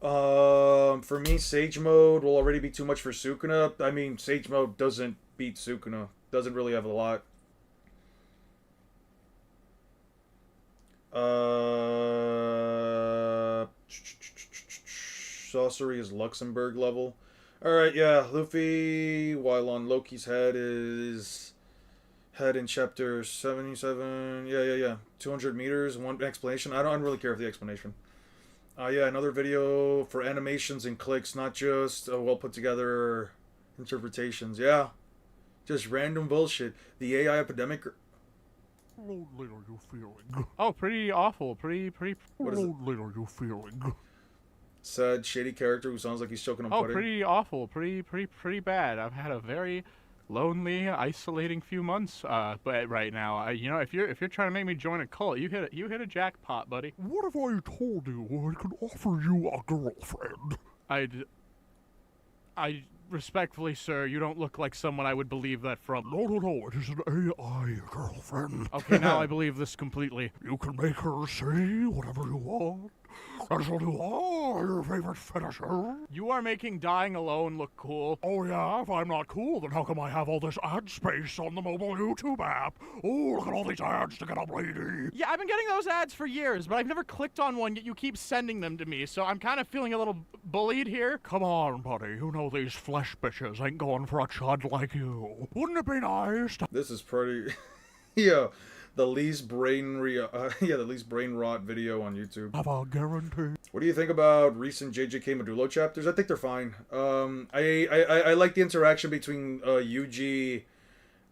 For me, Sage mode will already be too much for Sukuna. I mean, Sage mode doesn't beat Sukuna. Doesn't really have a lot. Sorcery is Luxembourg level. Alright, yeah, Luffy, while on Loki's head in chapter 77. Yeah. 200 meters, one explanation. I don't really care for the explanation. Yeah, another video for animations and clicks, not just well put together interpretations. Yeah, just random bullshit. The AI epidemic. How lonely are you feeling? Oh, pretty awful. Pretty What is it? lonely are you feeling? Sad, shady character who sounds like he's choking on Oh, pudding. pretty awful. Pretty bad. I've had a very lonely, isolating few months. But right now, you know, if you're trying to make me join a cult, you hit a jackpot, buddy. What if I told you I could offer you a girlfriend? I respectfully, sir, you don't look like someone I would believe that from. No, it is an AI girlfriend. Okay, now I believe this completely. You can make her say whatever you want. That's what you are, your favorite finisher. You are making dying alone look cool. Oh yeah, if I'm not cool, then how come I have all this ad space on the mobile YouTube app? Oh, look at all these ads to get up, lady. Yeah, I've been getting those ads for years, but I've never clicked on one, yet you keep sending them to me, so I'm kind of feeling a little bullied here. Come on, buddy, you know these flesh bitches ain't going for a chud like you. Wouldn't it be nice to... This is pretty... yeah, the least brain rot video on YouTube. have a guarantee? What do you think about recent JJK Medulo chapters? I think they're fine. I like the interaction between Yuji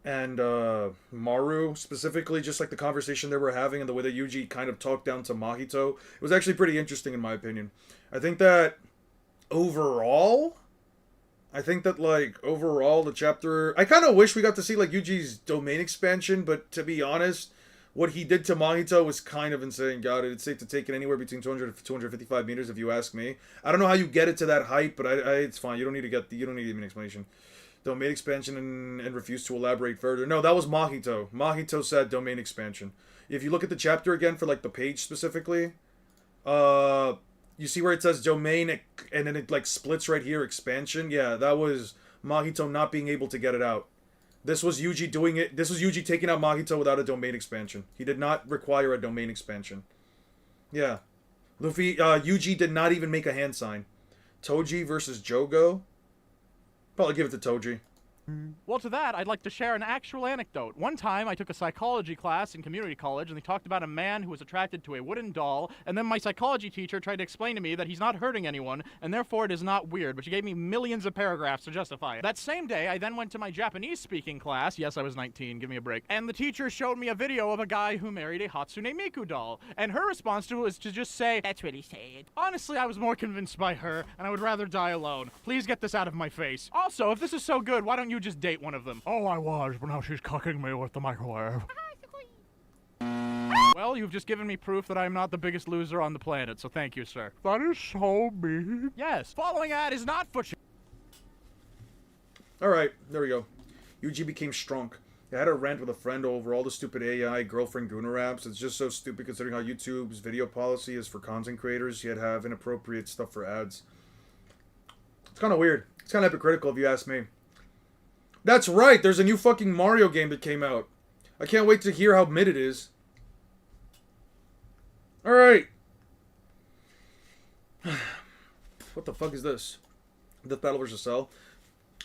and Maru, specifically just like the conversation they were having and the way that Yuji kind of talked down to Mahito. It was actually pretty interesting in my opinion. I think that overall, the chapter... I kind of wish we got to see, like, Yuji's domain expansion, but to be honest, what he did to Mahito was kind of insane. God, it's safe to take it anywhere between 200 to 255 meters, if you ask me. I don't know how you get it to that height, but it's fine. You don't need to give me an explanation. Domain expansion and refuse to elaborate further. No, that was Mahito. Mahito said domain expansion. If you look at the chapter again for, like, the page specifically, you see where it says domain, and then it, like, splits right here, expansion? Yeah, that was Mahito not being able to get it out. This was Yuji doing it. This was Yuji taking out Mahito without a domain expansion. He did not require a domain expansion. Yeah. Luffy, Yuji did not even make a hand sign. Toji versus Jogo? Probably give it to Toji. Well, to that, I'd like to share an actual anecdote. One time, I took a psychology class in community college, and they talked about a man who was attracted to a wooden doll, and then my psychology teacher tried to explain to me that he's not hurting anyone, and therefore it is not weird, but she gave me millions of paragraphs to justify it. That same day, I then went to my Japanese-speaking class. Yes, I was 19, give me a break. And the teacher showed me a video of a guy who married a Hatsune Miku doll, and her response to it was to just say, "That's really sad." Honestly, I was more convinced by her, and I would rather die alone. Please get this out of my face. Also, if this is so good, why don't you just date one of them? Oh, I was, but now she's cucking me with the microwave. Well, you've just given me proof that I'm not the biggest loser on the planet, so thank you, sir. That is so mean. Yes, following ad is not for Alright, there we go. Yuji became strong. I had a rant with a friend over all the stupid AI girlfriend Gooner apps. It's just so stupid considering how YouTube's video policy is for content creators, yet have inappropriate stuff for ads. It's kind of weird. It's kind of hypocritical if you ask me. That's right, there's a new fucking Mario game that came out. I can't wait to hear how mid it is. Alright. What the fuck is this? Death Battle vs. Cell.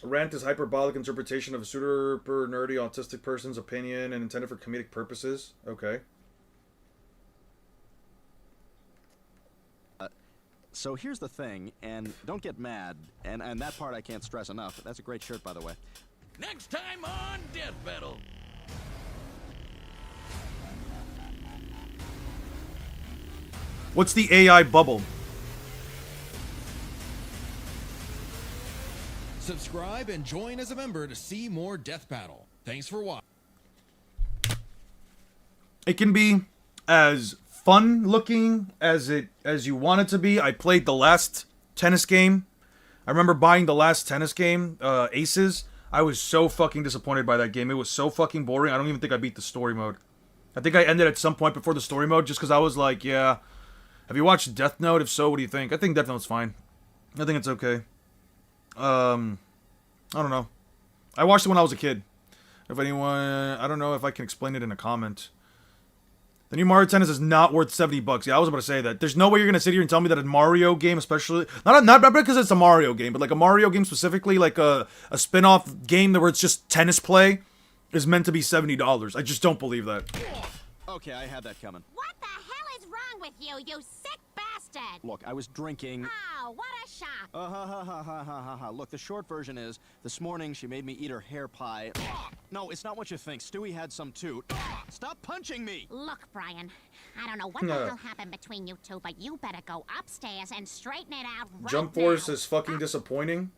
A rant is hyperbolic interpretation of a super nerdy autistic person's opinion and intended for comedic purposes. Okay. So here's the thing, and don't get mad, and that part I can't stress enough. That's a great shirt, by the way. Next time on Death Battle. What's the AI bubble? Subscribe and join as a member to see more Death Battle. Thanks for watching. It can be as fun looking as you want it to be. I played the last tennis game. I remember buying the last tennis game, Aces. I was so fucking disappointed by that game. It was so fucking boring. I don't even think I beat the story mode. I think I ended at some point before the story mode just because I was like, yeah. Have you watched Death Note? If so, what do you think? I think Death Note's fine. I think it's okay. I don't know. I watched it when I was a kid. If anyone... I don't know if I can explain it in a comment. The new Mario Tennis is not worth $70. Yeah, I was about to say that. There's no way you're gonna sit here and tell me that a Mario game, especially not because it's a Mario game, but like a Mario game specifically, like a spin-off game where it's just tennis play, is meant to be $70. I just don't believe that. Okay, I had that coming. What the hell is wrong wrong with you, you sick bastard? Look, I was drinking. Oh, what a shock. Ha. Look, the short version is, this morning she made me eat her hair pie. No, it's not what you think. Stewie had some too. Stop punching me! Look, Brian, I don't know what the hell happened between you two, but you better go upstairs and straighten it out right Jump now. Force is fucking disappointing.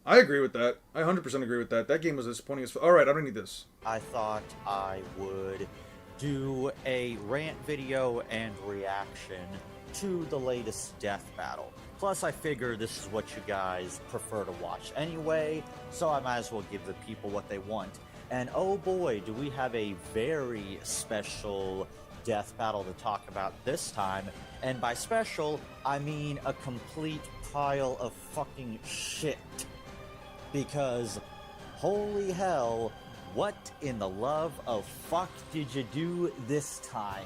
I agree with that. I 100% agree with that. That game was disappointing as fuck. Alright, I don't need this. I thought I would do a rant video and reaction to the latest death battle. Plus, I figure this is what you guys prefer to watch anyway, so I might as well give the people what they want. And oh boy, do we have a very special death battle to talk about this time. And by special, I mean a complete pile of fucking shit. Because, holy hell, what in the love of fuck did you do this time,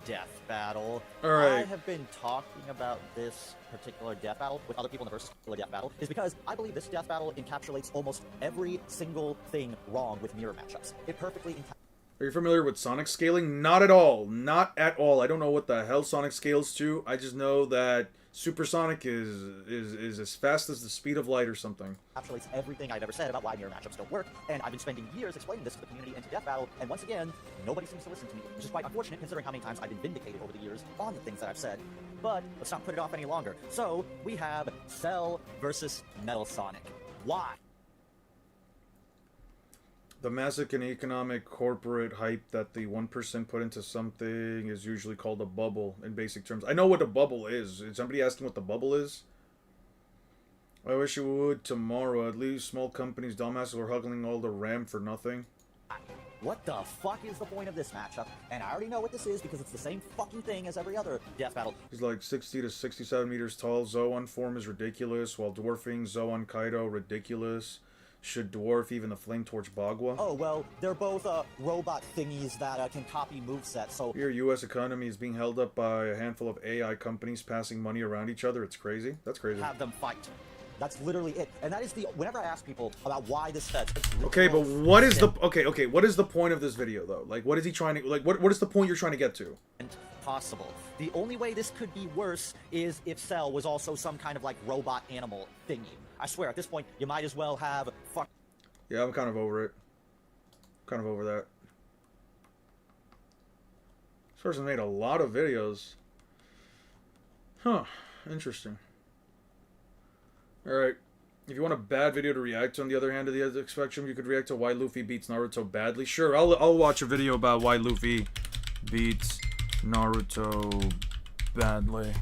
death battle? Alright. I have been talking about this particular death battle with other people in the versus death battle is because I believe this death battle encapsulates almost every single thing wrong with mirror matchups. It perfectly Are you familiar with Sonic scaling? Not at all. Not at all. I don't know what the hell Sonic scales to. I just know that Supersonic is as fast as the speed of light or something. encapsulates everything I've ever said about why mirror matchups don't work, and I've been spending years explaining this to the community and to Death Battle, and once again, nobody seems to listen to me, which is quite unfortunate considering how many times I've been vindicated over the years on the things that I've said. But let's not put it off any longer. So, we have Cell versus Metal Sonic. Why? The massive and economic corporate hype that the 1% put into something is usually called a bubble in basic terms. I know what a bubble is. Is somebody asking what the bubble is? I wish you would tomorrow. At least small companies, dumbasses, are hugging all the RAM for nothing. What the fuck is the point of this matchup? And I already know what this is because it's the same fucking thing as every other death battle. He's like 60 to 67 meters tall. Zoan form is ridiculous, while dwarfing Zoan Kaido ridiculous. Should dwarf even the Flame Torch Bagua? Oh, well, they're both robot thingies that can copy movesets, so... Your U.S. economy is being held up by a handful of AI companies passing money around each other. It's crazy. That's crazy. Have them fight. That's literally it. And that is the... Whenever I ask people about why this fets... Okay, but what is the... Okay, what is the point of this video, though? Like, what is he trying to... Like, what is the point you're trying to get to? Possible. The only way this could be worse is if Cell was also some kind of, like, robot animal thingy. I swear, at this point, you might as well have... Yeah, I'm kind of over it. Kind of over that. This person made a lot of videos. Huh. Interesting. Alright. If you want a bad video to react to, on the other hand of the other spectrum, you could react to why Luffy beats Naruto badly. Sure, I'll watch a video about why Luffy beats Naruto badly.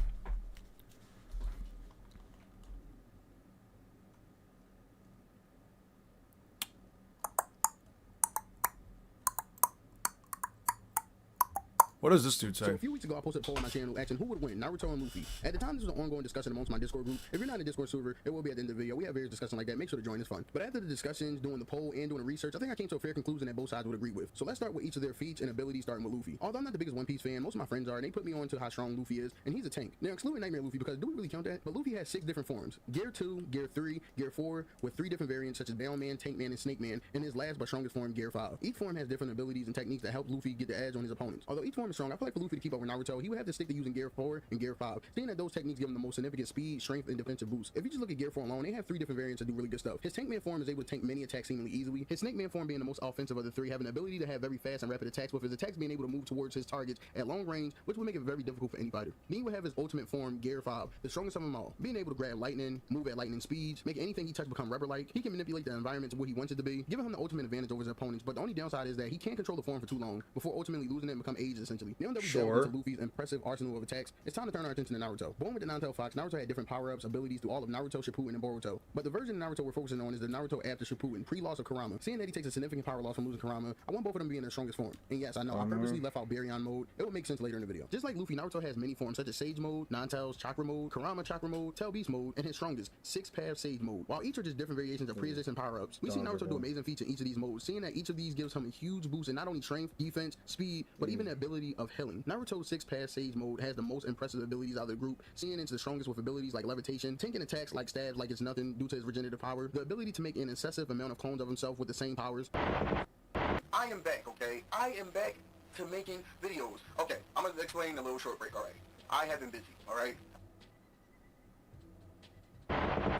What does this dude say? So a few weeks ago, I posted a poll on my channel asking who would win, Naruto and Luffy. At the time, this was an ongoing discussion amongst my Discord group. If you're not in the Discord server, it will be at the end of the video. We have various discussions like that. Make sure to join. It's fun. But after the discussions, doing the poll, and doing the research, I think I came to a fair conclusion that both sides would agree with. So let's start with each of their feats and abilities, starting with Luffy. Although I'm not the biggest One Piece fan, most of my friends are, and they put me on to how strong Luffy is, and he's a tank. Now, excluding Nightmare Luffy, because do we really count that? But Luffy has 6 different forms. Gear 2, Gear 3, Gear 4, with 3 different variants such as Bound Man, Tank Man, and Snake Man, and his last but strongest form, Gear 5. Each form has different abilities and techniques that help Luffy get the edge on his opponents. Although each form is strong, I feel like for Luffy to keep up with Naruto, he would have to stick to using Gear 4 and Gear 5, seeing that those techniques give him the most significant speed, strength, and defensive boost. If you just look at Gear 4 alone, they have 3 different variants that do really good stuff. His Tank Man form is able to tank many attacks seemingly easily. His Snake Man form being the most offensive of the 3, having the ability to have very fast and rapid attacks, with his attacks being able to move towards his targets at long range, which would make it very difficult for any fighter. Then he would have his ultimate form, Gear 5, the strongest of them all, being able to grab lightning, move at lightning speeds, make anything he touches become rubber-like. He can manipulate the environment to what he wants it to be, giving him the ultimate advantage over his opponents, but the only downside is that he can't control the form for too long before ultimately losing it and become aged essentially. Now that we delve into Luffy's impressive arsenal of attacks, it's time to turn our attention to Naruto. Born with the Nine-Tailed Fox, Naruto had different power-ups, abilities through all of Naruto, Shippuden, and Boruto. But the version of Naruto we're focusing on is the Naruto after Shippuden, pre-loss of Kurama. Seeing that he takes a significant power loss from losing Kurama, I want both of them to be in their strongest form. And yes, I know, I purposely left out Baryon mode. It will make sense later in the video. Just like Luffy, Naruto has many forms such as Sage mode, Nine-Tails, Chakra mode, Kurama Chakra mode, Tail Beast mode, and his strongest, 6-Path Sage mode. While each are just different variations of pre-existing power-ups, we see Naruto do amazing feats in each of these modes, seeing that each of these gives him a huge boost in not only strength, defense, speed, but even the ability of healing. Naruto's 6-Path Sage mode has the most impressive abilities out of the group, seeing into the strongest with abilities like levitation, tanking attacks like stabs like it's nothing due to his regenerative power, the ability to make an excessive amount of clones of himself with the same powers. I am back, okay? I am back. to making videos. Okay, I'm gonna explain a little short break, alright? I have been busy, alright?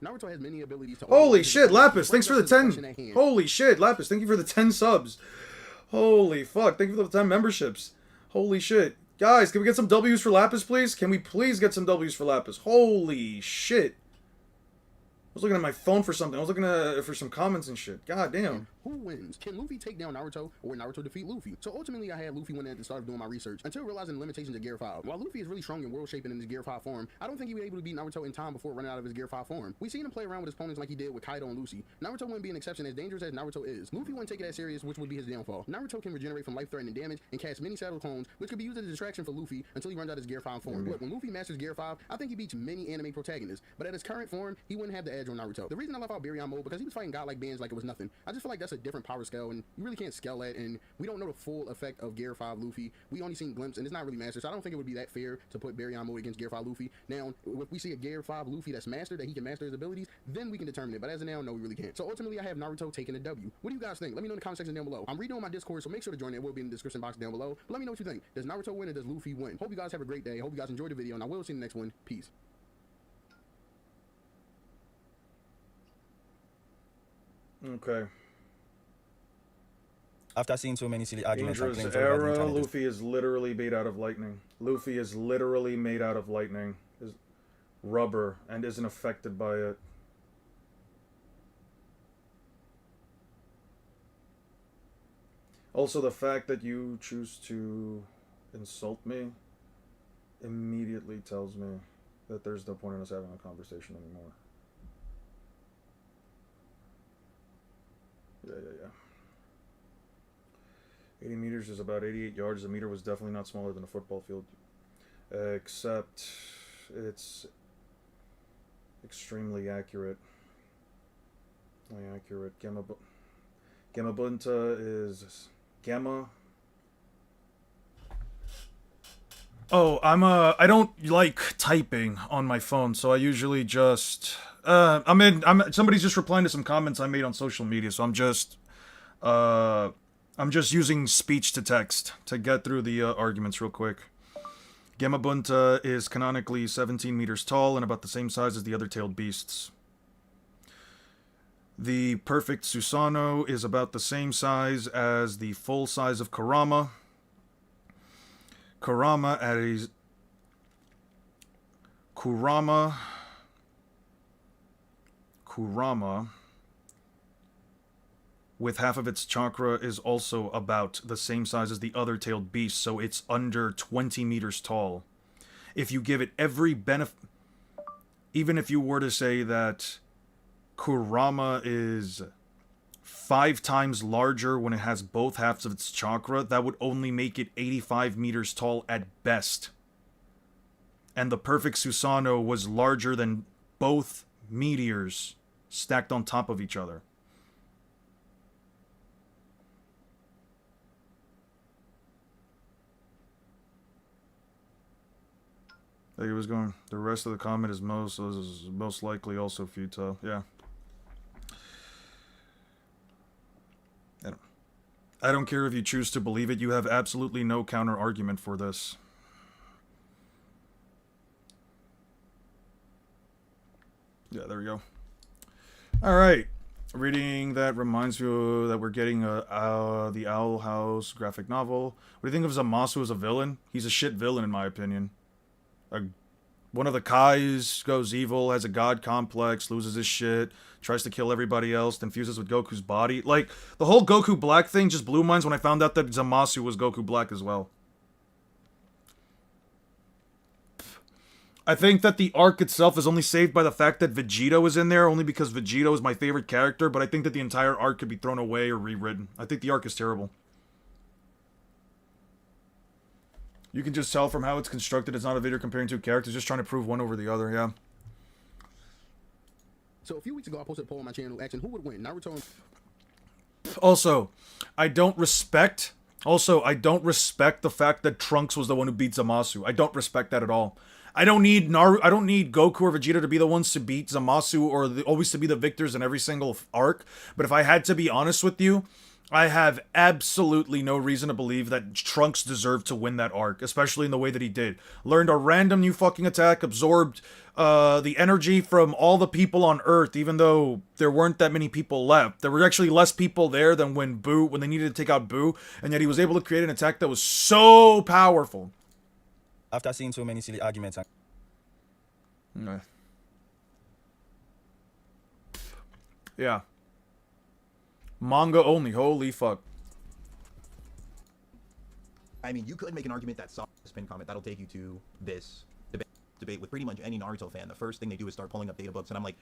Naruto has many abilities to... Holy shit, Lapis, thanks for the 10. Holy shit, Lapis, thank you for the 10 subs. Holy fuck, thank you for the 10 memberships. Holy shit. Guys, can we get some W's for Lapis, please? Can we please get some W's for Lapis? Holy shit. I was looking at my phone for something. I was looking for some comments and shit. God damn. Who wins? Can Luffy take down Naruto, or Naruto defeat Luffy? So ultimately, I had Luffy win at the start of doing my research, until realizing the limitations of Gear 5. While Luffy is really strong in world shaping in his Gear 5 form, I don't think he would be able to beat Naruto in time before running out of his Gear 5 form. We seen him play around with his opponents like he did with Kaido and Lucy. Naruto wouldn't be an exception, as dangerous as Naruto is. Luffy wouldn't take it as serious, which would be his downfall. Naruto can regenerate from life-threatening damage and cast many shadow clones, which could be used as a distraction for Luffy until he runs out his Gear 5 form. Look, when Luffy masters Gear 5, I think he beats many anime protagonists, but at his current form, he wouldn't have the edge on Naruto. The reason I left out Baryon mode because he was fighting godlike beings like it was nothing. I just feel like that's a different power scale, and you really can't scale that, and we don't know the full effect of Gear 5 Luffy. We only seen glimpses, and it's not really mastered, so I don't think it would be that fair to put Baryon mode against Gear 5 Luffy. Now, if we see a Gear 5 Luffy that's mastered, that he can master his abilities, then we can determine it, but as of now, no, we really can't. So ultimately, I have Naruto taking a W. What do you guys think? Let me know in the comment section down below. I'm redoing my Discord, so make sure to join it. It will be in the description box down below. But let me know what you think. Does Naruto win or does Luffy win? Hope you guys have a great day. Hope you guys enjoyed the video, and I will see you in the next one. Peace. Okay. After seeing so many silly arguments and Dangerous claims over the era. internet, Luffy is literally made out of lightning. Luffy is literally made out of lightning. Is rubber and isn't affected by it. Also, the fact that you choose to insult me immediately tells me that there's no point in us having a conversation anymore. Yeah. 80 meters is about 88 yards. The meter was definitely not smaller than a football field. Except it's extremely accurate. Accurate. Gamma Bunta is Gamma. Oh, I don't like typing on my phone, so I usually just somebody's just replying to some comments I made on social media, so I'm just using speech to text to get through the arguments real quick. Gamma Bunta is canonically 17 meters tall and about the same size as the other tailed beasts. The perfect Susanoo is about the same size as the full size of Kurama. Kurama with half of its chakra is also about the same size as the other tailed beast, so it's under 20 meters tall. If you give it every benefit, even if you were to say that Kurama is 5 times larger when it has both halves of its chakra, that would only make it 85 meters tall at best. And the perfect Susanoo was larger than both meteors stacked on top of each other. Like it was going. The rest of the comment is most likely also futile. Yeah. I don't care if you choose to believe it. You have absolutely no counter argument for this. Yeah, there we go. All right. Reading that reminds you that we're getting the Owl House graphic novel. What do you think of Zamasu as a villain? He's a shit villain in my opinion. One of the Kais goes evil, has a god complex, loses his shit, tries to kill everybody else, then fuses with Goku's body. Like, the whole Goku Black thing just blew minds when I found out that Zamasu was Goku Black as well. I think that the arc itself is only saved by the fact that Vegito is in there, only because Vegito is my favorite character, but I think that the entire arc could be thrown away or rewritten. I think the arc is terrible. You can just tell from how it's constructed, it's not a video comparing two characters, just trying to prove one over the other, yeah. So a few weeks ago, I posted a poll on my channel asking who would win, Naruto and... Also, I don't respect the fact that Trunks was the one who beat Zamasu. I don't respect that at all. I don't need Goku or Vegeta to be the ones to beat Zamasu or always to be the victors in every single arc. But if I had to be honest with you, I have absolutely no reason to believe that Trunks deserved to win that arc, especially in the way that he did. Learned a random new fucking attack, absorbed the energy from all the people on Earth, even though there weren't that many people left. There were actually less people there than when they needed to take out Boo, and yet he was able to create an attack that was so powerful. After seeing so many silly arguments, Yeah. Manga only, holy fuck. I mean, you could make an argument that saw this pin comment that'll take you to this debate with pretty much any Naruto fan. The first thing they do is start pulling up data books, and I'm like,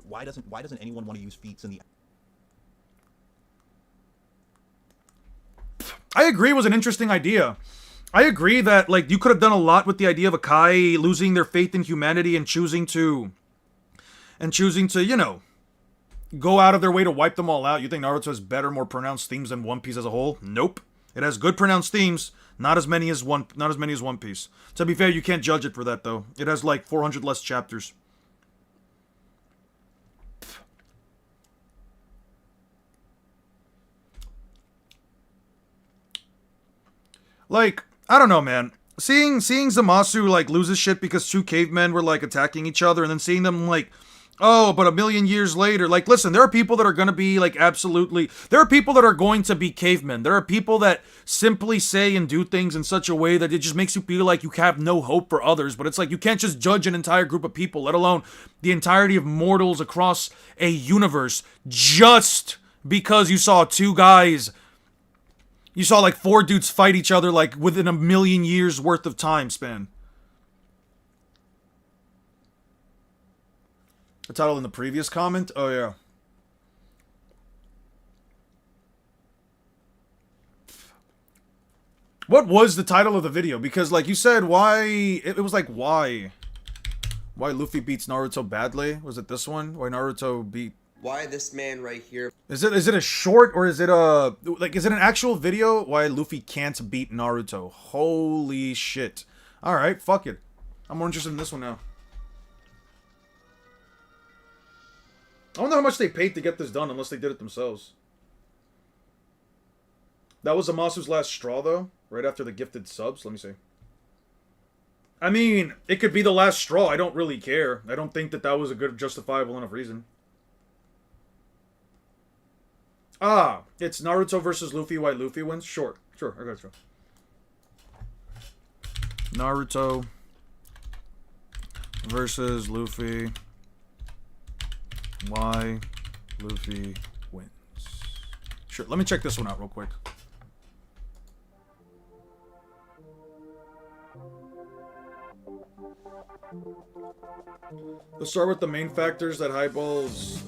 why doesn't anyone want to use feats in the... I agree, it was an interesting idea. I agree that, like, you could have done a lot with the idea of Akai losing their faith in humanity and choosing to, you know, go out of their way to wipe them all out. You think Naruto has better, more pronounced themes than One Piece as a whole? Nope. It has good pronounced themes, not as many as One Piece. To be fair, you can't judge it for that though. It has like 400 less chapters. Like, I don't know, man. Seeing Zamasu like lose his shit because two cavemen were like attacking each other, and then seeing them like, oh, but a million years later, like, listen, there are people that are going to be, like, absolutely... There are people that are going to be cavemen. There are people that simply say and do things in such a way that it just makes you feel like you have no hope for others. But it's like, you can't just judge an entire group of people, let alone the entirety of mortals across a universe, just because you saw two guys... You saw, like, 4 dudes fight each other, like, within a million years worth of time span. The title in the previous comment? Oh, yeah. What was the title of the video? Because, like you said, why... It was like, why? Why Luffy beats Naruto badly? Was it this one? Why Naruto beat... Why this man right here? Is it a short, or is it a... Like, is it an actual video? Why Luffy can't beat Naruto? Holy shit. Alright, fuck it. I'm more interested in this one now. I wonder how much they paid to get this done, unless they did it themselves. That was Amasu's last straw, though, right after the gifted subs. Let me see. I mean, it could be the last straw. I don't really care. I don't think that that was a good, justifiable enough reason. Ah, it's Naruto versus Luffy. Why Luffy wins? Sure, sure, I got you. Naruto versus Luffy. Why Luffy wins. Sure, let me check this one out real quick. Let's start with the main factors that highballs...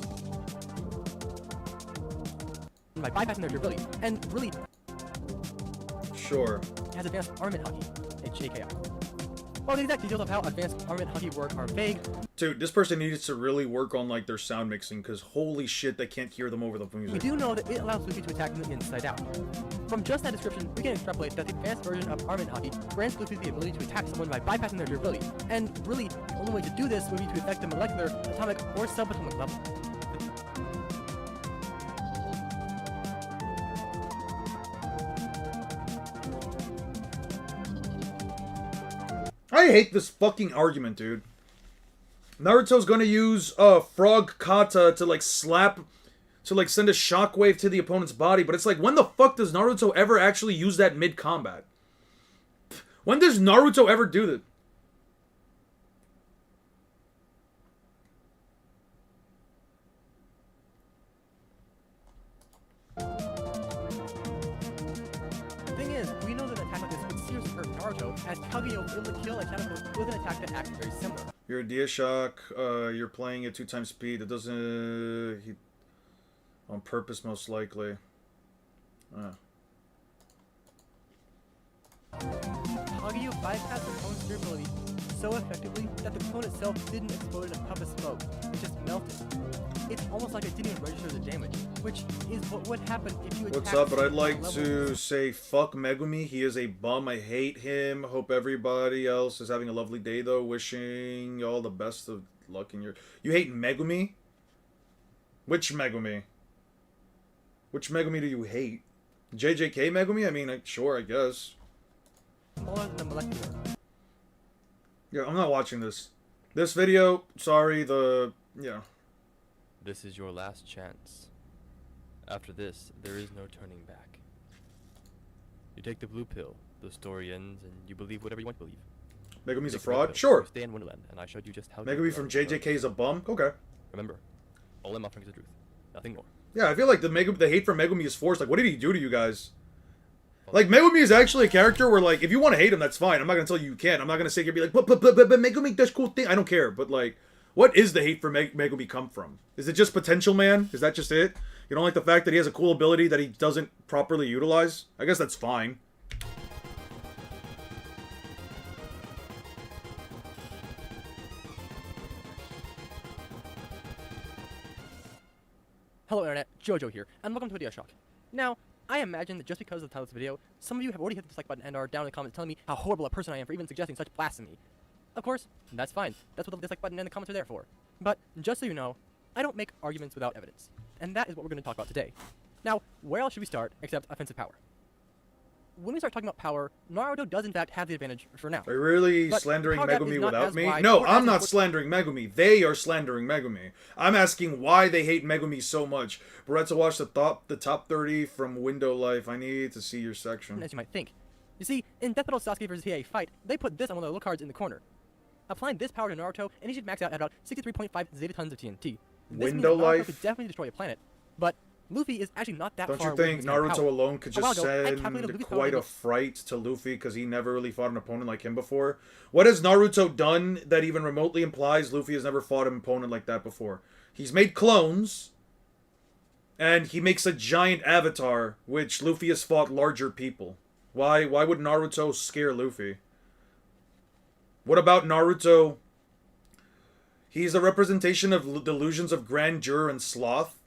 By bypassing their durability, and really... Sure. Has advanced armament hockey, HJKI. Well, the exact details of how advanced armament hockey work are vague. Dude, this person needs to really work on, like, their sound mixing, because holy shit, they can't hear them over the music. We do know that it allows Luffy to attack from the inside out. From just that description, we can extrapolate that the advanced version of armament hockey grants Luffy the ability to attack someone by bypassing their durability. And really, the only way to do this would be to affect the molecular, atomic, or subatomic level. I hate this fucking argument, dude. Naruto's gonna use frog kata to like slap, to like send a shockwave to the opponent's body, but it's like, when the fuck does Naruto ever actually use that mid-combat? When does Naruto ever do that? The thing is, we know that an attack like this would seriously hurt Naruto, as Kage was able to kill a shadow with an attack that acts very similar. You're a Dia Shock, you're playing at 2 times speed, it doesn't... he, on purpose, most likely. Kage bypassed the opponent's durability so effectively that the clone itself didn't explode in a puff of smoke, it just melted. It's almost like it didn't even register the damage, which is what would happen if you attacked... What's up, but I'd like level. to say fuck Megumi, he is a bum, I hate him, hope everybody else is having a lovely day though, wishing y'all the best of luck in your... You hate Megumi? Which Megumi? Which Megumi do you hate? JJK Megumi? I mean, sure, I guess. Smaller than the molecular. Yeah, I'm not watching this. This video, sorry, yeah. This is your last chance. After this, there is no turning back. You take the blue pill, the story ends, and you believe whatever you want to believe. Megumi's a Take the red fraud? pill, Sure. you stay in Wonderland, and I showed you just how. Megumi from JJK is a bum? Okay. Remember, all I'm offering is the truth, nothing more. Yeah, I feel like the hate for Megumi is forced. Like, what did he do to you guys? Like, Megumi is actually a character where, like, if you want to hate him, that's fine. I'm not going to tell you you can't. I'm not going to sit here and be like, but Megumi does cool thing. I don't care. But, like, what is the hate for Megumi come from? Is it just potential, man? Is that just it? You don't like the fact that he has a cool ability that he doesn't properly utilize? I guess that's fine. Hello Internet, Jojo here, and welcome to Video Shock. Now, I imagine that just because of the title of this video, some of you have already hit the dislike button and are down in the comments telling me how horrible a person I am for even suggesting such blasphemy. Of course, that's fine. That's what the dislike button and the comments are there for. But, just so you know, I don't make arguments without evidence. And that is what we're going to talk about today. Now, where else should we start except offensive power? When we start talking about power, Naruto does in fact have the advantage for now. Are you really But slandering power gap is Megumi not without as me? wide No, or I'm as not important- slandering Megumi. They are slandering Megumi. I'm asking why they hate Megumi so much. Beretta watched the top 30 from Window Life. I need to see your section. As you might think. You see, in Death Battle Sasuke vs. Hiei fight, they put this on one of the little cards in the corner. Applying this power to Naruto, and he should max out at about 63.5 zetatons of TNT. This means that Window Naruto Life? could definitely destroy a planet, but Luffy is actually not that Don't far you away think from his current Naruto power. alone could A while just ago, I calculated send Luffy's power quite to a be- fright to Luffy because he never really fought an opponent like him before? What has Naruto done that even remotely implies Luffy has never fought an opponent like that before? He's made clones, and he makes a giant avatar, which Luffy has fought larger people. Why would Naruto scare Luffy? What about Naruto? He's a representation of delusions of grandeur and sloth.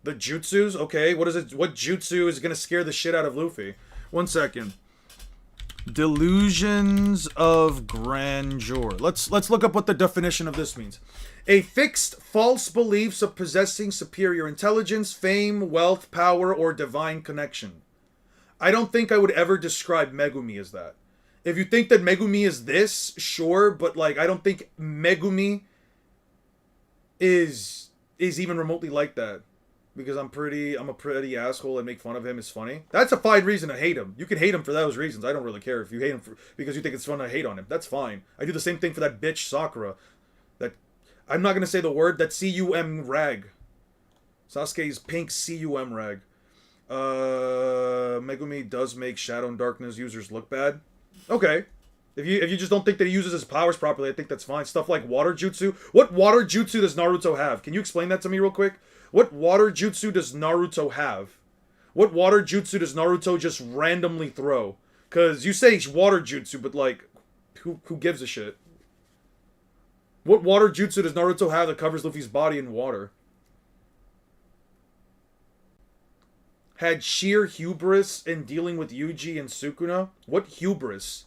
The jutsus? Okay, what is it? What jutsu is gonna scare the shit out of Luffy? 1 second. Delusions of grandeur. Let's look up what the definition of this means. A fixed false beliefs of possessing superior intelligence, fame, wealth, power, or divine connection. I don't think I would ever describe Megumi as that. If you think that Megumi is this, sure, but like I don't think Megumi is even remotely like that. Because I'm a pretty asshole and make fun of him is funny. That's a fine reason to hate him. You can hate him for those reasons. I don't really care if you hate him because you think it's fun to hate on him. That's fine. I do the same thing for that bitch Sakura. That I'm not gonna say the word. That cum rag. Sasuke's pink cum rag. Megumi does make Shadow and Darkness users look bad. Okay. If you just don't think that he uses his powers properly, I think that's fine. Stuff like water jutsu. What water jutsu does Naruto have? Can you explain that to me real quick? What water jutsu does Naruto have? What water jutsu does Naruto just randomly throw? Because you say water jutsu, but like, who gives a shit? What water jutsu does Naruto have that covers Luffy's body in water? Had sheer hubris in dealing with Yuji and Sukuna? What hubris?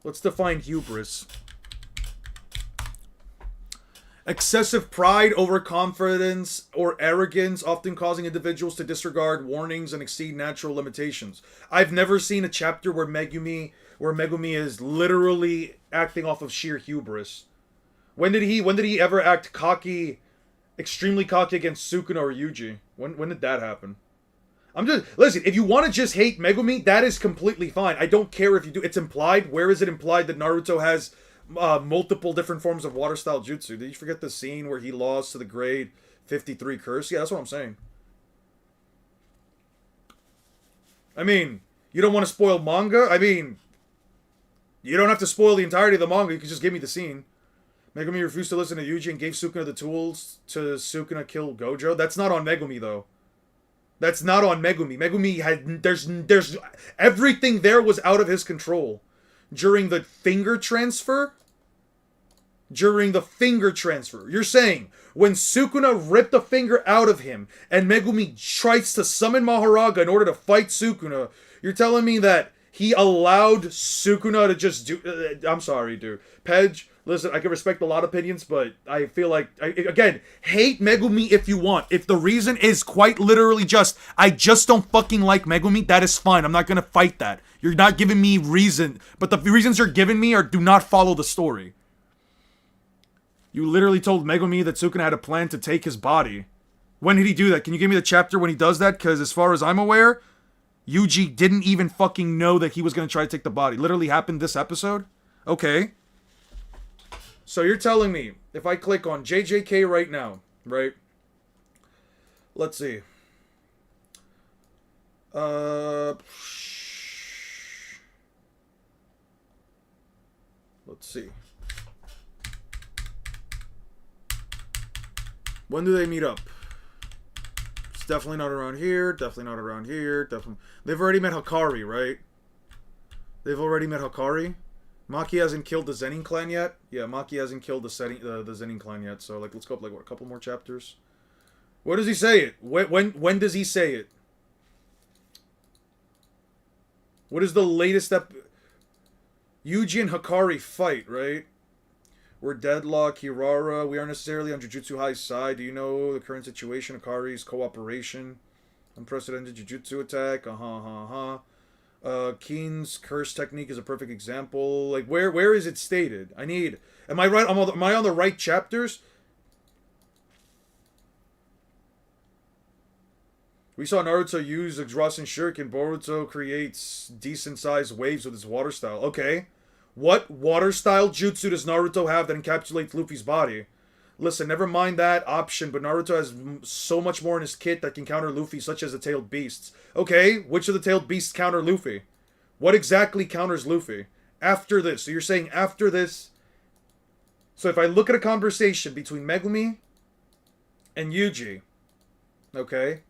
Let's define hubris. Excessive pride, overconfidence, or arrogance, often causing individuals to disregard warnings and exceed natural limitations. I've never seen a chapter where Megumi is literally acting off of sheer hubris. When did he ever act cocky, extremely cocky against Sukuna or Yuji? When did that happen? Listen, if you want to just hate Megumi, that is completely fine. I don't care if you do. It's implied. Where is it implied that Naruto has multiple different forms of water style jutsu? Did you forget the scene where he lost to the grade 53 curse? Yeah, that's what I'm saying. I mean, you don't want to spoil manga? I mean, you don't have to spoil the entirety of the manga. You can just give me the scene. Megumi refused to listen to Yuji and gave Sukuna the tools to Sukuna kill Gojo. That's not on Megumi, though. That's not on Megumi. Megumi had... There's... Everything there was out of his control. During the finger transfer? You're saying, when Sukuna ripped a finger out of him, and Megumi tries to summon Maharaga in order to fight Sukuna, you're telling me that he allowed Sukuna to just do... I'm sorry, dude. Pej, Listen, I can respect a lot of opinions, but I feel like, again, hate Megumi if you want. If the reason is quite literally just, I just don't fucking like Megumi, that is fine. I'm not gonna fight that. You're not giving me reason, but the reasons you're giving me do not follow the story. You literally told Megumi that Sukuna had a plan to take his body. When did he do that? Can you give me the chapter when he does that? Because as far as I'm aware, Yuji didn't even fucking know that he was gonna try to take the body. Literally happened this episode? Okay. So you're telling me, if I click on JJK right now, right? Let's see. Let's see. When do they meet up? It's definitely not around here. Definitely not around here. Definitely. They've already met Hakari, right? They've already met Hakari. Maki hasn't killed the Zenin clan yet. Yeah, Maki hasn't killed the Zenin clan yet. So like, let's go up like what, a couple more chapters. What does he say it? When does he say it? What is the latest step? Yuji and Hakari fight, right? We're deadlock, Hirara. We aren't necessarily on Jujutsu High's side. Do you know the current situation? Hakari's cooperation. Unprecedented Jujutsu attack. Keen's curse technique is a perfect example. Like, where is it stated? I need... Am I right? Am I on the right chapters? We saw Naruto use Rasen Shuriken. Boruto creates decent-sized waves with his water style. Okay. What water style jutsu does Naruto have that encapsulates Luffy's body? Listen, never mind that option, but Naruto has so much more in his kit that can counter Luffy, such as the tailed beasts. Okay, which of the tailed beasts counter Luffy? What exactly counters Luffy? After this. So you're saying after this... So if I look at a conversation between Megumi and Yuji, okay?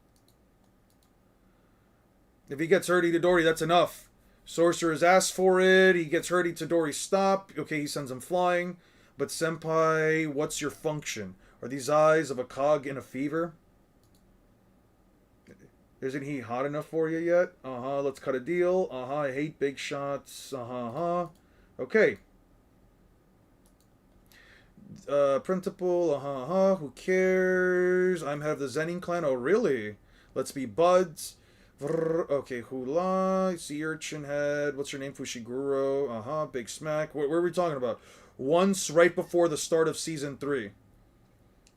If he gets hurt, Itadori, that's enough. Sorcerer has asked for it. He gets hurt, Itadori, stop. Okay, he sends him flying. But Senpai, what's your function? Are these eyes of a cog in a fever? Isn't he hot enough for you yet? Let's cut a deal. I hate big shots. Okay. Principal, who cares? I'm head of the Zenin clan. Oh, really? Let's be buds. Okay, Hula, Sea Urchin Head, what's your name? Fushiguro, Big Smack. Where are we talking about? Once, right before the start of Season 3.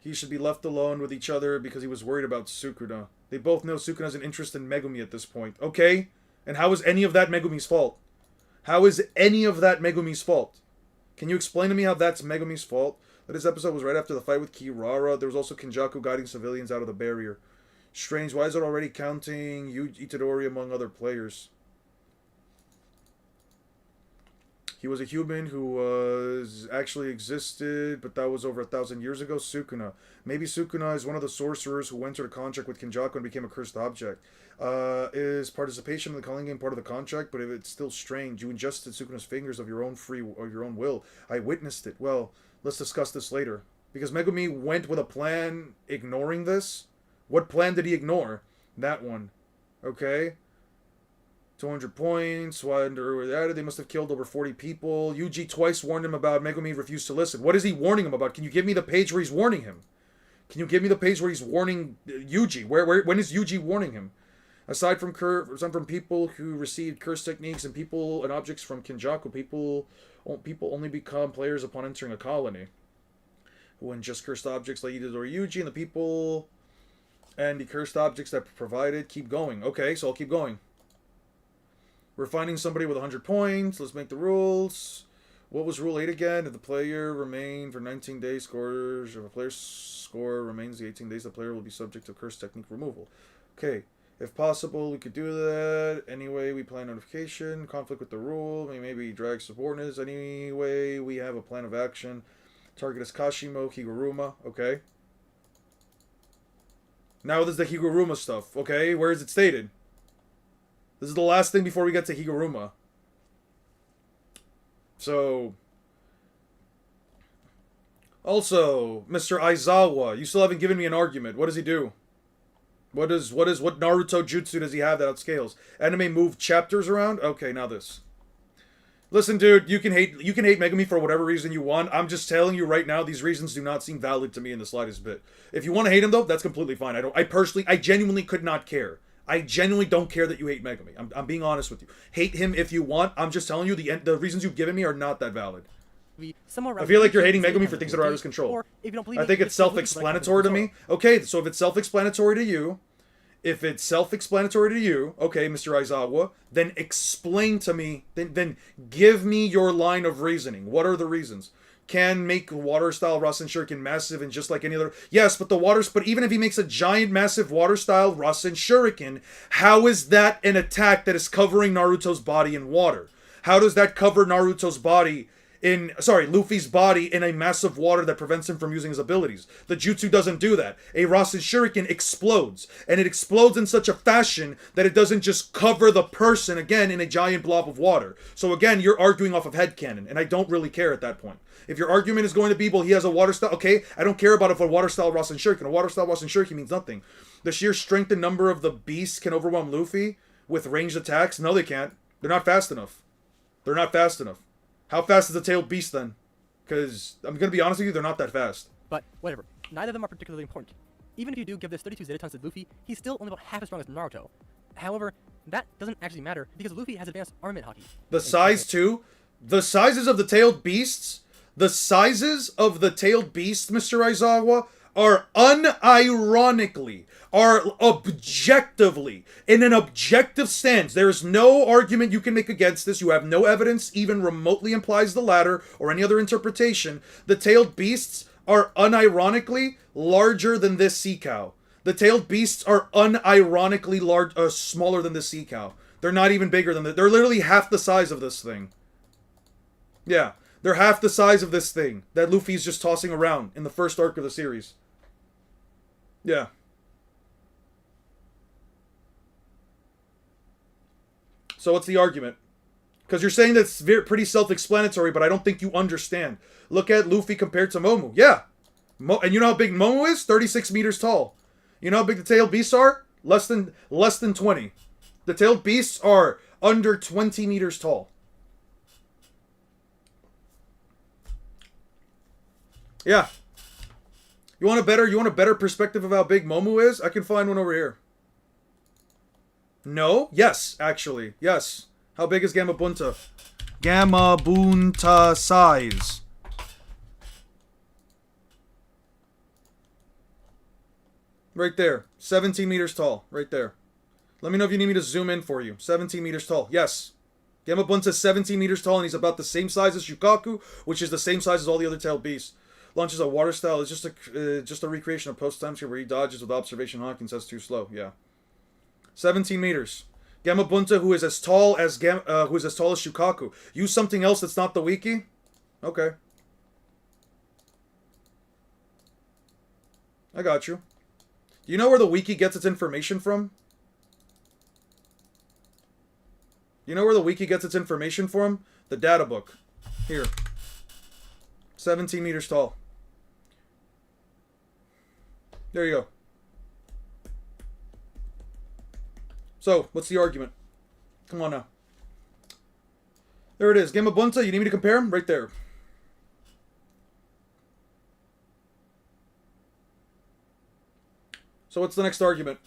He should be left alone with each other because he was worried about Sukuna. They both know Sukuna has an interest in Megumi at this point. Okay? And how is any of that Megumi's fault? How is any of that Megumi's fault? Can you explain to me how that's Megumi's fault? That this episode was right after the fight with Kirara. There was also Kenjaku guiding civilians out of the barrier. Strange, why is it already counting Itadori among other players? He was a human who was actually existed, but that was over 1,000 years ago. Sukuna. Maybe Sukuna is one of the sorcerers who entered a contract with Kenjaku and became a cursed object. Is participation in the calling game part of the contract? But if it's still strange, you ingested Sukuna's fingers of your own will. I witnessed it. Well, let's discuss this later. Because Megumi went with a plan ignoring this. What plan did he ignore? That one. Okay. 200 points. Why under that? They must have killed over 40 people. Yuji twice warned him about. Megumi refused to listen. What is he warning him about? Can you give me the page where he's warning him? Can you give me the page where he's warning Yuji? When is Yuji warning him? Aside from people who received curse techniques and people and objects from Kenjaku, people only become players upon entering a colony. When just cursed objects like Itadori Yuji and the people and the cursed objects that provided keep going. Okay, so I'll keep going. We're finding somebody with 100 points. Let's make the rules. What was Rule 8 again? If the player remained for 19 days, if a player's score remains the 18 days, the player will be subject to curse technique removal. Okay. If possible, we could do that. Anyway, we plan notification. Conflict with the rule. Maybe drag subordinates. Anyway, we have a plan of action. Target is Kashimo, Higuruma. Okay. Now there's the Higuruma stuff. Okay, where is it stated? This is the last thing before we get to Higuruma. So... Also, Mr. Aizawa, you still haven't given me an argument. What does he do? What Naruto jutsu does he have that outscales? Anime move chapters around? Okay, now this. Listen, dude, you can hate Megumi for whatever reason you want. I'm just telling you right now, these reasons do not seem valid to me in the slightest bit. If you want to hate him though, that's completely fine. I genuinely could not care. I genuinely don't care that you hate Megumi. I'm being honest with you. Hate him if you want. I'm just telling you the reasons you've given me are not that valid. I feel like you're hating Megumi for things that are out of his control. Or if you don't believe I think it's self-explanatory to me. Okay, so if it's self-explanatory to you, okay, Mr. Aizawa, then explain to me, then give me your line of reasoning. What are the reasons? Can make water-style Rasen Shuriken massive and just like any other... Yes, but but even if he makes a giant, massive water-style Rasen Shuriken, how is that an attack that is covering Naruto's body in water? How does that cover Naruto's body Luffy's body in a massive water that prevents him from using his abilities? The jutsu doesn't do that. A Rasen Shuriken explodes, and it explodes in such a fashion that it doesn't just cover the person, again, in a giant blob of water. So again, you're arguing off of headcanon, and I don't really care at that point. If your argument is going to be, well, he has a water style, okay, I don't care about if a water style Rasen Shuriken. A water style Rasen Shuriken means nothing. The sheer strength and number of the beasts can overwhelm Luffy with ranged attacks? No, they can't. They're not fast enough. They're not fast enough. How fast is the tailed beast then? Because, I'm going to be honest with you, they're not that fast. But, whatever. Neither of them are particularly important. Even if you do give this 32 Zetatons to Luffy, he's still only about half as strong as Naruto. However, that doesn't actually matter, because Luffy has advanced armament haki. The size, too? The sizes of the tailed beasts? The sizes of the tailed beasts, Mr. Aizawa, are objectively, in an objective stance. There is no argument you can make against this. You have no evidence even remotely implies the latter or any other interpretation. The tailed beasts are unironically larger than this sea cow. The tailed beasts are unironically smaller than this sea cow. They're not even bigger than that. They're literally half the size of this thing. Yeah, they're half the size of this thing that Luffy's just tossing around in the first arc of the series. Yeah. So what's the argument? Because you're saying that's pretty self-explanatory, but I don't think you understand. Look at Luffy compared to Momu. Yeah. And you know how big Momu is? 36 meters tall. You know how big the tailed beasts are? Less than 20. The tailed beasts are under 20 meters tall. Yeah. You want a better perspective of how big Momu is? I can find one over here. No? Yes, actually. Yes. How big is Gamabunta? Gamabunta size. Right there. 17 meters tall. Right there. Let me know if you need me to zoom in for you. 17 meters tall. Yes. Gamabunta is 17 meters tall, and he's about the same size as Shukaku, which is the same size as all the other tailed beasts. Launches a water style. It's just a recreation of post time where he dodges with observation Hawkins. That's too slow. Yeah. 17 meters. Gamabunta, who is as tall as Shukaku. Use something else that's not the wiki? Okay. I got you. Do you know where the wiki gets its information from? You know where the wiki gets its information from? The data book. Here. 17 meters tall. There you go. So, what's the argument? Come on now. There it is. Gamabunta, you need me to compare them? Right there. So what's the next argument?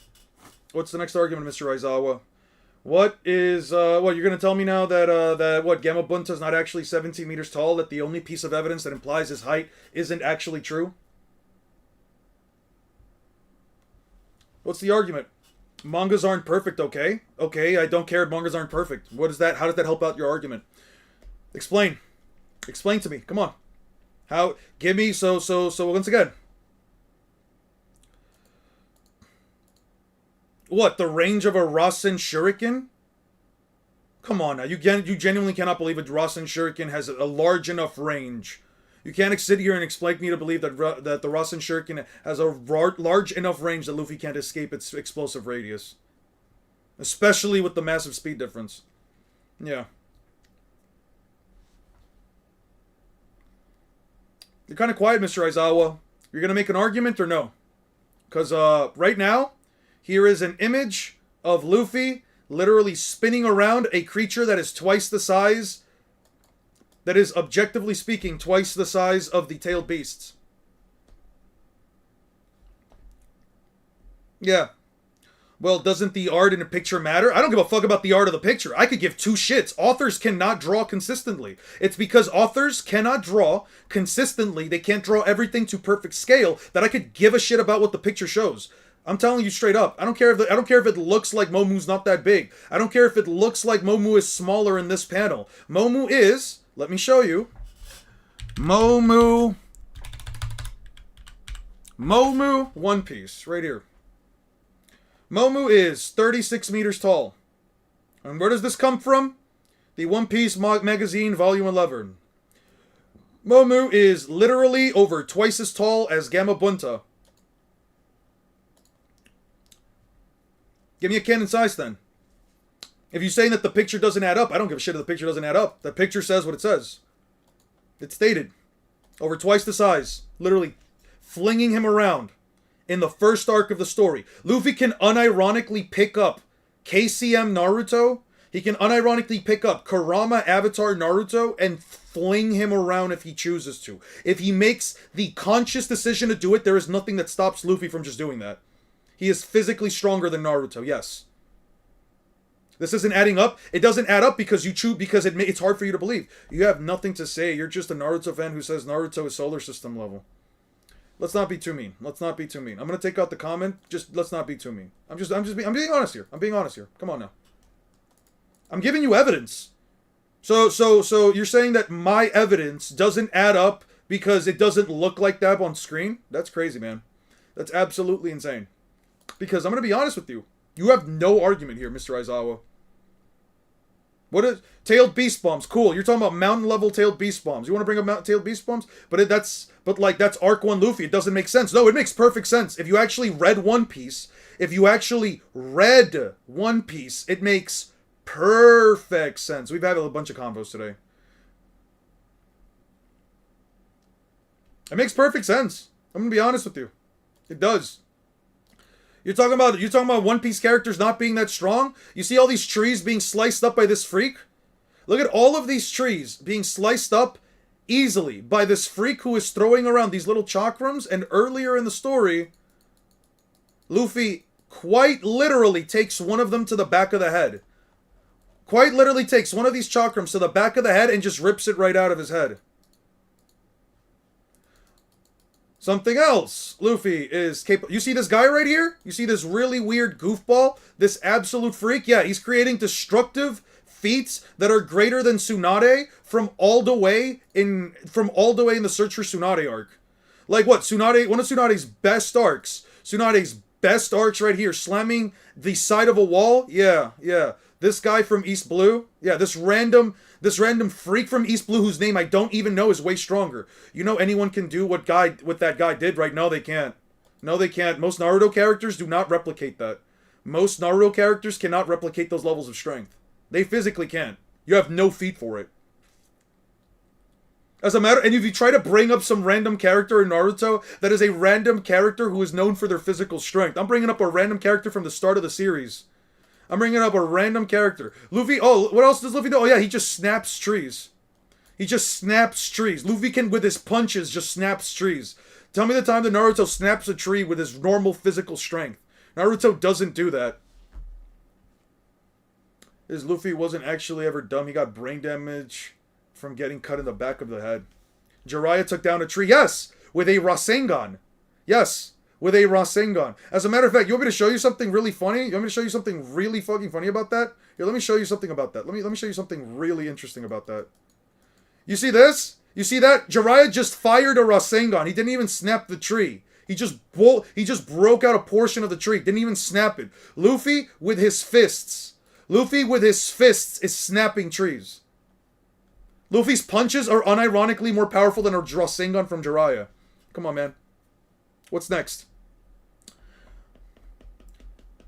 What's the next argument, Mr. Aizawa? What is, what, you're going to tell me now that, Gamabunta is not actually 17 meters tall, that the only piece of evidence that implies his height isn't actually true? What's the argument? Mangas aren't perfect, okay? Okay, I don't care if mangas aren't perfect. What is that? How does that help out your argument? Explain. Explain to me. Come on. How, give me, so once again. What, the range of a Rasen Shuriken? Come on now, you genuinely cannot believe a Rasen Shuriken has a large enough range. You can't sit here and explain me to believe that the Rasen Shuriken has a large enough range that Luffy can't escape its explosive radius. Especially with the massive speed difference. Yeah. You're kind of quiet, Mr. Aizawa. You're going to make an argument or no? Because right now, here is an image of Luffy literally spinning around a creature that is twice the size that is, objectively speaking, twice the size of the tailed beasts. Yeah. Well, doesn't the art in a picture matter? I don't give a fuck about the art of the picture. I could give two shits. Authors cannot draw consistently. It's because authors cannot draw consistently. They can't draw everything to perfect scale that I could give a shit about what the picture shows. I'm telling you straight up. I don't care if it looks like Momu's not that big. I don't care if it looks like Momu is smaller in this panel. Momu is, let me show you. Momu One Piece, right here. Momu is 36 meters tall. And where does this come from? The One Piece magazine, volume 11. Momu is literally over twice as tall as Gamabunta. Give me a canon size then. If you're saying that the picture doesn't add up, I don't give a shit if the picture doesn't add up. The picture says what it says. It's stated. Over twice the size. Literally flinging him around. In the first arc of the story. Luffy can unironically pick up KCM Naruto. He can unironically pick up Kurama Avatar Naruto and fling him around if he chooses to. If he makes the conscious decision to do it, there is nothing that stops Luffy from just doing that. He is physically stronger than Naruto, yes. This isn't adding up. It doesn't add up because you choose, because it's hard for you to believe. You have nothing to say. You're just a Naruto fan who says Naruto is solar system level. Let's not be too mean. Let's not be too mean. I'm gonna take out the comment. Just let's not be too mean. I'm being honest here. I'm being honest here. Come on now. I'm giving you evidence. So you're saying that my evidence doesn't add up because it doesn't look like that on screen? That's crazy, man. That's absolutely insane. Because I'm gonna be honest with you. You have no argument here, Mr. Aizawa. What is tailed beast bombs? Cool. You're talking about mountain level tailed beast bombs. You want to bring up mountain tailed beast bombs? But that's Arc 1 Luffy. It doesn't make sense. No, it makes perfect sense. If you actually read One Piece, it makes perfect sense. We've had a bunch of combos today. It makes perfect sense. I'm gonna be honest with you. It does. You're talking about One Piece characters not being that strong? You see all these trees being sliced up by this freak? Look at all of these trees being sliced up easily by this freak who is throwing around these little chakrams, and earlier in the story, Luffy quite literally takes one of them to the back of the head. Quite literally takes one of these chakrams to the back of the head and just rips it right out of his head. Something else. Luffy is capable. You see this guy right here? You see this really weird goofball? This absolute freak? Yeah, he's creating destructive feats that are greater than Tsunade from all the way in the Search for Tsunade arc. Like what? Tsunade, one of Tsunade's best arcs. Tsunade's best arcs right here, slamming the side of a wall. Yeah. This guy from East Blue. Yeah, this random freak from East Blue whose name I don't even know is way stronger. You know anyone can do what that guy did, right? No, they can't. No, they can't. Most Naruto characters do not replicate that. Most Naruto characters cannot replicate those levels of strength. They physically can't. You have no feat for it. And if you try to bring up some random character in Naruto that is a random character who is known for their physical strength. I'm bringing up a random character from the start of the series. I'm bringing up a random character. Luffy, what else does Luffy do? Oh yeah, he just snaps trees. He just snaps trees. Luffy can, with his punches, just snaps trees. Tell me the time that Naruto snaps a tree with his normal physical strength. Naruto doesn't do that. Luffy wasn't actually ever dumb. He got brain damage from getting cut in the back of the head. Jiraiya took down a tree. Yes! With a Rasengan. Yes! With a Rasengan. As a matter of fact, you want me to show you something really funny? You want me to show you something really fucking funny about that? Here, let me show you something about that. Let me show you something really interesting about that. You see this? You see that? Jiraiya just fired a Rasengan. He didn't even snap the tree. He just broke out a portion of the tree. Didn't even snap it. Luffy with his fists. Luffy with his fists is snapping trees. Luffy's punches are unironically more powerful than a Rasengan from Jiraiya. Come on, man. What's next?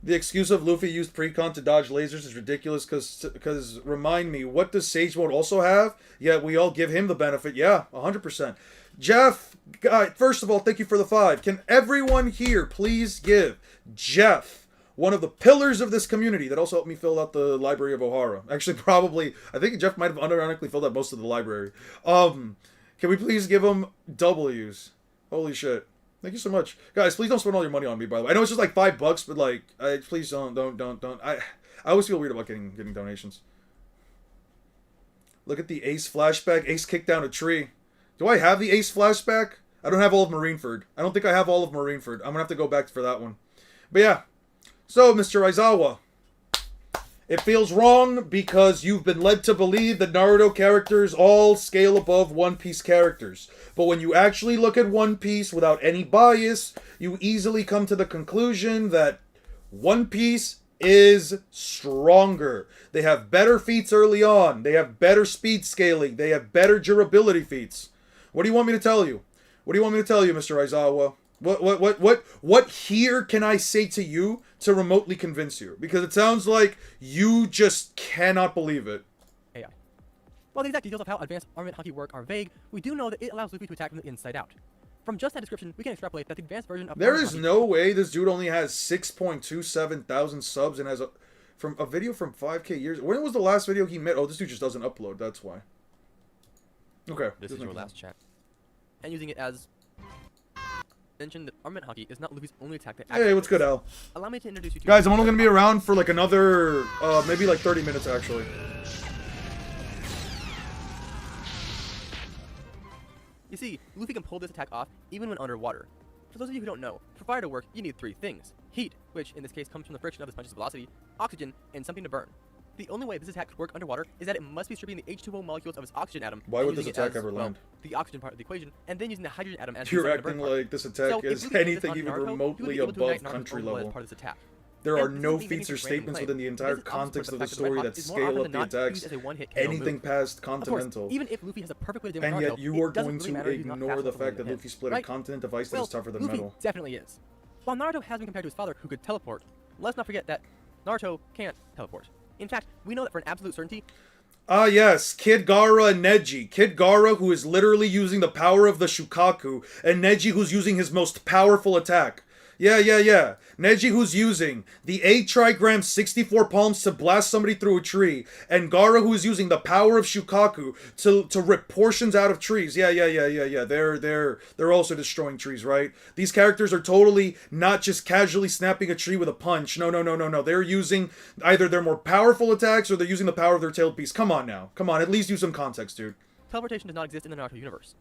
The excuse of Luffy used precon to dodge lasers is ridiculous because remind me, what does Sage Mode also have? Yeah, we all give him the benefit. Yeah, 100%. Jeff, first of all, thank you for the 5. Can everyone here please give Jeff one of the pillars of this community that also helped me fill out the Library of Ohara. Actually, probably, I think Jeff might have unironically filled out most of the library. Can we please give him W's? Holy shit. Thank you so much. Guys, please don't spend all your money on me, by the way. I know it's just like $5, but like, please don't. I always feel weird about getting donations. Look at the Ace flashback. Ace kicked down a tree. Do I have the Ace flashback? I don't have all of Marineford. I don't think I have all of Marineford. I'm gonna have to go back for that one. But yeah. So, Mr. Aizawa, it feels wrong because you've been led to believe that Naruto characters all scale above One Piece characters. But when you actually look at One Piece without any bias, you easily come to the conclusion that One Piece is stronger. They have better feats early on. They have better speed scaling. They have better durability feats. What do you want me to tell you? What do you want me to tell you, Mr. Aizawa? What here can I say to you to remotely convince you? Because it sounds like you just cannot believe it. AI. While the exact details of how advanced armament haki work are vague, we do know that it allows Luffy to attack from the inside out. From just that description, we can extrapolate that the advanced version of There is no way this dude only has 6.27 thousand subs and has a video from 5K years. When was the last video he made? Oh, this dude just doesn't upload. That's why. Okay. This is your last chance. And using it as mentioned that armament haki is not Luffy's only attack that Hey, what's good, Al? Allow me to introduce you to Guys, I'm only gonna be around for like another, maybe like 30 minutes actually. You see, Luffy can pull this attack off even when underwater. For those of you who don't know, for fire to work, you need 3 things. Heat, which in this case comes from the friction of the sponge's velocity, oxygen, and something to burn. The only way this attack could work underwater is that it must be stripping the H2O molecules of its oxygen atom. Why would this attack ever land? The oxygen part of the equation, and then using the hydrogen atom as You're acting like this attack is anything even remotely above country level. There are no feats or statements within the entire context of the story that scale up the attacks anything past continental. Even if Luffy has a perfect way to and yet you are going to ignore the fact that Luffy split a continent of ice that is tougher than metal. Definitely is. While Naruto has been compared to his father who could teleport, let's not forget that Naruto can't teleport. In fact, we know that for an absolute certainty. Ah yes, Kid Gaara and Neji. Kid Gaara who is literally using the power of the Shukaku, and Neji who's using his most powerful attack. Yeah. Neji who's using the 8 trigram 64 palms to blast somebody through a tree, and Gaara who is using the power of Shukaku to rip portions out of trees. Yeah. They're also destroying trees, right? These characters are totally not just casually snapping a tree with a punch. No. They're using either their more powerful attacks or they're using the power of their tailed piece. Come on now. Come on, at least use some context, dude. Teleportation does not exist in the Naruto universe.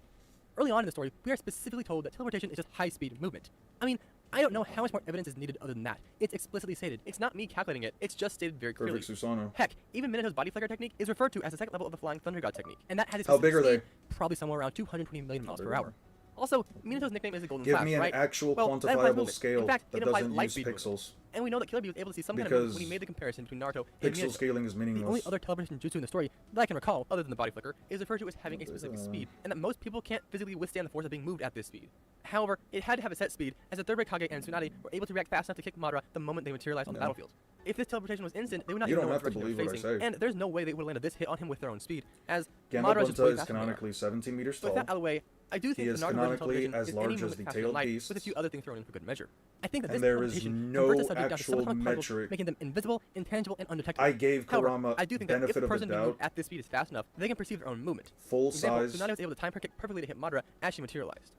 Early on in the story, we are specifically told that teleportation is just high-speed movement. I mean, I don't know how much more evidence is needed other than that. It's explicitly stated. It's not me calculating it. It's just stated very clearly. Perfect Susanoo. Heck, even Minato's body flicker technique is referred to as the second level of the Flying Thunder God technique, and that has its How big are they? Probably somewhere around 220 million miles per hour. Also, Minato's nickname is the Golden Give Flash, me an right? actual well, quantifiable scale in fact, that it implies doesn't light use speed pixels. movement. And we know that Killer Bee was able to see some kind of movement when he made the comparison between Naruto and Pixel Minato. scaling is meaningless. The only other teleportation jutsu in the story that I can recall, other than the body flicker, is referred to as having a specific speed, and that most people can't physically withstand the force of being moved at this speed. However, it had to have a set speed, as the third Red Kage and Tsunade were able to react fast enough to kick Madara the moment they materialized on the battlefield. If this teleportation was instant, they would not even know what direction they were facing, and there's no way they would have landed this hit on him with their own speed, as Madara is canonically 17 meters tall. With that out of the way, I do think he is the Naruto canonically as is large any as movement the faster than tailed light, beast. with a few other things thrown in for good measure. I think that And this there is teleportation no converts the subject down to actual subatomic particles, metric. making them invisible, intangible, and undetectable. I gave However, Kurama I do think that if benefit the of the person being doubt. moved at this speed is fast enough, they can perceive their own movement. Full For example, size. Tsunade was able to time her kick perfectly to hit Madara as she materialized.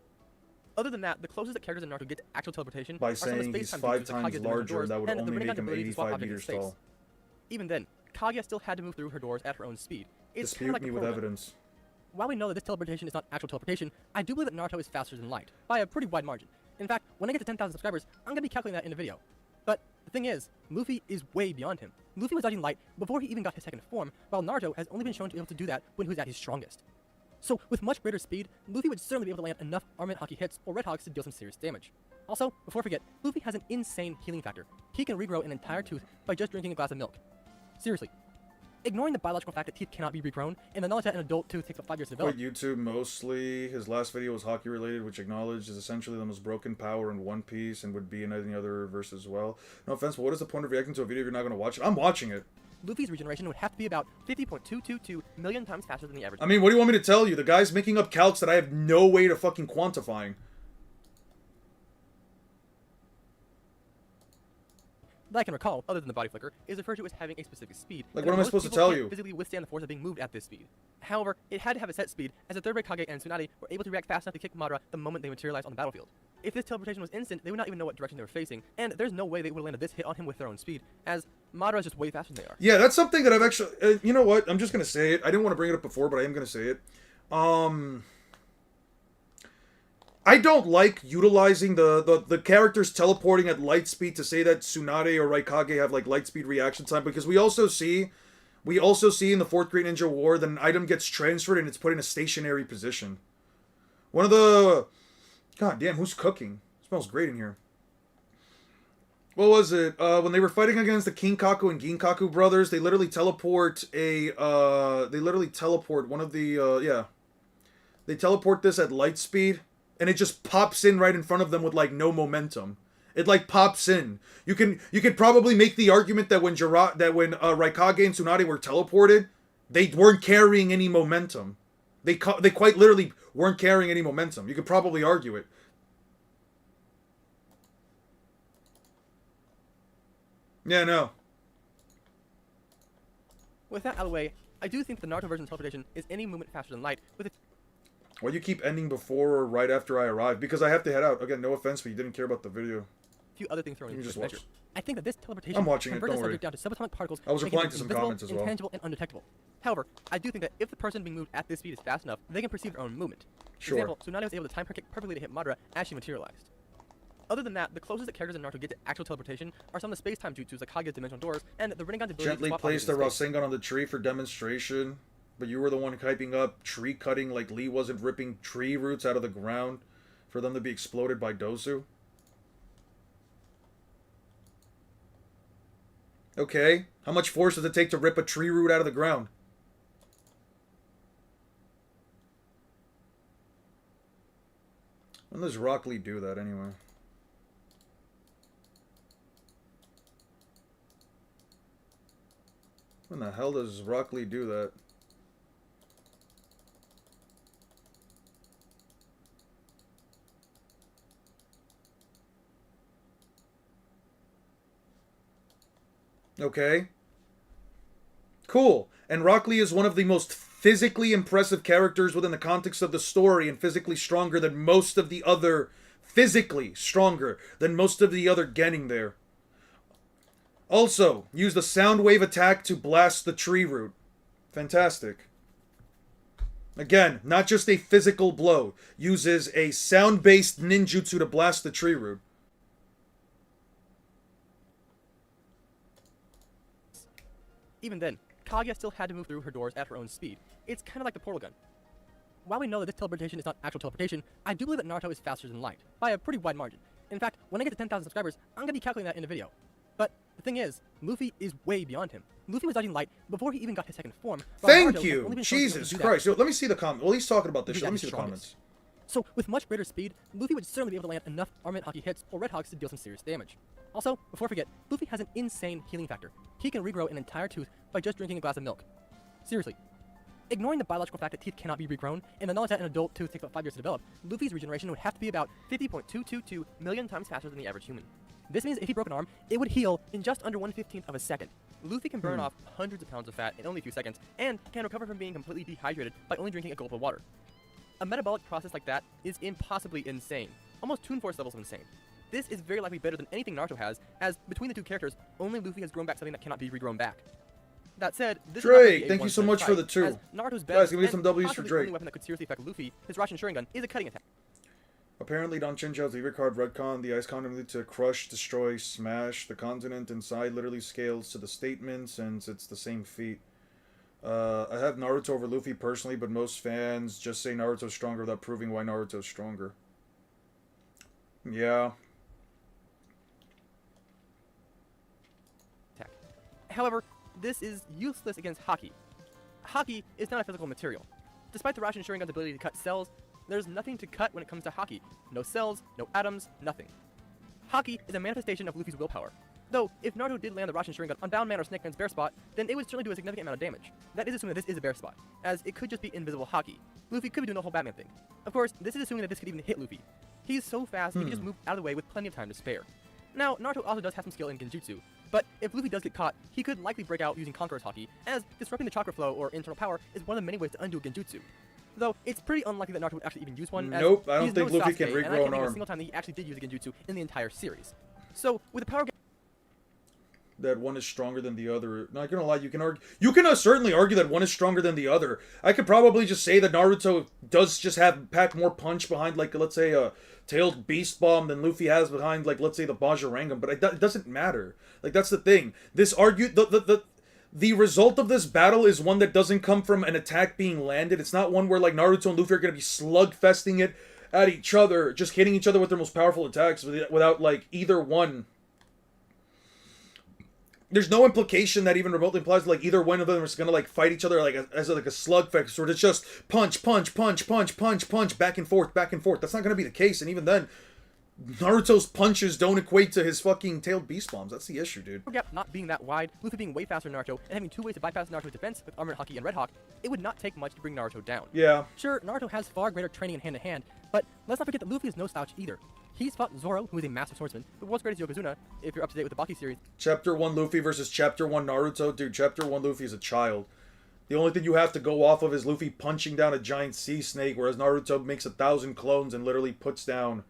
Other than that, the closest that characters in Naruto get to actual teleportation By are some of the saying he's space-time 5 jutsus that times Kaguya did with her larger, doors, that would and the only Rinnegan make him ability to swap 85 objects in meters space. tall. Even then, Kaguya still had to move through her doors at her own speed. It's kind Dispute of like me a with program. evidence. While we know that this teleportation is not actual teleportation, I do believe that Naruto is faster than light, by a pretty wide margin. In fact, when I get to 10,000 subscribers, I'm going to be calculating that in a video. But the thing is, Luffy is way beyond him. Luffy was dodging light before he even got his second form, while Naruto has only been shown to be able to do that when he was at his strongest. So, with much greater speed, Luffy would certainly be able to land enough armament haki hits or Red Hogs to deal some serious damage. Also, before I forget, Luffy has an insane healing factor. He can regrow an entire tooth by just drinking a glass of milk. Seriously. Ignoring the biological fact that teeth cannot be regrown, and the knowledge that an adult tooth takes about 5 years to develop. Quit YouTube mostly. His last video was hockey related, which acknowledged is essentially the most broken power in One Piece and would be in any other verse as well. No offense, but what is the point of reacting to a video if you're not going to watch it? I'm watching it. Luffy's regeneration would have to be about 50.222 million times faster than the average. I mean, what do you want me to tell you? The guy's making up calcs that I have no way to fucking quantifying. that I can recall, other than the body flicker, is referred to as having a specific speed. Like, and what am I most supposed to people tell can't you? physically withstand the force of being moved at this speed. However, it had to have a set speed, as the third Raikage and Tsunade were able to react fast enough to kick Madara the moment they materialized on the battlefield. If this teleportation was instant, they would not even know what direction they were facing, and there's no way they would have landed this hit on him with their own speed, as Madara is just way faster than they are. Yeah, that's something that I've actually... you know what? I'm just going to say it. I didn't want to bring it up before, but I am going to say it. I don't like utilizing the characters teleporting at light speed to say that Tsunade or Raikage have, like, light speed reaction time, because we also see in the 4th Great Ninja War that an item gets transferred and it's put in a stationary position. One of the... God damn, who's cooking? It smells great in here. What was it? When they were fighting against the Kinkaku and Ginkaku brothers, they literally teleport a... they literally teleport one of the... yeah. They teleport this at light speed, and it just pops in right in front of them with, like, no momentum. It, like, pops in. You could probably make the argument that when Raikage and Tsunade were teleported, they weren't carrying any momentum. They quite literally weren't carrying any momentum. You could probably argue it. Yeah, no. With that out of the way, I do think the Naruto version of teleportation is any movement faster than light, with its... Why do you keep ending before or right after I arrive? Because I have to head out. Again, no offense, but you didn't care about the video. few other things thrown You into just this measure. watch. I think that this teleportation I'm watching it, converts don't the subject worry. down to subatomic particles, I was making replying them to some invisible, comments as well. intangible, and undetectable. However, I do think that if the person being moved at this speed is fast enough, they can perceive their own movement. For Sure. example, Tsunade was able to time her kick perfectly to hit Madara as she materialized. Other than that, the closest that characters in Naruto get to actual teleportation are some of the space-time jutsus like Kage's dimensional doors, and the Rinnegan's ability Gently to swap place the objects in space. Rasengan on the tree for demonstration, but you were the one hyping up tree cutting like Lee wasn't ripping tree roots out of the ground for them to be exploded by Dozu. Okay, how much force does it take to rip a tree root out of the ground? When does Rock Lee do that anyway? When the hell does Rock Lee do that? Okay. Cool. And Rock Lee is one of the most physically impressive characters within the context of the story and physically stronger than most of the other... Physically stronger than most of the other Genin there. Also, use the sound wave attack to blast the tree root. Fantastic. Again, not just a physical blow. Uses a sound-based ninjutsu to blast the tree root. Even then, Kaguya still had to move through her doors at her own speed. It's kind of like the portal gun. While we know that this teleportation is not actual teleportation, I do believe that Naruto is faster than light, by a pretty wide margin. In fact, when I get to 10,000 subscribers, I'm going to be calculating that in the video. But the thing is, Luffy is way beyond him. Luffy was dodging light before he even got his second form. while Thank Naruto has you! only been shown to be able to Jesus do that. Christ. Yo, let me see the comment. Well, he's talking about this Do shit. Let that me in see the strongest. comments. So, with much greater speed, Luffy would certainly be able to land enough armament hockey hits or red hogs to deal some serious damage. Also, before I forget, Luffy has an insane healing factor. He can regrow an entire tooth by just drinking a glass of milk. Seriously. Ignoring the biological fact that teeth cannot be regrown, and the knowledge that an adult tooth takes about 5 years to develop, Luffy's regeneration would have to be about 50.222 million times faster than the average human. This means if he broke an arm, it would heal in just under 1/15 of a second. Luffy can burn off hundreds of pounds of fat in only a few seconds, and can recover from being completely dehydrated by only drinking a gulp of water. A metabolic process like that is impossibly insane, almost Toon Force levels of insane. This is very likely better than anything Naruto has, as between the two characters, only Luffy has grown back something that cannot be regrown back. That said, this is not Drake, gonna be a thank you so one-sided much for fight, the two. as Naruto's Guys, best give me some and W's for possibly Drake. only weapon that could seriously affect Luffy, his Rasen Sharingan, is a cutting attack. Apparently, Don Chinchou's Lever card Redcon, the ice condom to crush, destroy, smash. The continent inside literally scales to the statement since it's the same feat. I have Naruto over Luffy personally, but most fans just say Naruto's stronger without proving why Naruto's stronger. Yeah. However, this is useless against Haki. Haki is not a physical material. Despite the Rasen Sharingan's ability to cut cells, there's nothing to cut when it comes to Haki. No cells, no atoms, nothing. Haki is a manifestation of Luffy's willpower. Though, if Naruto did land the Rasen Sharingan on Bound Man or Snake Man's bare spot, then it would certainly do a significant amount of damage. That is assuming that this is a bare spot, as it could just be invisible Haki. Luffy could be doing the whole Batman thing. Of course, this is assuming that this could even hit Luffy. He's so fast, he can just move out of the way with plenty of time to spare. Now, Naruto also does have some skill in Genjutsu, But if Luffy does get caught, he could likely break out using Conqueror's Haki, as disrupting the chakra flow or internal power is one of the many ways to undo a genjutsu. Though it's pretty unlikely that Naruto would actually even use one. Nope, I don't he's think no Luffy Sasuke, can and regrow I can't an think of arm. a single time that he actually did use a genjutsu in the entire series. So with the power gap, that one is stronger than the other. Not gonna lie, you can argue. You can certainly argue that one is stronger than the other. I could probably just say that Naruto does just pack more punch behind, like, let's say, a tailed beast bomb than Luffy has behind, like, let's say, the Bajirangam. But it doesn't matter. Like, that's the thing. The result of this battle is one that doesn't come from an attack being landed. It's not one where, like, Naruto and Luffy are gonna be slugfesting it at each other, just hitting each other with their most powerful attacks without, like, either one. There's no implication that even remotely implies like either one of them is gonna like fight each other like as a slugfest, or it's just punch, back and forth. That's not gonna be the case, and even then, Naruto's punches don't equate to his fucking tailed beast bombs. That's the issue, dude. gap not being that wide, Luffy being way faster than Naruto, and having two ways to bypass Naruto's defense with Armored Haki and Red Hawk, it would not take much to bring Naruto down. Yeah. Sure, Naruto has far greater training in hand-to-hand, but let's not forget that Luffy is no slouch either. He's fought Zoro, who is a master swordsman, the world's greatest Yokozuna, if you're up to date with the Baki series. Chapter 1 Luffy versus Chapter 1 Naruto. Dude, Chapter 1 Luffy is a child. The only thing you have to go off of is Luffy punching down a giant sea snake, whereas Naruto makes 1,000 clones and literally puts down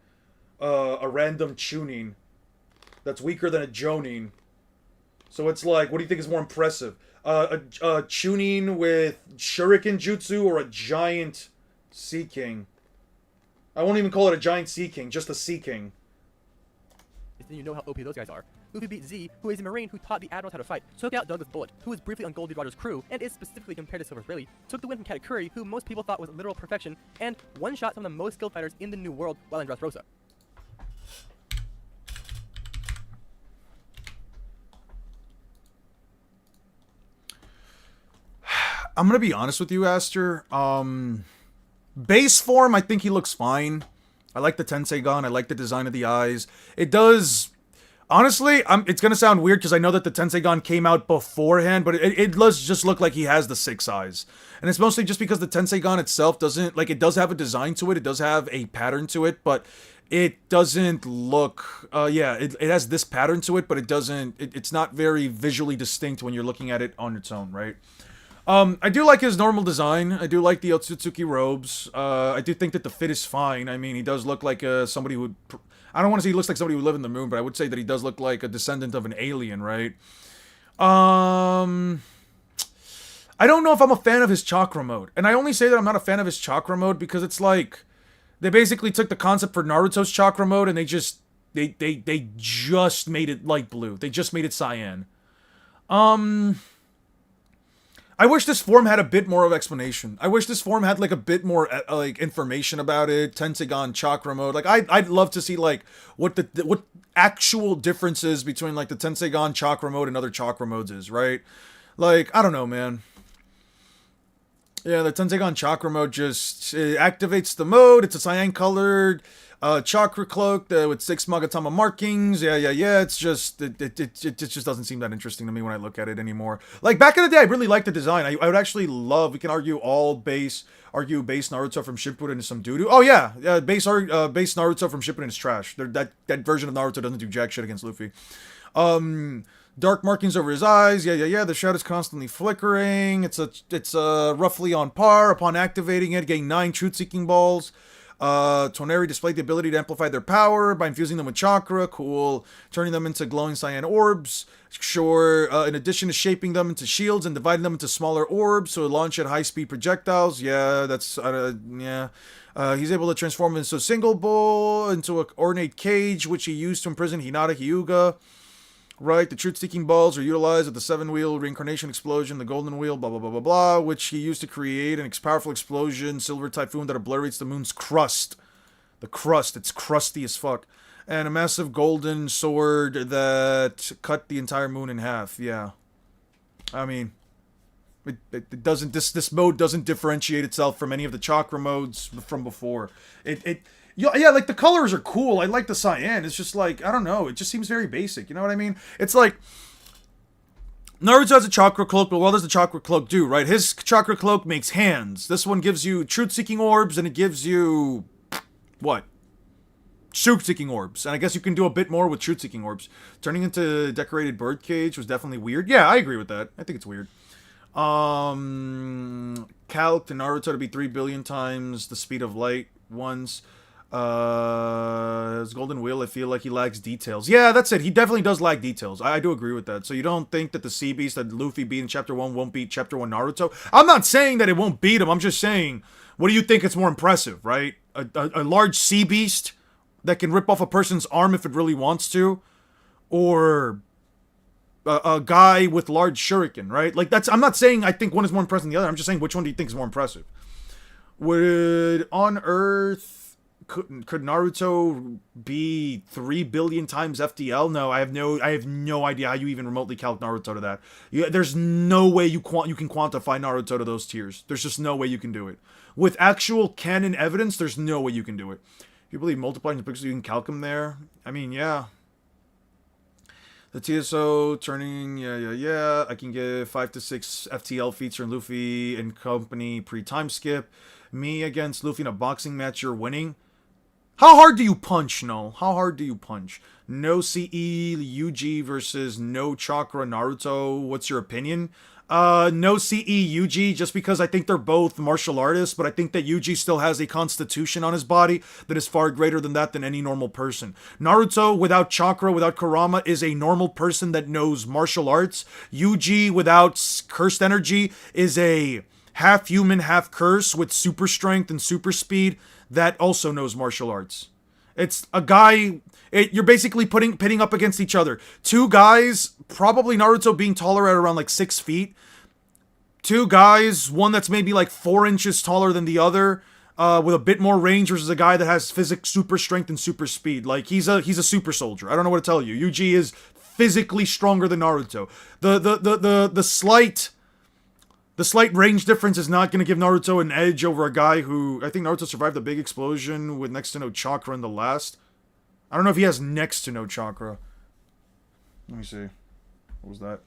a random Chunin that's weaker than a Jonin. So it's like, what do you think is more impressive? A Chunin with Shuriken Jutsu or a giant Sea King? I won't even call it a giant Sea King, just a Sea King. Then you know how OP those guys are. Luffy beat Z, who is a Marine who taught the Admirals how to fight, took out Douglas Bullet, who was briefly on Goldie Roger's crew, and is specifically compared to Silver Rayleigh, took the win from Katakuri, who most people thought was literal perfection, and one-shot some of the most skilled fighters in the New World while in Dressrosa. I'm gonna be honest with you, Aster. Base form, I think he looks fine. I like the Tensei gun. I like the design of the eyes. It does... Honestly, it's gonna sound weird because I know that the Tensei gun came out beforehand, but it does just look like he has the 6 eyes. And it's mostly just because the Tensei gun itself doesn't... Like, it does have a design to it. It does have a pattern to it, but it doesn't look... yeah, it has this pattern to it, but it doesn't... It's not very visually distinct when you're looking at it on its own, right? I do like his normal design. I do like the Otsutsuki robes. I do think that the fit is fine. I mean, he does look like somebody who would... I don't want to say he looks like somebody who would live in the moon, but I would say that he does look like a descendant of an alien, right? I don't know if I'm a fan of his chakra mode. And I only say that I'm not a fan of his chakra mode because it's like... They basically took the concept for Naruto's chakra mode and they just... They just made it light blue. They just made it cyan. I wish this form had a bit more of explanation. I wish this form had like a bit more like information about it. Tensegan chakra mode. Like I'd love to see like what what actual differences between like the Tensegan chakra mode and other chakra modes is, right? Like I don't know, man. Yeah, the Tensegan chakra mode just activates the mode. It's a cyan colored chakra cloak with 6 Magatama markings. Yeah. It's just it just doesn't seem that interesting to me when I look at it anymore. Like back in the day, I really liked the design. I would actually love. We can argue base Naruto from Shippuden is some doo doo. Oh yeah, base Naruto from Shippuden is trash. That version of Naruto doesn't do jack shit against Luffy. Dark markings over his eyes. Yeah. The shadow's constantly flickering. It's roughly on par. Upon activating it, getting 9 truth-seeking balls. Toneri displayed the ability to amplify their power by infusing them with chakra. Cool. Turning them into glowing cyan orbs. Sure. In addition to shaping them into shields and dividing them into smaller orbs so launch at high-speed projectiles. Yeah, that's... yeah. He's able to transform into a single bull, into an ornate cage, which he used to imprison Hinata Hyuga. Right, the truth-seeking balls are utilized with the 7-wheel reincarnation explosion, the golden wheel, blah, blah, blah, blah, blah, which he used to create an powerful explosion, silver typhoon that obliterates the moon's crust. The crust, it's crusty as fuck. And a massive golden sword that cut the entire moon in half, yeah. I mean, it doesn't, this mode doesn't differentiate itself from any of the chakra modes from before. Yeah, like, the colors are cool. I like the cyan. It's just, like, I don't know. It just seems very basic. You know what I mean? It's like... Naruto has a chakra cloak, but what does the chakra cloak do, right? His chakra cloak makes hands. This one gives you truth-seeking orbs, and it gives you... What? truth-seeking orbs. And I guess you can do a bit more with truth-seeking orbs. Turning into decorated birdcage was definitely weird. Yeah, I agree with that. I think it's weird. Calc to Naruto to be 3 billion times the speed of light once. His golden wheel, I feel like he lacks details. Yeah, that's it. He definitely does lack details. I do agree with that. So you don't think that the Sea Beast that Luffy beat in Chapter 1 won't beat Chapter 1 Naruto? I'm not saying that it won't beat him. I'm just saying, what do you think is more impressive, right? A large Sea Beast that can rip off a person's arm if it really wants to? Or a guy with large shuriken, right? Like, I'm not saying I think one is more impressive than the other. I'm just saying, which one do you think is more impressive? Would on Earth... Could Naruto be 3 billion times FTL? No, I have no idea how you even remotely calc Naruto to that. There's no way you can quantify Naruto to those tiers. There's just no way you can do it. With actual canon evidence, there's no way you can do it. If you believe multiplying the pixels, you can calc them there. I mean, yeah. The TSO turning, yeah. I can get 5 to 6 FTL feats in Luffy and company pre-time skip. Me against Luffy in a boxing match, you're winning. How hard do you punch, no? How hard do you punch? No CE Yuji versus no Chakra Naruto. What's your opinion? No CE Yuji, just because I think they're both martial artists, but I think that Yuji still has a constitution on his body that is far greater than that than any normal person. Naruto, without chakra, without Kurama, is a normal person that knows martial arts. Yuji, without cursed energy, is a half human, half curse with super strength and super speed that also knows martial arts. It's a guy... you're basically pitting up against each other. Two guys, probably Naruto being taller at around like 6 feet. Two guys, one that's maybe like 4 inches taller than the other, with a bit more range versus a guy that has physics, super strength, and super speed. Like, he's a super soldier. I don't know what to tell you. Yuji is physically stronger than Naruto. The slight range difference is not going to give Naruto an edge over a guy who... I think Naruto survived the big explosion with next to no chakra in the last. I don't know if he has next to no chakra. Let me see. What was that?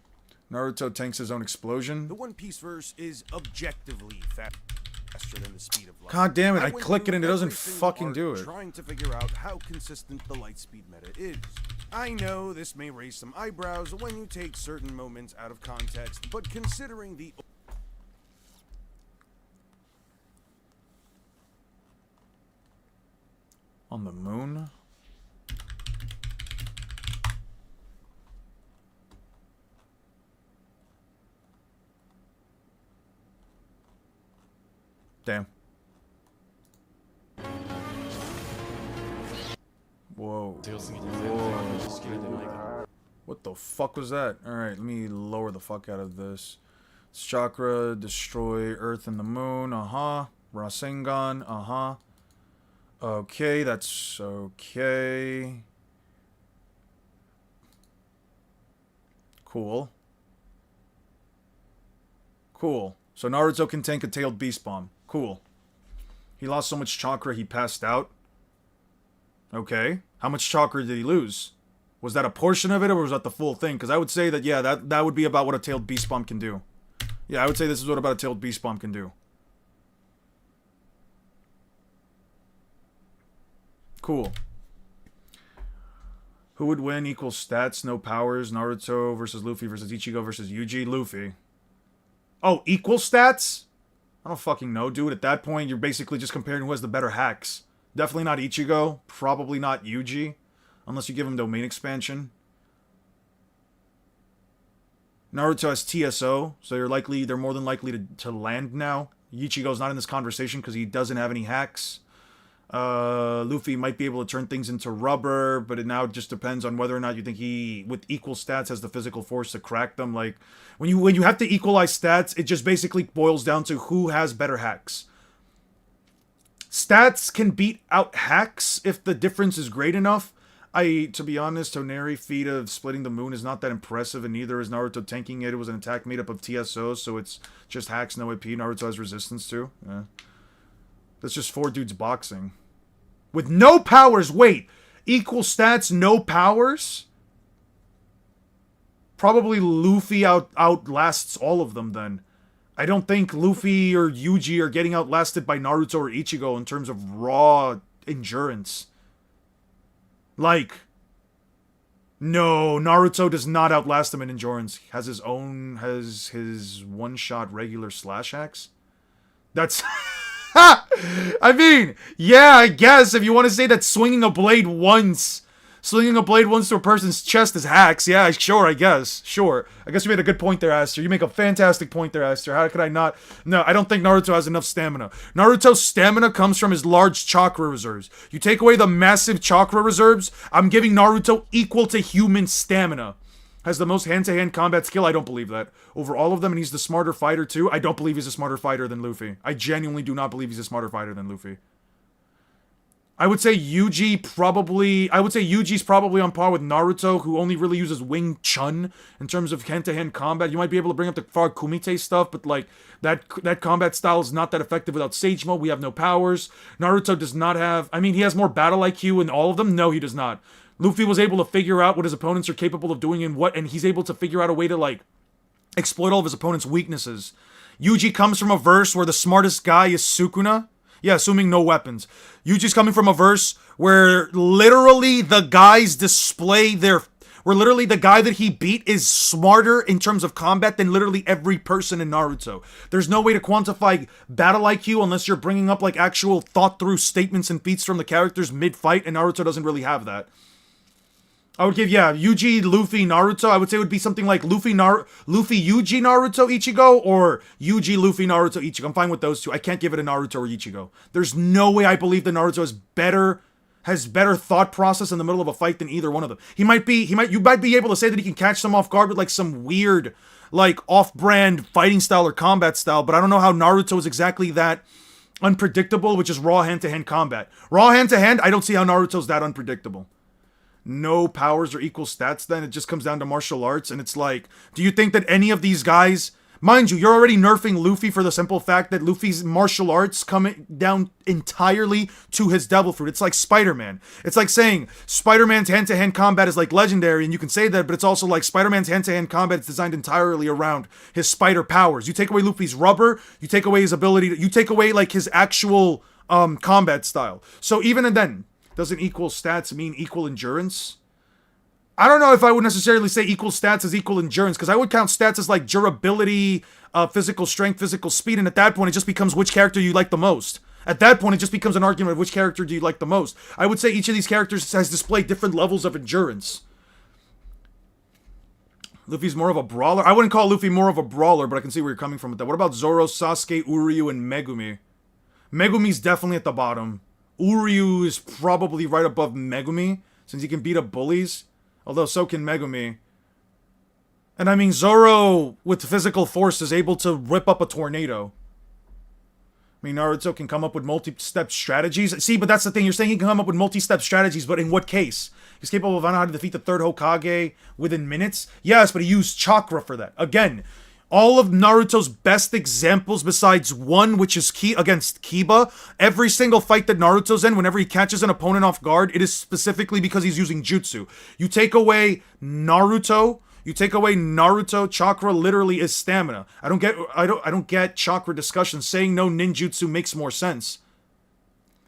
Naruto tanks his own explosion. The One Piece verse is objectively faster than the speed of light. God damn it, I click it and it doesn't fucking do it. Trying to figure out how consistent the light speed meta is. I know this may raise some eyebrows when you take certain moments out of context, but considering the... On the moon? Damn. Whoa. Whoa. What the fuck was that? Alright, let me lower the fuck out of this. It's chakra, destroy Earth and the moon, Rasengan, Okay, that's okay. Cool. Cool. So Naruto can tank a tailed beast bomb. Cool. He lost so much chakra he passed out. Okay. How much chakra did he lose? Was that a portion of it or was that the full thing? Because I would say that, yeah, that would be about what a tailed beast bomb can do. Yeah, I would say this is what about a tailed beast bomb can do. Cool. Who would win? Equal stats, no powers. Naruto versus Luffy versus Ichigo versus Yuji. Luffy. Oh, equal stats? I don't fucking know, dude. At that point, you're basically just comparing who has the better hacks. Definitely not Ichigo. Probably not Yuji. Unless you give him domain expansion. Naruto has TSO, so they're more than likely to land now. Ichigo's not in this conversation because he doesn't have any hacks. Luffy might be able to turn things into rubber, but it now just depends on whether or not you think he, with equal stats, has the physical force to crack them. Like, when you have to equalize stats, it just basically boils down to who has better hacks. Stats can beat out hacks if the difference is great enough. To be honest, Toneri feat of splitting the moon is not that impressive, and neither is Naruto tanking it. It was an attack made up of TSO, so it's just hacks, no AP. Naruto has resistance too. Yeah. That's just 4 dudes boxing. With no powers, wait, equal stats, no powers? Probably Luffy outlasts all of them then. I don't think Luffy or Yuji are getting outlasted by Naruto or Ichigo in terms of raw endurance. Like, no, Naruto does not outlast him in endurance. He has his one-shot regular slash axe. That's... I mean, yeah, I guess if you want to say that swinging a blade once to a person's chest is hacks, yeah, sure, I guess. Sure. I guess you made a good point there, Aster. You make a fantastic point there, Aster. How could I not? No, I don't think Naruto has enough stamina. Naruto's stamina comes from his large chakra reserves. You take away the massive chakra reserves, I'm giving Naruto equal to human stamina. Has the most hand-to-hand combat skill? I don't believe that. Over all of them, and he's the smarter fighter too? I don't believe he's a smarter fighter than Luffy. I genuinely do not believe he's a smarter fighter than Luffy. I would say Yuji's probably on par with Naruto, who only really uses Wing Chun in terms of hand-to-hand combat. You might be able to bring up the far Kumite stuff, but like that combat style is not that effective without Sage Mode. We have no powers. Naruto does not have... I mean, he has more battle IQ in all of them. No, he does not. Luffy was able to figure out what his opponents are capable of doing and he's able to figure out a way to, like, exploit all of his opponents' weaknesses. Yuji comes from a verse where the smartest guy is Sukuna. Yeah, assuming no weapons. Yuji's coming from a verse where literally the guys display their... Where literally the guy that he beat is smarter in terms of combat than literally every person in Naruto. There's no way to quantify battle IQ unless you're bringing up, like, actual thought-through statements and feats from the characters mid-fight, and Naruto doesn't really have that. I would give, yeah, Yuji, Luffy, Naruto. I would say it would be something like Luffy, Yuji, Naruto, Ichigo, or Yuji, Luffy, Naruto, Ichigo. I'm fine with those two. I can't give it a Naruto or Ichigo. There's no way I believe that Naruto has better thought process in the middle of a fight than either one of them. You might be able to say that he can catch them off guard with like some weird, like off-brand fighting style or combat style, but I don't know how Naruto is exactly that unpredictable, which is raw hand-to-hand combat. Raw hand-to-hand, I don't see how Naruto's that unpredictable. No powers or equal stats, then it just comes down to martial arts, and it's like, do you think that any of these guys, mind you, you're already nerfing Luffy for the simple fact that Luffy's martial arts come down entirely to his devil fruit. It's like Spider-Man. It's like saying Spider-Man's hand-to-hand combat is like legendary, and you can say that, but it's also like Spider-Man's hand-to-hand combat is designed entirely around his spider powers. You take away Luffy's rubber, you take away his ability, you take away like his actual combat style. So even then, doesn't equal stats mean equal endurance? I don't know if I would necessarily say equal stats as equal endurance, because I would count stats as like durability, physical strength, physical speed, and at that point it just becomes which character you like the most. At that point it just becomes an argument of which character do you like the most. I would say each of these characters has displayed different levels of endurance. Luffy's more of a brawler? I wouldn't call Luffy more of a brawler, but I can see where you're coming from with that. What about Zoro, Sasuke, Uryu, and Megumi? Megumi's definitely at the bottom. Uryu is probably right above Megumi, since he can beat up bullies. Although so can Megumi. And I mean, Zoro, with physical force, is able to rip up a tornado. I mean, Naruto can come up with multi-step strategies. See, but that's the thing. You're saying he can come up with multi-step strategies, but in what case? He's capable of knowing how to defeat the third Hokage within minutes? Yes, but he used chakra for that. Again, all of Naruto's best examples besides one, which is against Kiba, every single fight that Naruto's in, whenever he catches an opponent off guard, it is specifically because he's using jutsu. You take away Naruto, chakra literally is stamina. I don't get chakra discussion. Saying no ninjutsu makes more sense.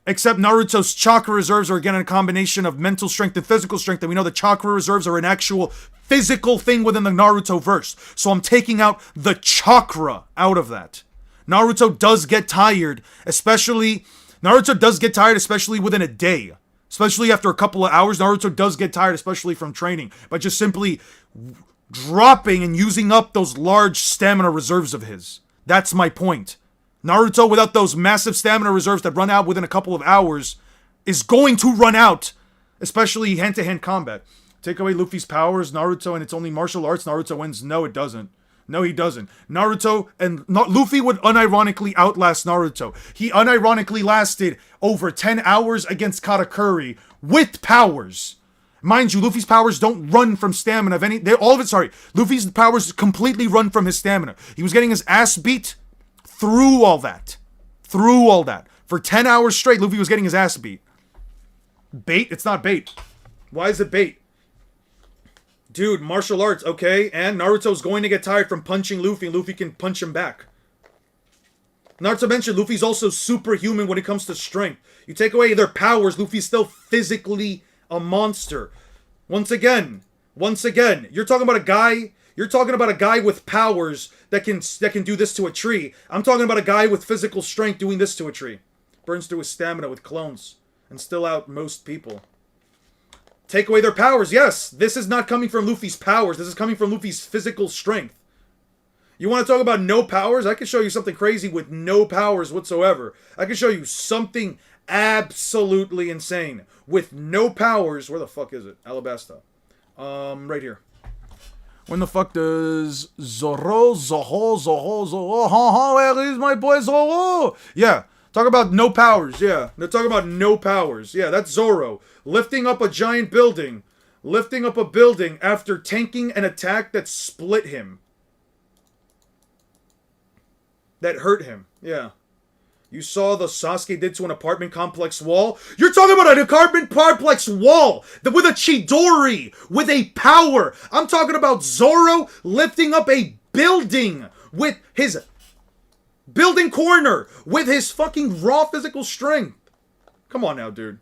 Except Naruto's chakra reserves are again a combination of mental strength and physical strength, and we know the chakra reserves are an actual physical thing within the Naruto verse. So I'm taking out the chakra out of that. Naruto does get tired, especially within a day. Especially after a couple of hours, Naruto does get tired, especially from training, by just simply dropping and using up those large stamina reserves of his. That's my point. Naruto, without those massive stamina reserves that run out within a couple of hours, is going to run out, especially hand-to-hand combat. Take away Luffy's powers, Naruto, and it's only martial arts, Naruto wins. No, it doesn't. No, he doesn't. Naruto and Luffy would unironically outlast Naruto. He unironically lasted over 10 hours against Katakuri with powers. Mind you, Luffy's powers don't run from stamina of any... Luffy's powers completely run from his stamina. He was getting his ass beat through all that. For 10 hours straight, Luffy was getting his ass beat. Bait? It's not bait. Why is it bait? Dude, martial arts, okay, and Naruto's going to get tired from punching Luffy, and Luffy can punch him back. Not to mention, Luffy's also superhuman when it comes to strength. You take away their powers, Luffy's still physically A monster. Once again, you're talking about a guy with powers that can do this to a tree. I'm talking about a guy with physical strength doing this to a tree. Burns through his stamina with clones and still out most people. Take away their powers. Yes, this is not coming from Luffy's powers. This is coming from Luffy's physical strength. You want to talk about no powers? I can show you something crazy with no powers whatsoever. I can show you something absolutely insane with no powers. Where the fuck is it? Alabasta. Right here. When the fuck does Zoro, where is my boy Zoro? Yeah, talk about no powers, yeah. They're talking about no powers. Yeah, that's Zoro. Lifting up a giant building. Lifting up a building after tanking an attack that split him. That hurt him, yeah. You saw the Sasuke did to an apartment complex wall? You're talking about an apartment complex wall with a Chidori, with a power. I'm talking about Zoro lifting up a building with his building corner, with his fucking raw physical strength. Come on now, dude.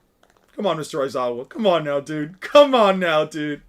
Come on, Mr. Aizawa. Come on now, dude. Come on now, dude.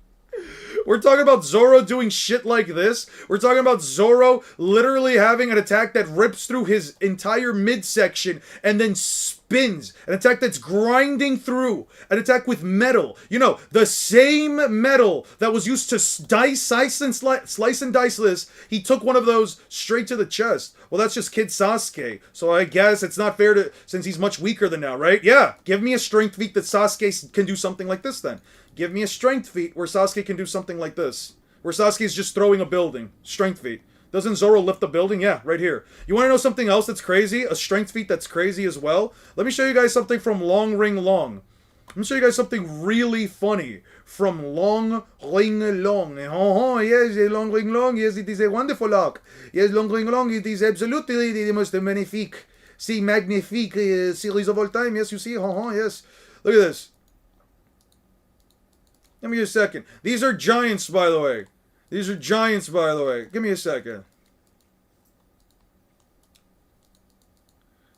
We're talking about Zoro doing shit like this. We're talking about Zoro literally having an attack that rips through his entire midsection and then spins. An attack that's grinding through. An attack with metal. You know, the same metal that was used to slice and dice this. He took one of those straight to the chest. Well, that's just Kid Sasuke. So I guess it's not fair to, since he's much weaker than now, right? Yeah, give me a strength feat that Sasuke can do something like this then. Give me a strength feat where Sasuke can do something like this. Where Sasuke's just throwing a building. Strength feat. Doesn't Zoro lift a building? Yeah, right here. You want to know something else that's crazy? A strength feat that's crazy as well? Let me show you guys something from Long Ring Long. Let me show you guys something really funny from Long Ring Long. Oh, yes, Long Ring Long. Yes, it is a wonderful arc. Yes, Long Ring Long. It is absolutely the most magnifique. See, magnifique series of all time. Yes, you see? Yes. Look at this. Give me a second. These are giants, by the way. These are giants, by the way. Give me a second.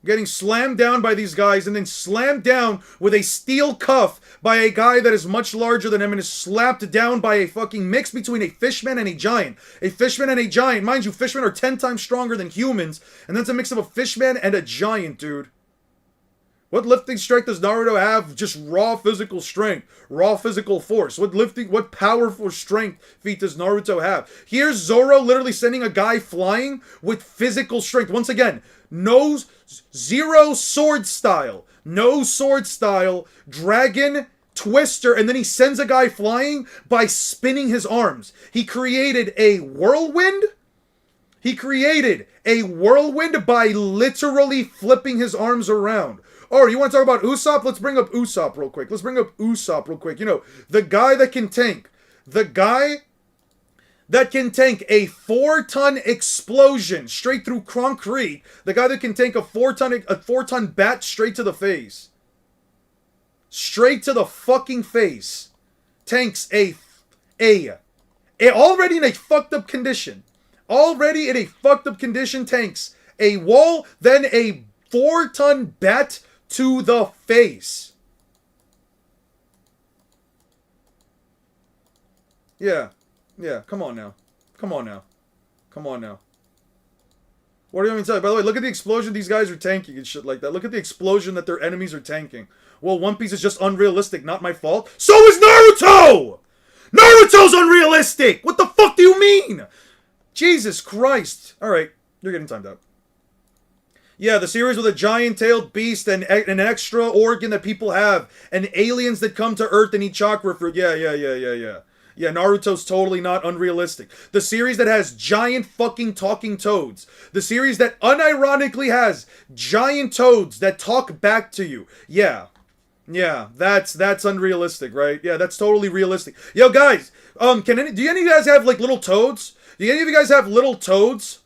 Getting slammed down by these guys and then slammed down with a steel cuff by a guy that is much larger than him and is slapped down by a fucking mix between a fishman and a giant. A fishman and a giant. Mind you, fishmen are 10 times stronger than humans. And that's a mix of a fishman and a giant, dude. What lifting strength does Naruto have? Just raw physical strength. Raw physical force. What powerful strength feat does Naruto have? Here's Zoro literally sending a guy flying with physical strength. Once again, zero sword style. No sword style. Dragon twister. And then he sends a guy flying by spinning his arms. He created a whirlwind. He created a whirlwind by literally flipping his arms around. Oh, you want to talk about Usopp? Let's bring up Usopp real quick. You know, the guy that can tank. The guy that can tank a 4-ton explosion straight through concrete. The guy that can tank a 4-ton bat straight to the face. Straight to the fucking face. Tanks already in a fucked up condition. Already in a fucked up condition tanks a wall, then a 4-ton bat to the face. Yeah, come on now. What do you want me to tell you? By the way, look at the explosion these guys are tanking and shit like that. Look at the explosion that their enemies are tanking. Well, One Piece is just unrealistic, not my fault. So is Naruto! Naruto's unrealistic! What the fuck do you mean? Jesus Christ. Alright, you're getting timed out. Yeah, the series with a giant-tailed beast and an extra organ that people have. And aliens that come to Earth and eat chakra fruit. Yeah. Yeah, Naruto's totally not unrealistic. The series that has giant fucking talking toads. The series that unironically has giant toads that talk back to you. Yeah, that's unrealistic, right? Yeah, that's totally realistic. Yo, guys, do any of you guys have, like, little toads? Do any of you guys have little toads?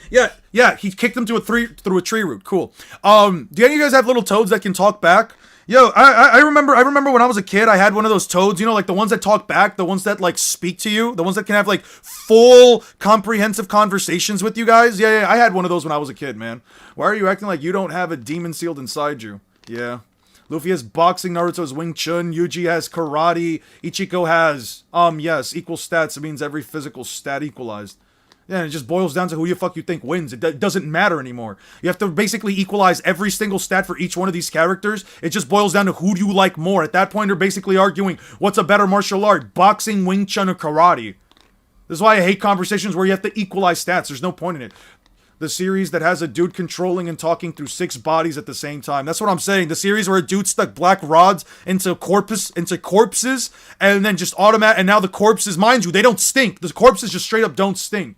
Yeah, he kicked them through a tree root. Cool. Do any of you guys have little toads that can talk back? Yo, I remember when I was a kid, I had one of those toads, you know, like the ones that talk back, the ones that, like, speak to you, the ones that can have, like, full comprehensive conversations with you guys. Yeah, I had one of those when I was a kid, man. Why are you acting like you don't have a demon sealed inside you? Yeah. Luffy has boxing, Naruto has Wing Chun, Yuji has karate, Ichiko has, yes, equal stats. It means every physical stat equalized. Yeah, it just boils down to who you think wins. It doesn't matter anymore. You have to basically equalize every single stat for each one of these characters. It just boils down to who do you like more. At that point, they're basically arguing, what's a better martial art? Boxing, Wing Chun, or karate? This is why I hate conversations where you have to equalize stats. There's no point in it. The series that has a dude controlling and talking through 6 bodies at the same time. That's what I'm saying. The series where a dude stuck black rods into corpses, and then just and now the corpses, mind you, they don't stink. The corpses just straight up don't stink.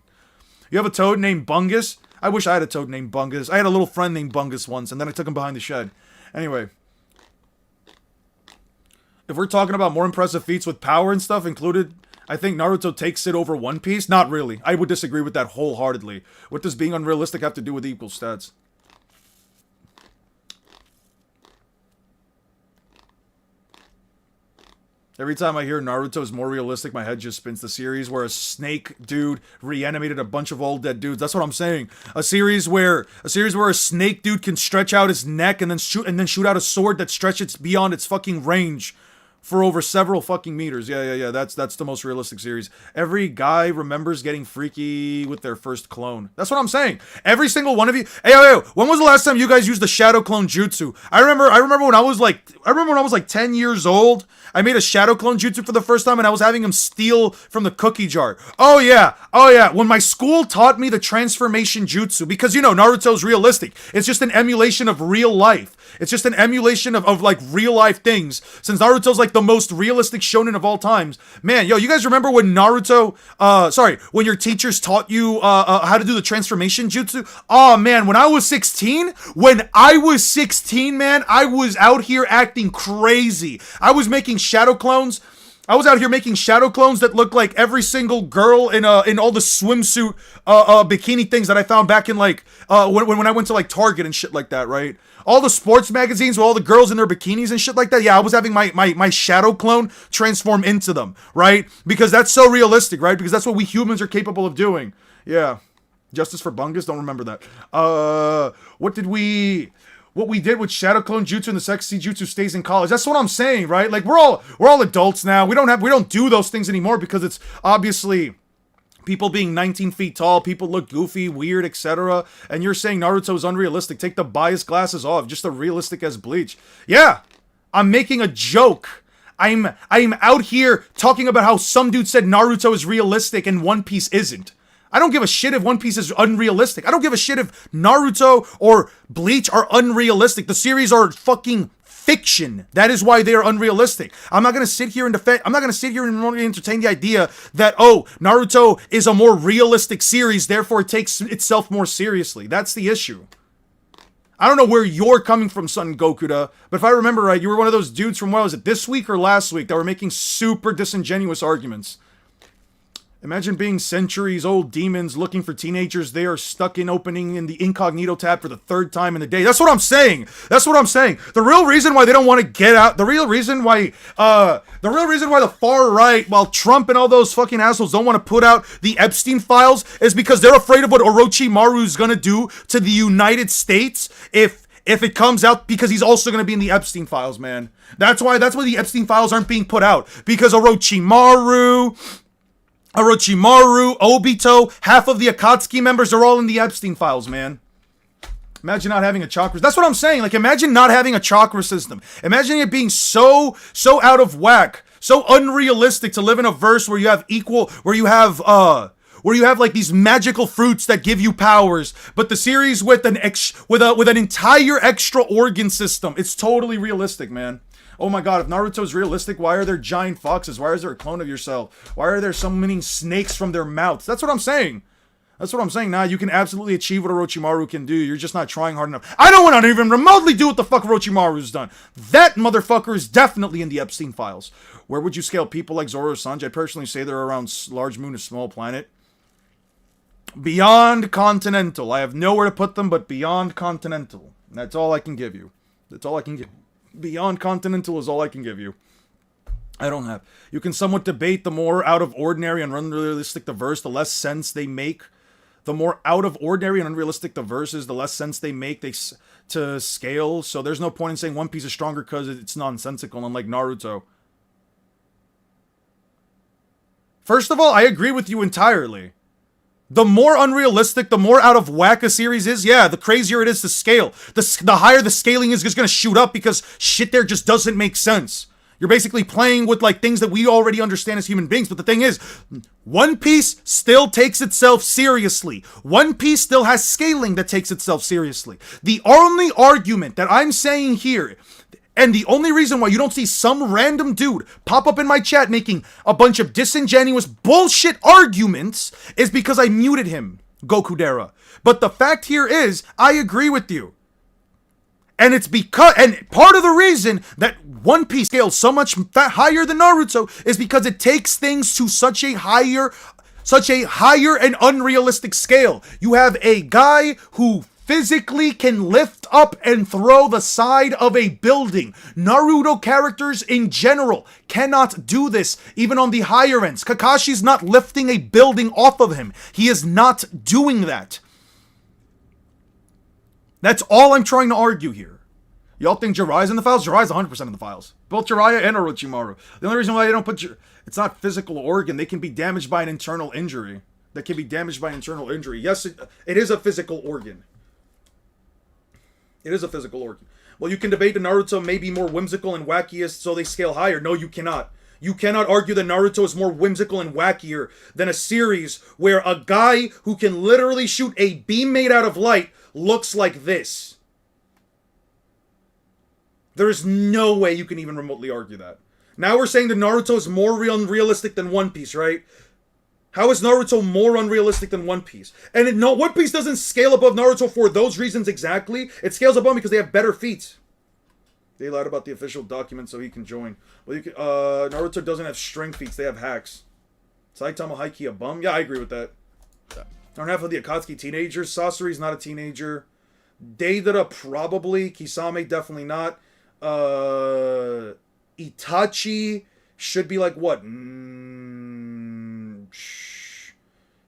You have a toad named Bungus? I wish I had a toad named Bungus. I had a little friend named Bungus once, and then I took him behind the shed. Anyway. If we're talking about more impressive feats with power and stuff included, I think Naruto takes it over One Piece. Not really. I would disagree with that wholeheartedly. What does being unrealistic have to do with equal stats? Every time I hear Naruto is more realistic, my head just spins. The series where a snake dude reanimated a bunch of old dead dudes. That's what I'm saying. A series where a snake dude can stretch out his neck and then shoot out a sword that stretches beyond its fucking range for over several fucking meters. Yeah. That's the most realistic series. Every guy remembers getting freaky with their first clone. That's what I'm saying. Every single one of you. Hey, when was the last time you guys used the shadow clone jutsu? I remember when I was like 10 years old. I made a shadow clone jutsu for the first time, and I was having him steal from the cookie jar. Oh yeah. When my school taught me the transformation jutsu, because Naruto's realistic. It's just an emulation of real life. It's just an emulation of like real life things. Since Naruto's like the most realistic shonen of all times. Man, yo, you guys remember when when your teachers taught you how to do the transformation jutsu? Oh man, when I was 16, man, I was out here acting crazy. I was making shadow clones. I was out here making shadow clones that looked like every single girl in all the swimsuit bikini things that I found back in like when I went to like Target and shit like that, right? All the sports magazines with all the girls in their bikinis and shit like that. Yeah, I was having my shadow clone transform into them, right? Because that's so realistic, right? Because that's what we humans are capable of doing. Yeah. Justice for Bungus? Don't remember that. What we did with Shadow Clone Jutsu and the Sexy Jutsu stays in college. That's what I'm saying, right? Like we're all adults now. We don't do those things anymore because it's obviously people being 19 feet tall, people look goofy, weird, etc. And you're saying Naruto's unrealistic. Take the bias glasses off, just as realistic as Bleach. Yeah, I'm making a joke. I'm out here talking about how some dude said Naruto is realistic and One Piece isn't. I don't give a shit if One Piece is unrealistic. I don't give a shit if Naruto or Bleach are unrealistic. The series are fucking fiction. That is why they are unrealistic. I'm not going to sit here and entertain the idea that, Naruto is a more realistic series, therefore it takes itself more seriously. That's the issue. I don't know where you're coming from, Son Gokuda, but if I remember right, you were one of those dudes from, what was it, this week or last week, that were making super disingenuous arguments. Imagine being centuries-old demons looking for teenagers they are stuck in opening in the incognito tab for the 3rd time in the day. That's what I'm saying. The real reason why they don't want to get out, the real reason why the far right, while Trump and all those fucking assholes don't want to put out the Epstein files, is because they're afraid of what Orochimaru is going to do to the United States if it comes out, because he's also going to be in the Epstein files, man. That's why the Epstein files aren't being put out, because Orochimaru, Obito, half of the Akatsuki members are all in the Epstein files, man. Imagine not having a chakra. That's what I'm saying. Like, imagine not having a chakra system. Imagine it being so out of whack, so unrealistic to live in a verse where you have like these magical fruits that give you powers, but the series with an entire extra organ system. It's totally realistic, man. Oh my god, if Naruto's realistic, why are there giant foxes? Why is there a clone of yourself? Why are there summoning snakes from their mouths? That's what I'm saying. Nah, you can absolutely achieve what Orochimaru can do. You're just not trying hard enough. I don't want to even remotely do what the fuck Orochimaru's done. That motherfucker is definitely in the Epstein files. Where would you scale people like Zoro or Sanji? I personally say they're around large moon or small planet. Beyond continental. I have nowhere to put them but beyond continental. That's all I can give you. Beyond continental is all I can give you. I don't have. You can somewhat debate the more out of ordinary and unrealistic the verse, the less sense they make. the more out of ordinary and unrealistic the verse is, the less sense they make to scale. So there's no point in saying One Piece is stronger because it's nonsensical, unlike Naruto. First of all, I agree with you entirely. The more unrealistic, the more out of whack a series is, yeah, the crazier it is to scale. The higher the scaling is just going to shoot up because shit there just doesn't make sense. You're basically playing with like things that we already understand as human beings. But the thing is, One Piece still takes itself seriously. One Piece still has scaling that takes itself seriously. The only argument that I'm saying here, and the only reason why you don't see some random dude pop up in my chat making a bunch of disingenuous bullshit arguments, is because I muted him, Gokudera. But the fact here is, I agree with you. And it's because, and part of the reason that One Piece scales so much higher than Naruto is because it takes things to such a higher and unrealistic scale. You have a guy who physically can lift up and throw the side of a building. Naruto characters in general cannot do this, even on the higher ends. Kakashi's not lifting a building off of him. He is not doing that. That's all I'm trying to argue here. Y'all think Jiraiya's in the files? Jiraiya's 100% in the files. Both Jiraiya and Orochimaru. The only reason why they don't put... It's not physical organ. They can be damaged by an internal injury. Yes, it is a physical organ. It is a physical organ. Well, you can debate that Naruto may be more whimsical and wackiest, so they scale higher. No, you cannot. You cannot argue that Naruto is more whimsical and wackier than a series where a guy who can literally shoot a beam made out of light looks like this. There is no way you can even remotely argue that. Now we're saying that Naruto is more unrealistic than One Piece, right? How is Naruto more unrealistic than One Piece? And no, One Piece doesn't scale above Naruto for those reasons exactly. It scales above because they have better feats. They lied about the official document so he can join. Well, you can, Naruto doesn't have strength feats. They have hacks. Saitama Haiki a bum? Yeah, I agree with that. Aren't half of the Akatsuki teenagers? Sasori's not a teenager. Deidara probably. Kisame definitely not. Itachi should be like what?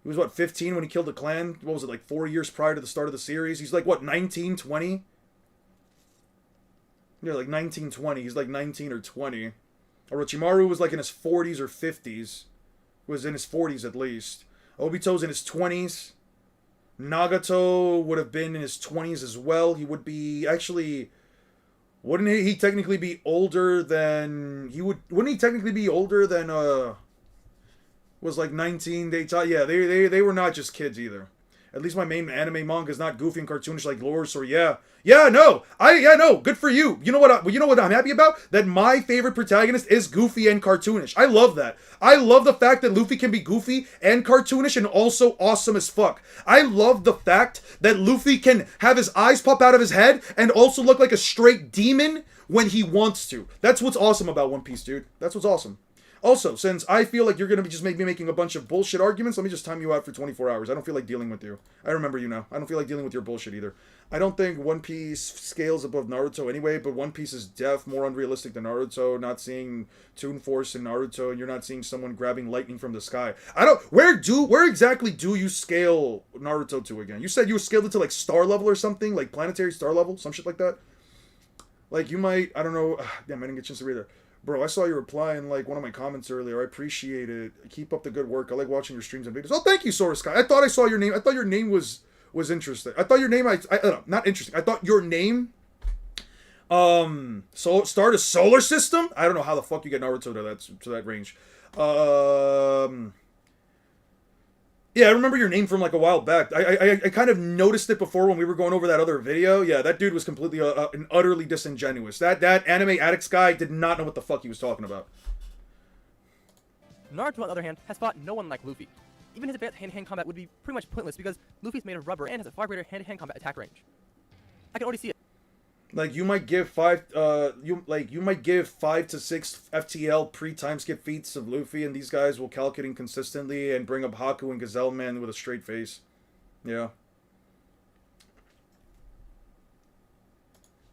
He was what, 15 when he killed the clan? What was it, like 4 years prior to the start of the series? He's like what, 19, 20? Yeah, like 19, 20. He's like 19 or 20. Orochimaru was like in his 40s or 50s. Was in his 40s at least. Obito's in his 20s. Nagato would have been in his 20s as well. He would be, actually, wouldn't he technically be older than, wouldn't he technically be older than, was like 19, they were not just kids either. At least my main anime manga is not goofy and cartoonish like Lores or no, good for you. You know what I'm happy about? That my favorite protagonist is goofy and cartoonish. I love that. I love the fact that Luffy can be goofy and cartoonish and also awesome as fuck. I love the fact that Luffy can have his eyes pop out of his head and also look like a straight demon when he wants to. That's what's awesome about One Piece, dude. That's what's awesome. Also, since I feel like you're going to be just making a bunch of bullshit arguments, let me just time you out for 24 hours. I don't feel like dealing with you. I remember you now. I don't feel like dealing with your bullshit either. I don't think One Piece scales above Naruto anyway, but One Piece is more unrealistic than Naruto. Not seeing Toon Force in Naruto, and you're not seeing someone grabbing lightning from the sky. Where exactly do you scale Naruto to again? You said you scaled it to like star level or something? Like planetary star level? Some shit like that? Like you might, I don't know. Damn, I didn't get a chance to read it. Bro, I saw your reply in like one of my comments earlier. I appreciate it. Keep up the good work. I like watching your streams and videos. Oh, thank you, Sora Sky. I thought I saw your name. I thought your name was interesting. I thought your name not interesting. I thought your name start a solar system? I don't know how the fuck you get Naruto to that range. Yeah, I remember your name from like a while back. I kind of noticed it before when we were going over that other video. Yeah, that dude was completely and utterly disingenuous. That anime addicts guy did not know what the fuck he was talking about. Naruto, on the other hand, has fought no one like Luffy. Even his advanced hand-to-hand combat would be pretty much pointless because Luffy's made of rubber and has a far greater hand-to-hand combat attack range. I can already see it. Like you might give 5 to 6 FTL pre-time skip feats of Luffy, and these guys will calculate consistently and bring up Haku and Gazelle Man with a straight face. Yeah.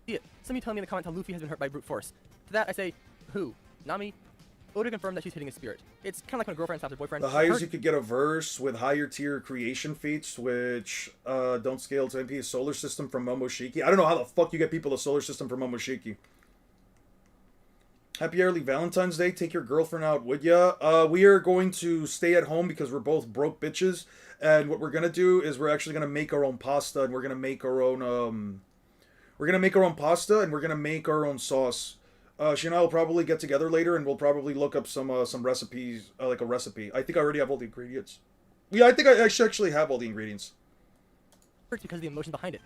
See it. Some of you telling me in the comments how Luffy has been hurt by brute force. To that I say, who? Nami? Oda confirmed that she's hitting a spirit. It's kind of like when a girlfriend stops her boyfriend. The highest you could get a verse with higher tier creation feats, which don't scale to MP, solar system from Momoshiki. I don't know how the fuck you get people a solar system from Momoshiki. Happy early Valentine's Day. Take your girlfriend out, would ya? We are going to stay at home because we're both broke bitches. And what we're going to do is we're actually going to make our own pasta. And we're going to make our own, we're going to make our own pasta and we're going to make our own sauce. She and I will probably get together later and we'll probably look up some recipes, like a recipe. I think I already have all the ingredients. Yeah, I think I actually have all the ingredients. Because of the emotion behind it.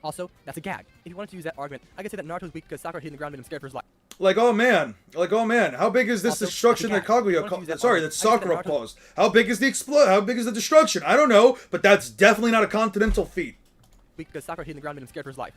Also, that's a gag. If you wanted to use that argument, I could say that Naruto's weak because Sakura hit the ground and made him scared for his life. Like, oh man, how big is this Also, destruction that Kaguya sorry, that Sakura Naruto- caused? How big is how big is the destruction? I don't know, but that's definitely not a continental feat. Weak because Sakura hit the ground and made him scared for his life.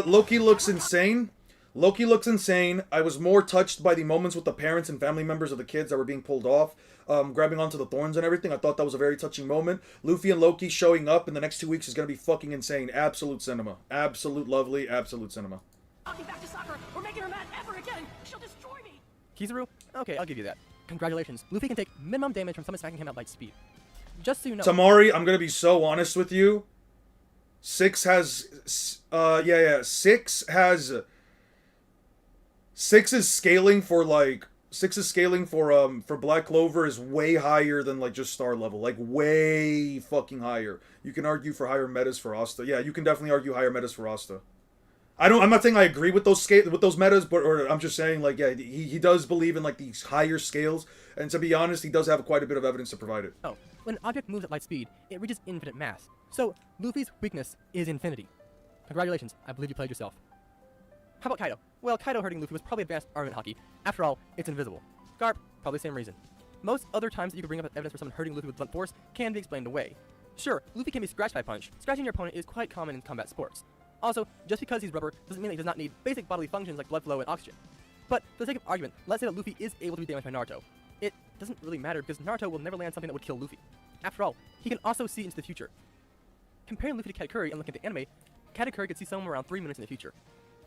Loki looks insane. Loki looks insane. I was more touched by the moments with the parents and family members of the kids that were being pulled off, grabbing onto the thorns and everything. I thought that was a very touching moment. Luffy and Loki showing up in the next 2 weeks is going to be fucking insane. Absolute cinema. Absolute lovely. Absolute cinema. Talking back to Sakura, we're making her mad ever again. She'll destroy me. Kizaru? Okay, I'll give you that. Congratulations. Luffy can take minimum damage from someone smacking him at light speed. Just so you know. Tamari, I'm going to be so honest with you. 6 has... 6 is scaling for, like... 6 is scaling for Black Clover is way higher than, like, just star level. Like, way fucking higher. You can argue for higher metas for Asta. Yeah, you can definitely argue higher metas for Asta. I'm not saying I agree with those metas, but I'm just saying, like, yeah, he does believe in, like, these higher scales, and to be honest, he does have quite a bit of evidence to provide it. Oh, when an object moves at light speed, it reaches infinite mass. So, Luffy's weakness is infinity. Congratulations, I believe you played yourself. How about Kaido? Well, Kaido hurting Luffy was probably advanced armament hockey. After all, it's invisible. Garp, probably same reason. Most other times that you could bring up evidence for someone hurting Luffy with blunt force can be explained away. Sure, Luffy can be scratched by punch. Scratching your opponent is quite common in combat sports. Also, just because he's rubber doesn't mean that he does not need basic bodily functions like blood flow and oxygen. But for the sake of argument, let's say that Luffy is able to be damaged by Naruto. It doesn't really matter because Naruto will never land something that would kill Luffy. After all, he can also see into the future. Comparing Luffy to Katakuri and looking at the anime, Katakuri could see somewhere around 3 minutes in the future.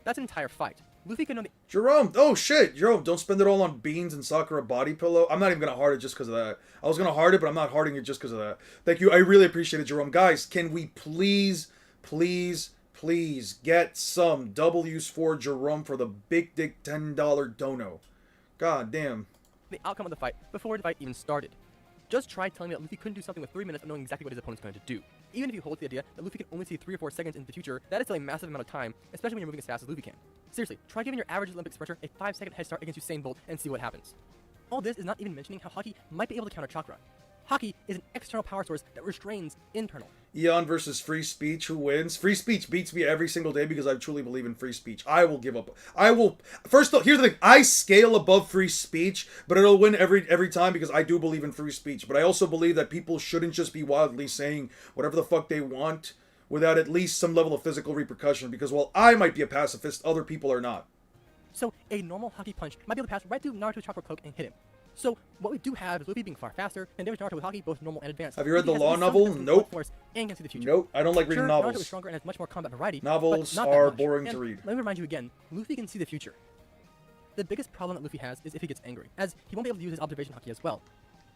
That's an entire fight. Luffy could know the— Jerome, oh shit, Jerome, don't spend it all on beans and Sakura body pillow. I'm not even gonna heart it just because of that. I was gonna heart it, but I'm not hearting it just because of that. Thank you, I really appreciate it, Jerome. Guys, can we please get some W's for Jerome for the big dick $10 dono? God damn. the outcome of the fight before the fight even started. Just try telling me that Luffy couldn't do something with 3 minutes of knowing exactly what his opponent's going to do. Even if you hold to the idea that Luffy can only see 3 or 4 seconds into the future, that is still a massive amount of time, especially when you're moving as fast as Luffy can. Seriously, try giving your average Olympic sprinter a 5-second head start against Usain Bolt and see what happens. All this is not even mentioning how Haki might be able to counter Chakra. Haki is an external power source that restrains internal. Eon versus free speech, who wins? Free speech beats me every single day because I truly believe in free speech. I will give up. First off, here's the thing. I scale above free speech, but it'll win every time because I do believe in free speech. But I also believe that people shouldn't just be wildly saying whatever the fuck they want without at least some level of physical repercussion, because while I might be a pacifist, other people are not. So a normal Haki punch might be able to pass right through Naruto's chakra cloak and hit him. So what we do have is Luffy being far faster and damage Naruto with Haki both normal and advanced. Have you read the Luffy law has novel? some Nope. force and can see the future. Nope. I don't like reading Sure, novels. Naruto is stronger and has much more combat variety. Novels but not that are much. boring And to read. Let me remind you again, Luffy can see the future. The biggest problem that Luffy has is if he gets angry, as he won't be able to use his observation Haki as well.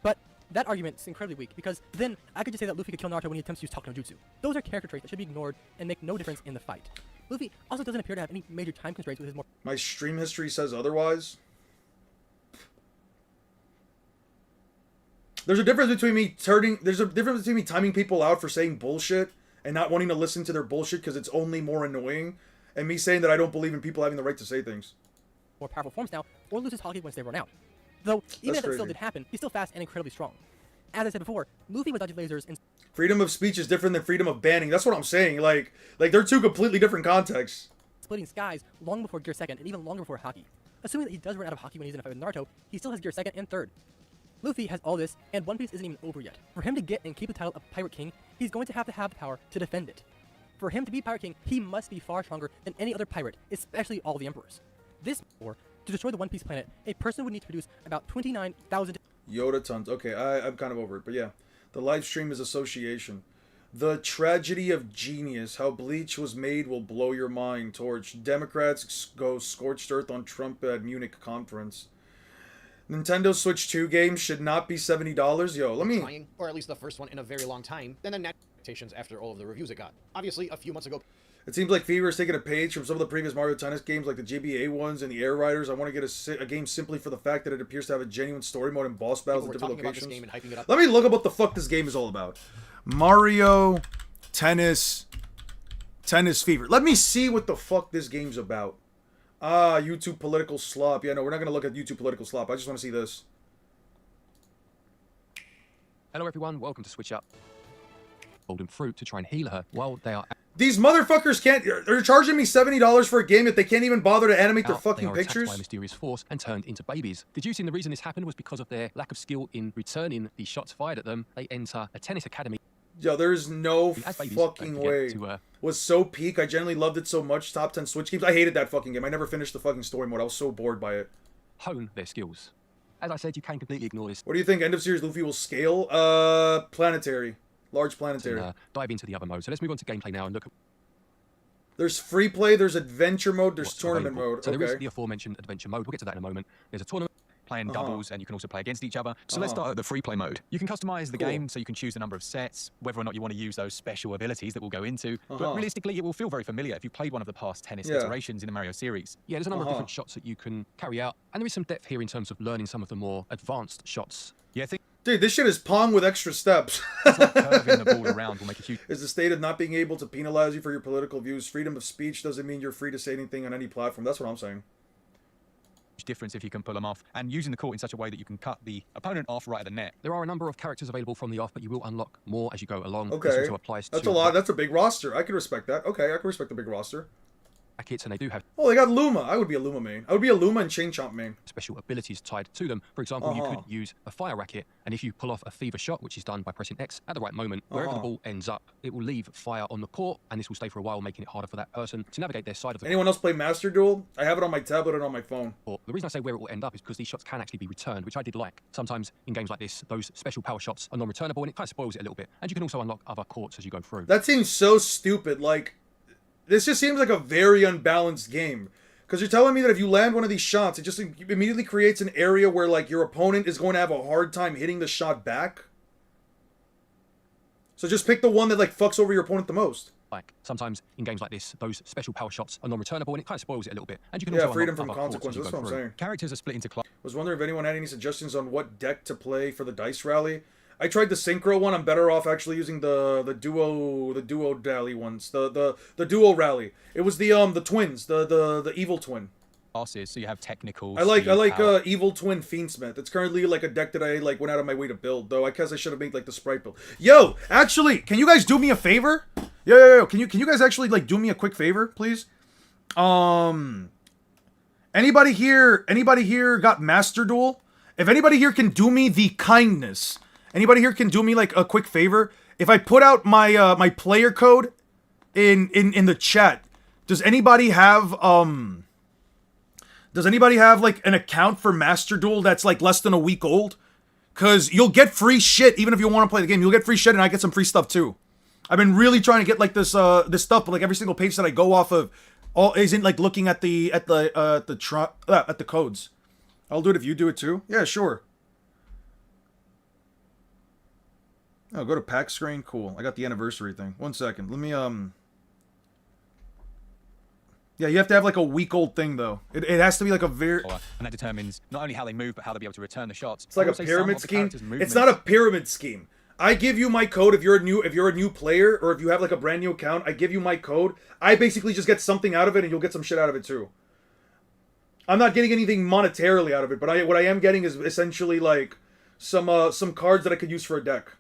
But that argument is incredibly weak, because then I could just say that Luffy could kill Naruto when he attempts to use Talk no Jutsu. Those are character traits that should be ignored and make no difference in the fight. Luffy also doesn't appear to have any major time constraints with his more— My stream history says otherwise. There's a difference between me timing people out for saying bullshit and not wanting to listen to their bullshit because it's only more annoying, and me saying that I don't believe in people having the right to say things. more powerful forms now, or loses Haki once they run out. Though, even That's if it still crazy. did happen, he's still fast and incredibly strong. As I said before, Luffy would dodge lasers and Freedom of speech is different than freedom of banning. That's what I'm saying. Like they're two completely different contexts. splitting skies long before Gear 2nd and even longer before Haki. Assuming that he does run out of Haki when he's in a fight with Naruto, he still has Gear 2nd and 3rd. Luffy has all this, and One Piece isn't even over yet. For him to get and keep the title of Pirate King, he's going to have the power to defend it. For him to be Pirate King, he must be far stronger than any other pirate, especially all the Emperors. This, or to destroy the One Piece planet, a person would need to produce about 29,000 Yoda tons. Okay, I'm kind of over it, but yeah. The live stream is association. The tragedy of genius. How Bleach was made will blow your mind. Torch. Democrats go scorched earth on Trump at Munich conference. Nintendo Switch 2 games should not be $70. Yo, let me... Trying, or at least the first one in a very long time, than the net expectations after all of the reviews it got. Obviously, a few months ago... It seems like Fever is taking a page from some of the previous Mario Tennis games, like the GBA ones and the Air Riders. I want to get a game simply for the fact that it appears to have a genuine story mode and boss battles in different locations. Let me look up what the fuck this game is all about. Mario Tennis Fever. Let me see what the fuck this game's about. Ah, YouTube political slop. Yeah, no, we're not going to look at YouTube political slop. I just want to see this. Hello everyone, welcome to Switch Up. Golden fruit to try and heal her while they are... These motherfuckers can't... They're charging me $70 for a game that they can't even bother to animate their fucking they are pictures? attacked by a mysterious force and turned into babies. Deducing the reason this happened was because of their lack of skill in returning the shots fired at them. They enter a tennis academy. Yo, there's no fucking way. Was so peak. I genuinely loved it so much. Top 10 Switch games. I hated that fucking game. I never finished the fucking story mode. I was so bored by it. Hone their skills. As I said, you can completely ignore this. What do you think? End of series Luffy will scale? Planetary. Large planetary. And, dive into the other mode. So let's move on to gameplay now and look at... There's free play, there's adventure mode, there's tournament mode. So okay. there is the aforementioned adventure mode. We'll get to that in a moment. There's a tournament. Playing doubles, and you can also play against each other. So let's start at the free play mode. You can customize the game, so you can choose the number of sets, whether or not you want to use those special abilities that we'll go into. But realistically, it will feel very familiar if you played one of the past tennis iterations in the Mario series. Yeah, there's a number of different shots that you can carry out, and there is some depth here in terms of learning some of the more advanced shots. Yeah, dude, this shit is Pong with extra steps. Curving the ball around will make a huge... Is the state of not being able to penalize you for your political views. Freedom of speech doesn't mean you're free to say anything on any platform. That's what I'm saying. Difference if you can pull them off, and using the court in such a way that you can cut the opponent off right at the net. There are a number of characters available from the off, but you will unlock more as you go along. Okay, this also applies that's to a lot. That's a big roster. I can respect that. Okay, I can respect the big roster. Rackets, and they do have... Oh, they got Luma. I would be a Luma main. I would be a Luma and Chain Chomp main. Special abilities tied to them. For example, you could use a fire racket, and if you pull off a fever shot, which is done by pressing X at the right moment, wherever the ball ends up, it will leave fire on the court, and this will stay for a while, making it harder for that person to navigate their side of the... Anyone else play Master Duel? I have it on my tablet and on my phone. The reason I say where it will end up is because these shots can actually be returned, which I did like. Sometimes in games like this, those special power shots are non-returnable, and it kind of spoils it a little bit. And you can also unlock other courts as you go through. That seems so stupid. Like, this just seems like a very unbalanced game. Because you're telling me that if you land one of these shots, it just immediately creates an area where, like, your opponent is going to have a hard time hitting the shot back. So just pick the one that, like, fucks over your opponent the most. Like, sometimes in games like this, those special power shots are non-returnable, and it kind of spoils it a little bit. And you can also freedom unlock from other courts as you consequences. That's go what I'm through. saying. Characters are split into clubs. Was wondering if anyone had any suggestions on what deck to play for the dice rally. I tried the synchro one. I'm better off actually using the duo rally ones. The duo rally. It was the twins, the evil twin. So you have technical. I like evil twin Fiendsmith. It's currently like a deck that I like went out of my way to build. Though I guess I should have made like the sprite build. Yo, actually, can you guys do me a favor? Yo. Can you guys actually like do me a quick favor, please? Anybody here got Master Duel? If anybody here can do me the kindness, anybody here can do me like a quick favor. If I put out my my player code in the chat, does anybody have like an account for Master Duel that's like less than a week old? Cause you'll get free shit even if you want to play the game. You'll get free shit and I get some free stuff too. I've been really trying to get like this stuff, but like every single page that I go off of all isn't like looking at the codes. I'll do it if you do it too. Yeah, sure. Oh, go to pack screen. Cool. I got the anniversary thing. 1 second. Let me Yeah, you have to have like a week-old thing though. It has to be like a very... And that determines not only how they move, but how they'll be able to return the shots. It's like a pyramid scheme. It's not a pyramid scheme. I give you my code if you're a new player, or if you have like a brand new account, I give you my code. I basically just get something out of it and you'll get some shit out of it too. I'm not getting anything monetarily out of it, but what I am getting is essentially like some cards that I could use for a deck.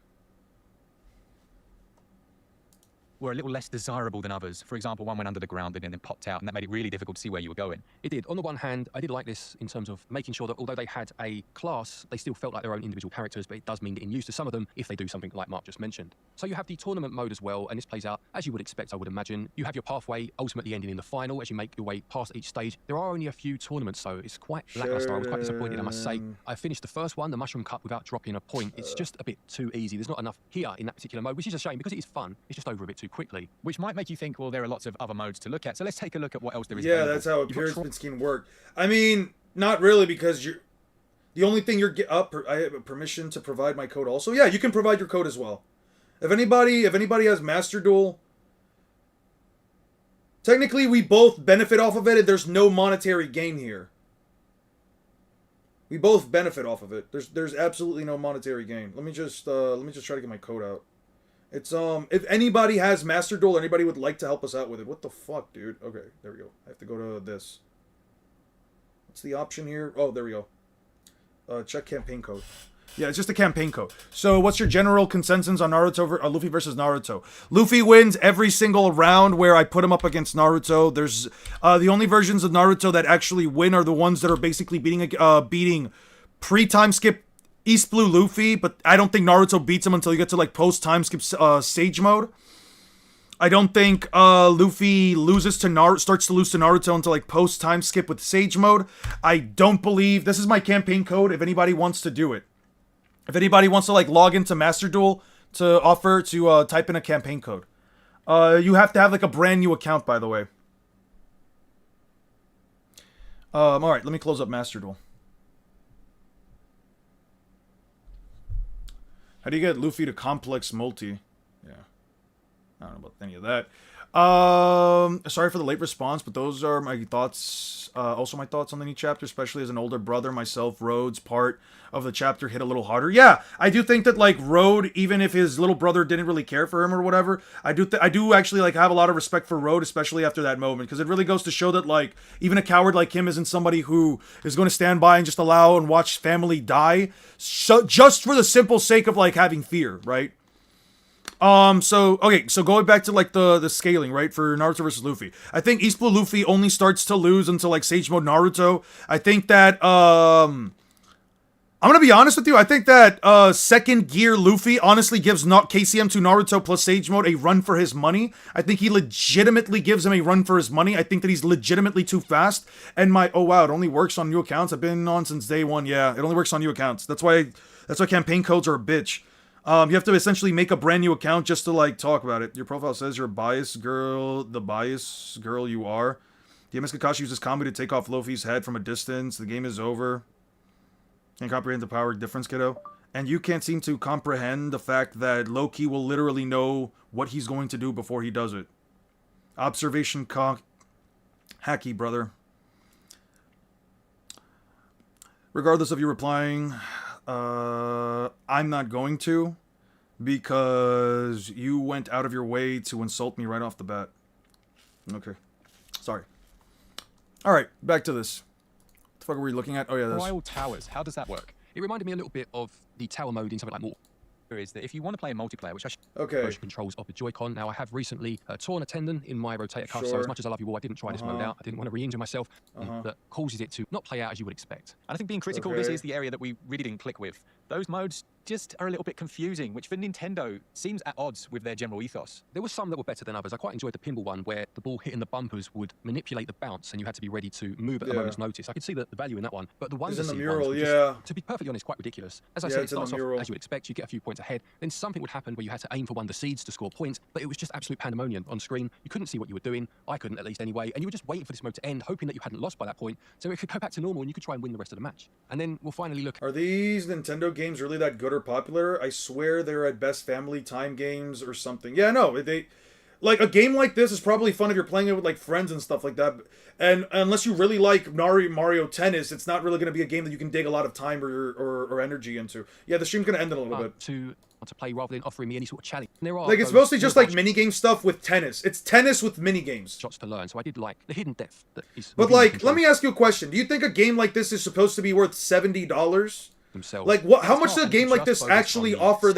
Were a little less desirable than others. For example, one went under the ground and then popped out, and that made it really difficult to see where you were going. It did. On the one hand, I did like this in terms of making sure that although they had a class, they still felt like their own individual characters, but it does mean getting used to some of them if they do something like Mark just mentioned. So you have the tournament mode as well, and this plays out as you would expect, I would imagine. You have your pathway ultimately ending in the final as you make your way past each stage. There are only a few tournaments, so it's quite lackluster. I was quite disappointed, I must say. I finished the first one, the Mushroom Cup, without dropping a point. It's just a bit too easy. There's not enough here in that particular mode, which is a shame because it is fun. It's just over a bit too quickly. Which might make you think, well, there are lots of other modes to look at. So let's take a look at what else there is. Yeah, that's how a pyramid scheme worked. I mean, not really, because The only thing you're I have permission to provide my code also. Yeah, you can provide your code as well. If anybody has Master Duel, technically we both benefit off of it, and there's no monetary gain here. We both benefit off of it. There's absolutely no monetary gain. Let me just try to get my code out. It's if anybody has Master Duel, anybody would like to help us out with it. What the fuck, dude? Okay, there we go. I have to go to this. What's the option here? Oh, there we go. Check campaign code. Yeah, it's just a campaign code. So what's your general consensus on Naruto, Luffy versus Naruto? Luffy wins every single round where I put him up against Naruto. There's the only versions of Naruto that actually win are the ones that are basically beating pre-time skip East Blue Luffy, but I don't think Naruto beats him until you get to like post-time skip Sage mode. I don't think Luffy starts to lose to Naruto until like post-time skip with Sage mode. I don't believe... This is my campaign code if anybody wants to do it. If anybody wants to like log into Master Duel to offer to type in a campaign code. You have to have like a brand new account, by the way. Alright, let me close up Master Duel. How do you get Luffy to complex multi? Yeah. I don't know about any of that. Sorry for the late response, but those are my thoughts. Also my thoughts on the new chapter, especially as an older brother myself. Rhodes' part of the chapter hit a little harder. Yeah, I do think that like Rhodes, even if his little brother didn't really care for him or whatever, I do actually like have a lot of respect for Rhodes, especially after that moment, because it really goes to show that like even a coward like him isn't somebody who is going to stand by and just allow and watch family die, just for the simple sake of like having fear, right? So going back to like the scaling, right, for Naruto versus Luffy. I think East Blue Luffy only starts to lose until like Sage Mode Naruto. I think that I'm gonna be honest with you, I think that second gear Luffy honestly gives not KCM to Naruto plus Sage Mode a run for his money. I think he legitimately gives him a run for his money. I think that he's legitimately too fast. And oh wow, it only works on new accounts. I've been on since day one. Yeah, it only works on new accounts. That's why campaign codes are a bitch. You have to essentially make a brand new account just to like talk about it. Your profile says you're a biased girl, the biased girl you are. DMS Kakashi uses combo to take off Luffy's head from a distance. The game is over. Can't comprehend the power difference, kiddo. And you can't seem to comprehend the fact that Loki will literally know what he's going to do before he does it. Observation hacky, brother. Regardless of you replying, I'm not going to, because you went out of your way to insult me right off the bat. Okay. Sorry. Alright, back to this. What the fuck are we looking at? Oh yeah, this. Royal Towers, how does that work? It reminded me a little bit of the tower mode in something like Mortal. Is that if you want to play in multiplayer, which motion controls of the Joy-Con. Now I have recently torn a tendon in my rotator cuff, so as much as I love you all, I didn't try this mode out. I didn't want to re-injure myself. That causes it to not play out as you would expect. And I think being critical, this is the area that we really didn't click with. Those modes just are a little bit confusing, which for Nintendo seems at odds with their general ethos. There were some that were better than others. I quite enjoyed the pinball one where the ball hitting the bumpers would manipulate the bounce and you had to be ready to move at a moment's notice. I could see the value in that one, but the ones in the mural, just, to be perfectly honest, quite ridiculous. As I said, it starts off as you would expect. You get a few points ahead, then something would happen where you had to aim for one of the seeds to score points, but it was just absolute pandemonium on screen. You couldn't see what you were doing. I couldn't, at least anyway, and you were just waiting for this mode to end, hoping that you hadn't lost by that point, so it could go back to normal and you could try and win the rest of the match. And then we'll finally look. Are these Nintendo games really that good or popular? I swear they're at best family time games or something. Yeah, no, like a game like this is probably fun if you're playing it with like friends and stuff like that. And unless you really like Mario Tennis, it's not really going to be a game that you can dig a lot of time or energy into. Yeah, the stream's going to end in a little bit. To play rather than offering me any sort of challenge. There are like it's mostly just like minigame stuff with tennis. It's tennis with minigames. Shots to learn. So I did like the hidden depth that is. But like, let me ask you a question. Do you think a game like this is supposed to be worth $70? Like what? How much does a game like this actually offer?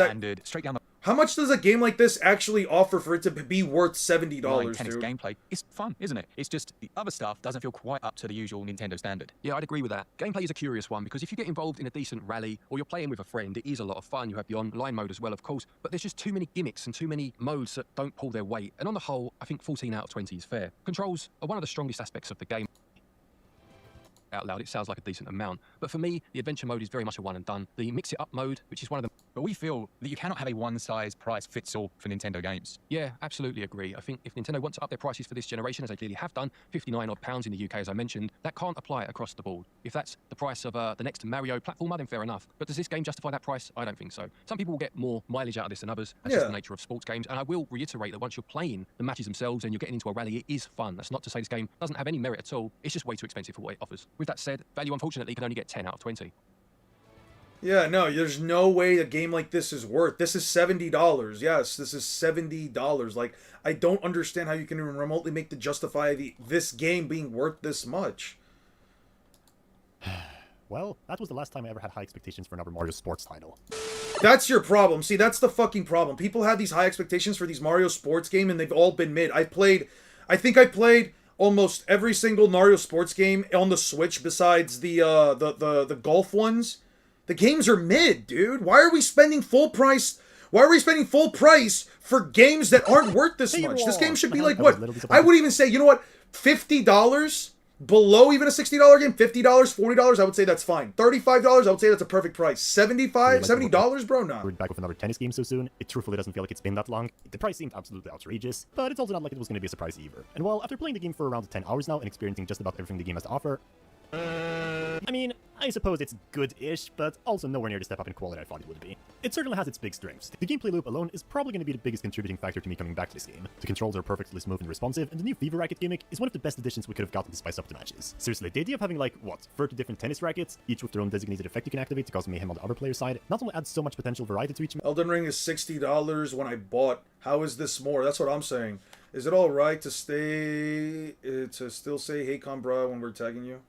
How much does a game like this actually offer for it to be worth $70, tennis dude? Gameplay is fun, isn't it? It's just the other stuff doesn't feel quite up to the usual Nintendo standard. Yeah, I'd agree with that. Gameplay is a curious one because if you get involved in a decent rally or you're playing with a friend, it is a lot of fun. You have the online mode as well, of course, but there's just too many gimmicks and too many modes that don't pull their weight. And on the whole, I think 14 out of 20 is fair. Controls are one of the strongest aspects of the game. Out loud, it sounds like a decent amount, but for me, the adventure mode is very much a one and done. The mix it up mode, which is one of the but we feel that you cannot have a one-size-price-fits-all for Nintendo games. Yeah, absolutely agree. I think if Nintendo want to up their prices for this generation, as they clearly have done, 59 odd pounds in the UK, as I mentioned, that can't apply across the board. If that's the price of the next Mario platformer, then fair enough. But does this game justify that price? I don't think so. Some people will get more mileage out of this than others. That's just the nature of sports games. And I will reiterate that once you're playing the matches themselves and you're getting into a rally, it is fun. That's not to say this game doesn't have any merit at all. It's just way too expensive for what it offers. With that said, value unfortunately can only get 10 out of 20. Yeah, no, there's no way a game like this is worth. This is $70. Yes, this is $70. Like, I don't understand how you can even remotely make the justify this game being worth this much. Well, that was the last time I ever had high expectations for another Mario sports title. That's your problem. See, that's the fucking problem. People have these high expectations for these Mario sports game, and they've all been mid. I think I played almost every single Mario sports game on the Switch besides the golf ones. The games are mid, dude. Why are we spending full price? Why are we spending full price for games that aren't worth this much? This game should be like, what? I would even say, you know what? $50? Below even a $60 game? $50? $40? I would say that's fine. $35? I would say that's a perfect price. $70, bro? Nah. We're back with another tennis game so soon. It truthfully doesn't feel like it's been that long. The price seemed absolutely outrageous, but it's also not like it was going to be a surprise either. And well, after playing the game for around 10 hours now and experiencing just about everything the game has to offer, I mean, I suppose it's good-ish, but also nowhere near the step up in quality I thought it would be. It certainly has its big strengths. The gameplay loop alone is probably going to be the biggest contributing factor to me coming back to this game. The controls are perfectly smooth and responsive, and the new Fever Racket gimmick is one of the best additions we could have gotten to spice up the matches. Seriously, the idea of having like, what, 30 different tennis rackets, each with their own designated effect you can activate to cause mayhem on the other player's side, not only adds so much potential variety to each Elden Ring is $60 when I bought. How is this more? That's what I'm saying. Is it alright to still say, hey, Combra, when we're tagging you?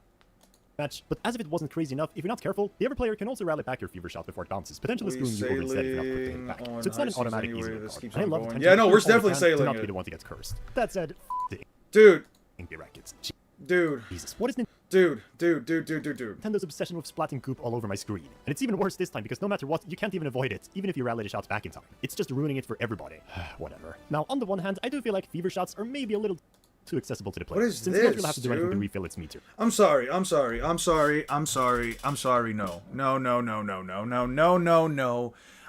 match, but as if it wasn't crazy enough, if you're not careful, the other player can also rally back your fever shot before it bounces, potentially screwing you over instead if you're not quick to hit back. So it's not an automatic easy win card. And I love the yeah, no, we're definitely sailing it. Not be the one to get cursed. That said, dude. Rackets. Dude. Jesus, what is Dude. Nintendo's obsession with splatting goop all over my screen. And it's even worse this time because no matter what, you can't even avoid it, even if you rally the shots back in time. It's just ruining it for everybody. Whatever. Now, on the one hand, I do feel like fever shots are maybe a little too accessible to the player. What is since this, you don't really have to do anything to dude? refill its meter. I'm sorry. No.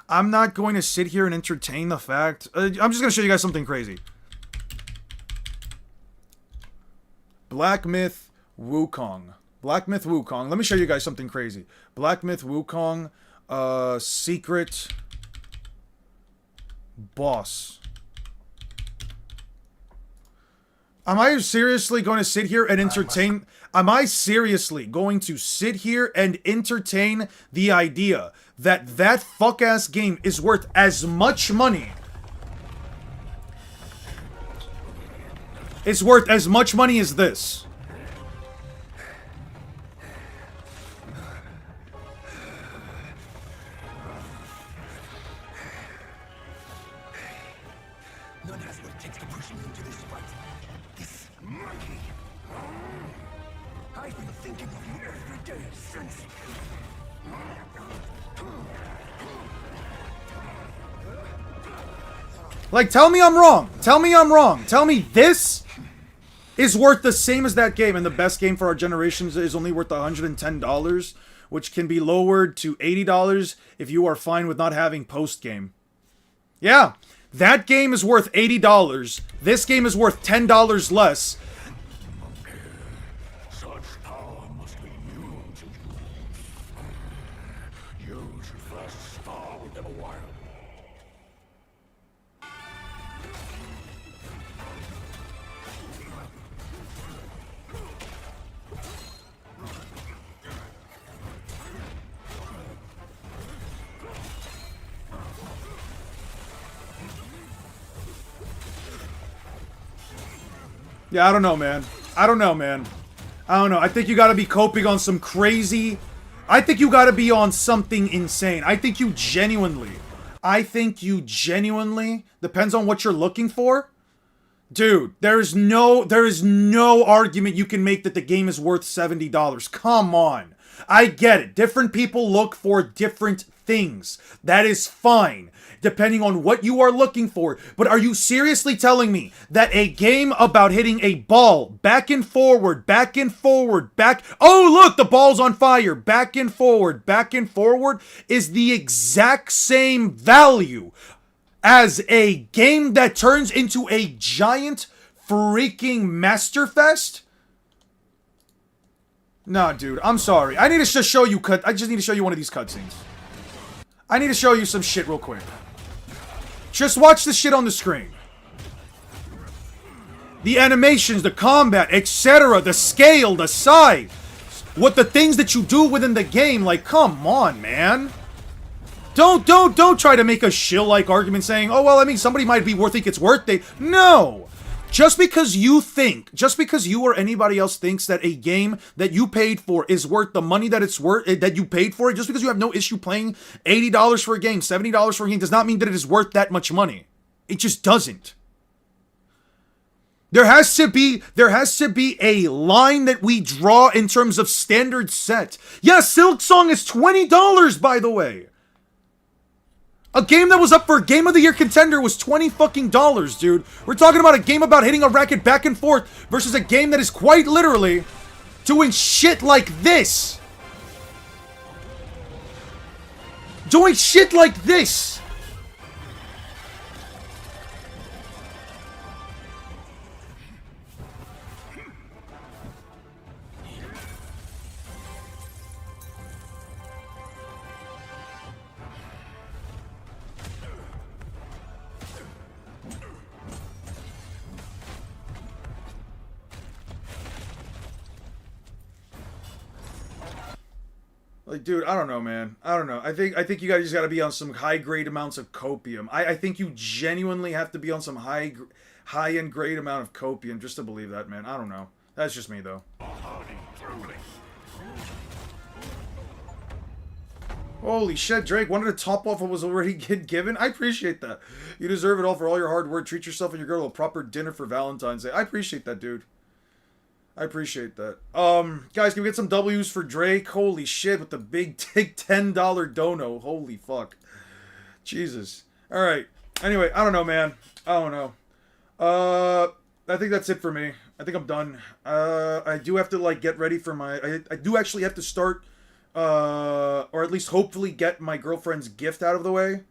I'm not going to sit here and entertain the fact. I'm just going to show you guys something crazy. Black Myth Wukong. Let me show you guys something crazy. Black Myth Wukong, secret boss. Am I seriously going to sit here and entertain? Am I seriously going to sit here and entertain the idea that that fuck-ass game is worth as much money? It's worth as much money as this. None has what it takes to push me into this fight. This monkey. I've been thinking of you every day since. Like, tell me I'm wrong. Tell me this is worth the same as that game, and the best game for our generations is only worth $110, which can be lowered to $80 if you are fine with not having post-game. Yeah, that game is worth $80. This game is worth $10 less. Such power must be new to you. You should first spar with them a while. Yeah, I don't know, man. I don't know. I think you gotta be coping on some crazy... I think you gotta be on something insane. I think you genuinely... Depends on what you're looking for. Dude, there is no argument you can make that the game is worth $70. Come on. I get it. Different people look for different things. That is fine, depending on what you are looking for. But are you seriously telling me that a game about hitting a ball back and forward, back, oh look, the ball's on fire, back and forward, is the exact same value as a game that turns into a giant freaking masterfest? Nah, dude, I'm sorry. I need to just show you I just need to show you one of these cutscenes. I need to show you some shit real quick. Just watch the shit on the screen. The animations, the combat, etc., the scale, the size, what the things that you do within the game, like, come on, man. Don't try to make a shill-like argument saying, oh, well, I mean, somebody might be worth it's worth it. No! Just because you or anybody else thinks that a game that you paid for is worth the money that it's worth, that you paid for it, just because you have no issue paying $80 for a game, $70 for a game, does not mean that it is worth that much money. It just doesn't. There has to be a line that we draw in terms of standard set. Yeah, Silk Song is $20, by the way. A game that was up for Game of the Year contender was $20 fucking dollars, dude. We're talking about a game about hitting a racket back and forth versus a game that is quite literally doing shit like this. Doing shit like this. Like, dude, I don't know, man. I don't know. I think you guys just gotta be on some high-grade amounts of copium. I think you genuinely have to be on some high-end grade amount of copium just to believe that, man. I don't know. That's just me, though. Holy shit, Drake, wanted to top off what was already given? I appreciate that. You deserve it all for all your hard work. Treat yourself and your girl to a proper dinner for Valentine's Day. I appreciate that, dude. I appreciate that. Guys, can we get some W's for Drake? Holy shit, with the big $10 dono. Holy fuck. Jesus. Alright. Anyway, I don't know, man. I don't know. I think that's it for me. I think I'm done. I do have to, like, get ready for my... I do actually have to start, or at least hopefully get my girlfriend's gift out of the way.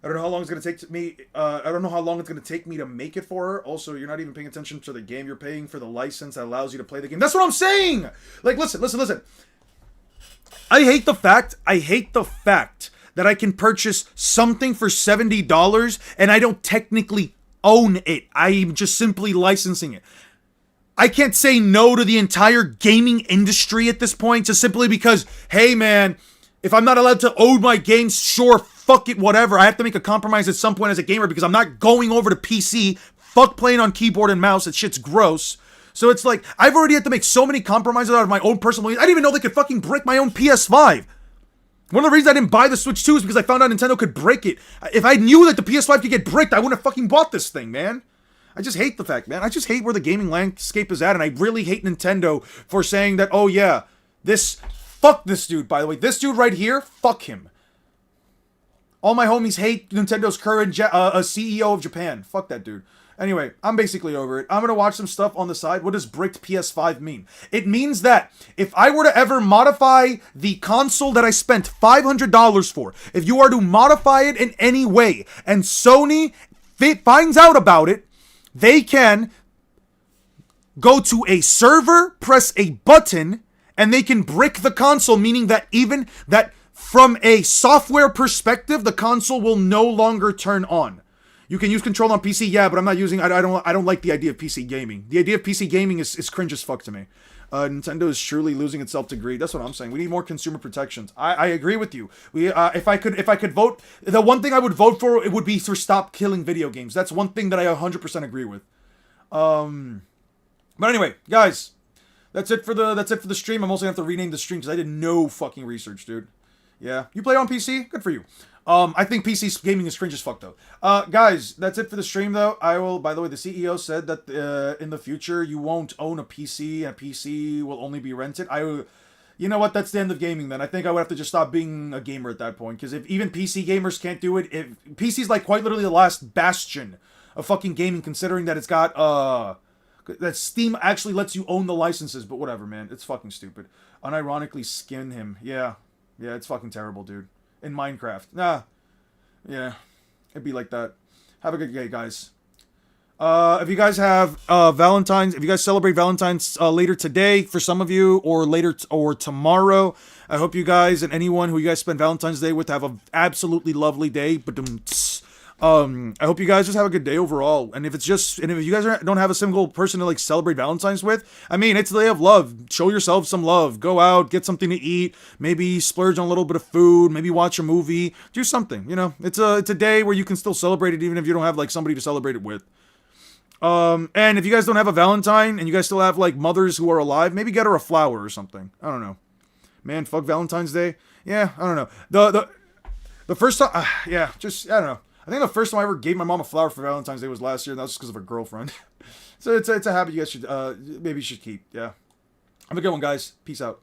I don't know how long it's going to take me, I don't know how long it's going to take me to make it for her. Also, you're not even paying attention to the game. You're paying for the license that allows you to play the game. That's what I'm saying! Like, listen. I hate the fact that I can purchase something for $70 and I don't technically own it. I'm just simply licensing it. I can't say no to the entire gaming industry at this point just simply because, hey man, if I'm not allowed to own my games, sure, fuck it, whatever. I have to make a compromise at some point as a gamer because I'm not going over to PC. Fuck playing on keyboard and mouse. That shit's gross. So it's like, I've already had to make so many compromises out of my own personal... I didn't even know they could fucking break my own PS5. One of the reasons I didn't buy the Switch 2 is because I found out Nintendo could break it. If I knew that the PS5 could get bricked, I wouldn't have fucking bought this thing, man. I just hate the fact, man. I just hate where the gaming landscape is at, and I really hate Nintendo for saying that, oh yeah, fuck this dude, by the way. This dude right here, fuck him. All my homies hate Nintendo's current CEO of Japan. Fuck that dude. Anyway, I'm basically over it. I'm going to watch some stuff on the side. What does bricked PS5 mean? It means that if I were to ever modify the console that I spent $500 for, if you are to modify it in any way, and Sony finds out about it, they can go to a server, press a button, and they can brick the console, meaning that even that from a software perspective, the console will no longer turn on. You can use control on PC, yeah, but I'm not using... I don't like the idea of PC gaming. The idea of PC gaming is cringe as fuck to me. Nintendo is truly losing itself to greed. That's what I'm saying. We need more consumer protections. I agree with you. If I could vote, the one thing I would vote for, it would be to stop killing video games. That's one thing that I 100% agree with. But anyway, guys, that's it for the stream. I'm also gonna have to rename the stream because I did no fucking research, dude. Yeah, you play on PC? Good for you. I think PC gaming is cringe as fuck, though. Guys, that's it for the stream, though. By the way, the CEO said that in the future, you won't own a PC, and a PC will only be rented. You know what? That's the end of gaming then. I think I would have to just stop being a gamer at that point. Because if even PC gamers can't do it, if PC's like quite literally the last bastion of fucking gaming, considering that it's got that Steam actually lets you own the licenses. But whatever, man. It's fucking stupid. Unironically skin him. Yeah, it's fucking terrible, dude. In Minecraft. Nah. Yeah. It'd be like that. Have a good day, guys. If you guys have Valentine's, if you guys celebrate Valentine's later today for some of you, or later or tomorrow, I hope you guys and anyone who you guys spend Valentine's Day with have an absolutely lovely day. But I hope you guys just have a good day overall. And if you guys don't have a single person to like celebrate Valentine's with, I mean, it's the day of love. Show yourself some love. Go out, get something to eat. Maybe splurge on a little bit of food. Maybe watch a movie. Do something. You know, it's a day where you can still celebrate it, even if you don't have like somebody to celebrate it with. And if you guys don't have a Valentine and you guys still have like mothers who are alive, maybe get her a flower or something. I don't know. Man, fuck Valentine's Day. Yeah, I don't know. The first time, I don't know. I think the first time I ever gave my mom a flower for Valentine's Day was last year, and that was just because of her girlfriend. So it's a habit you guys should maybe keep. Yeah. Have a good one, guys. Peace out.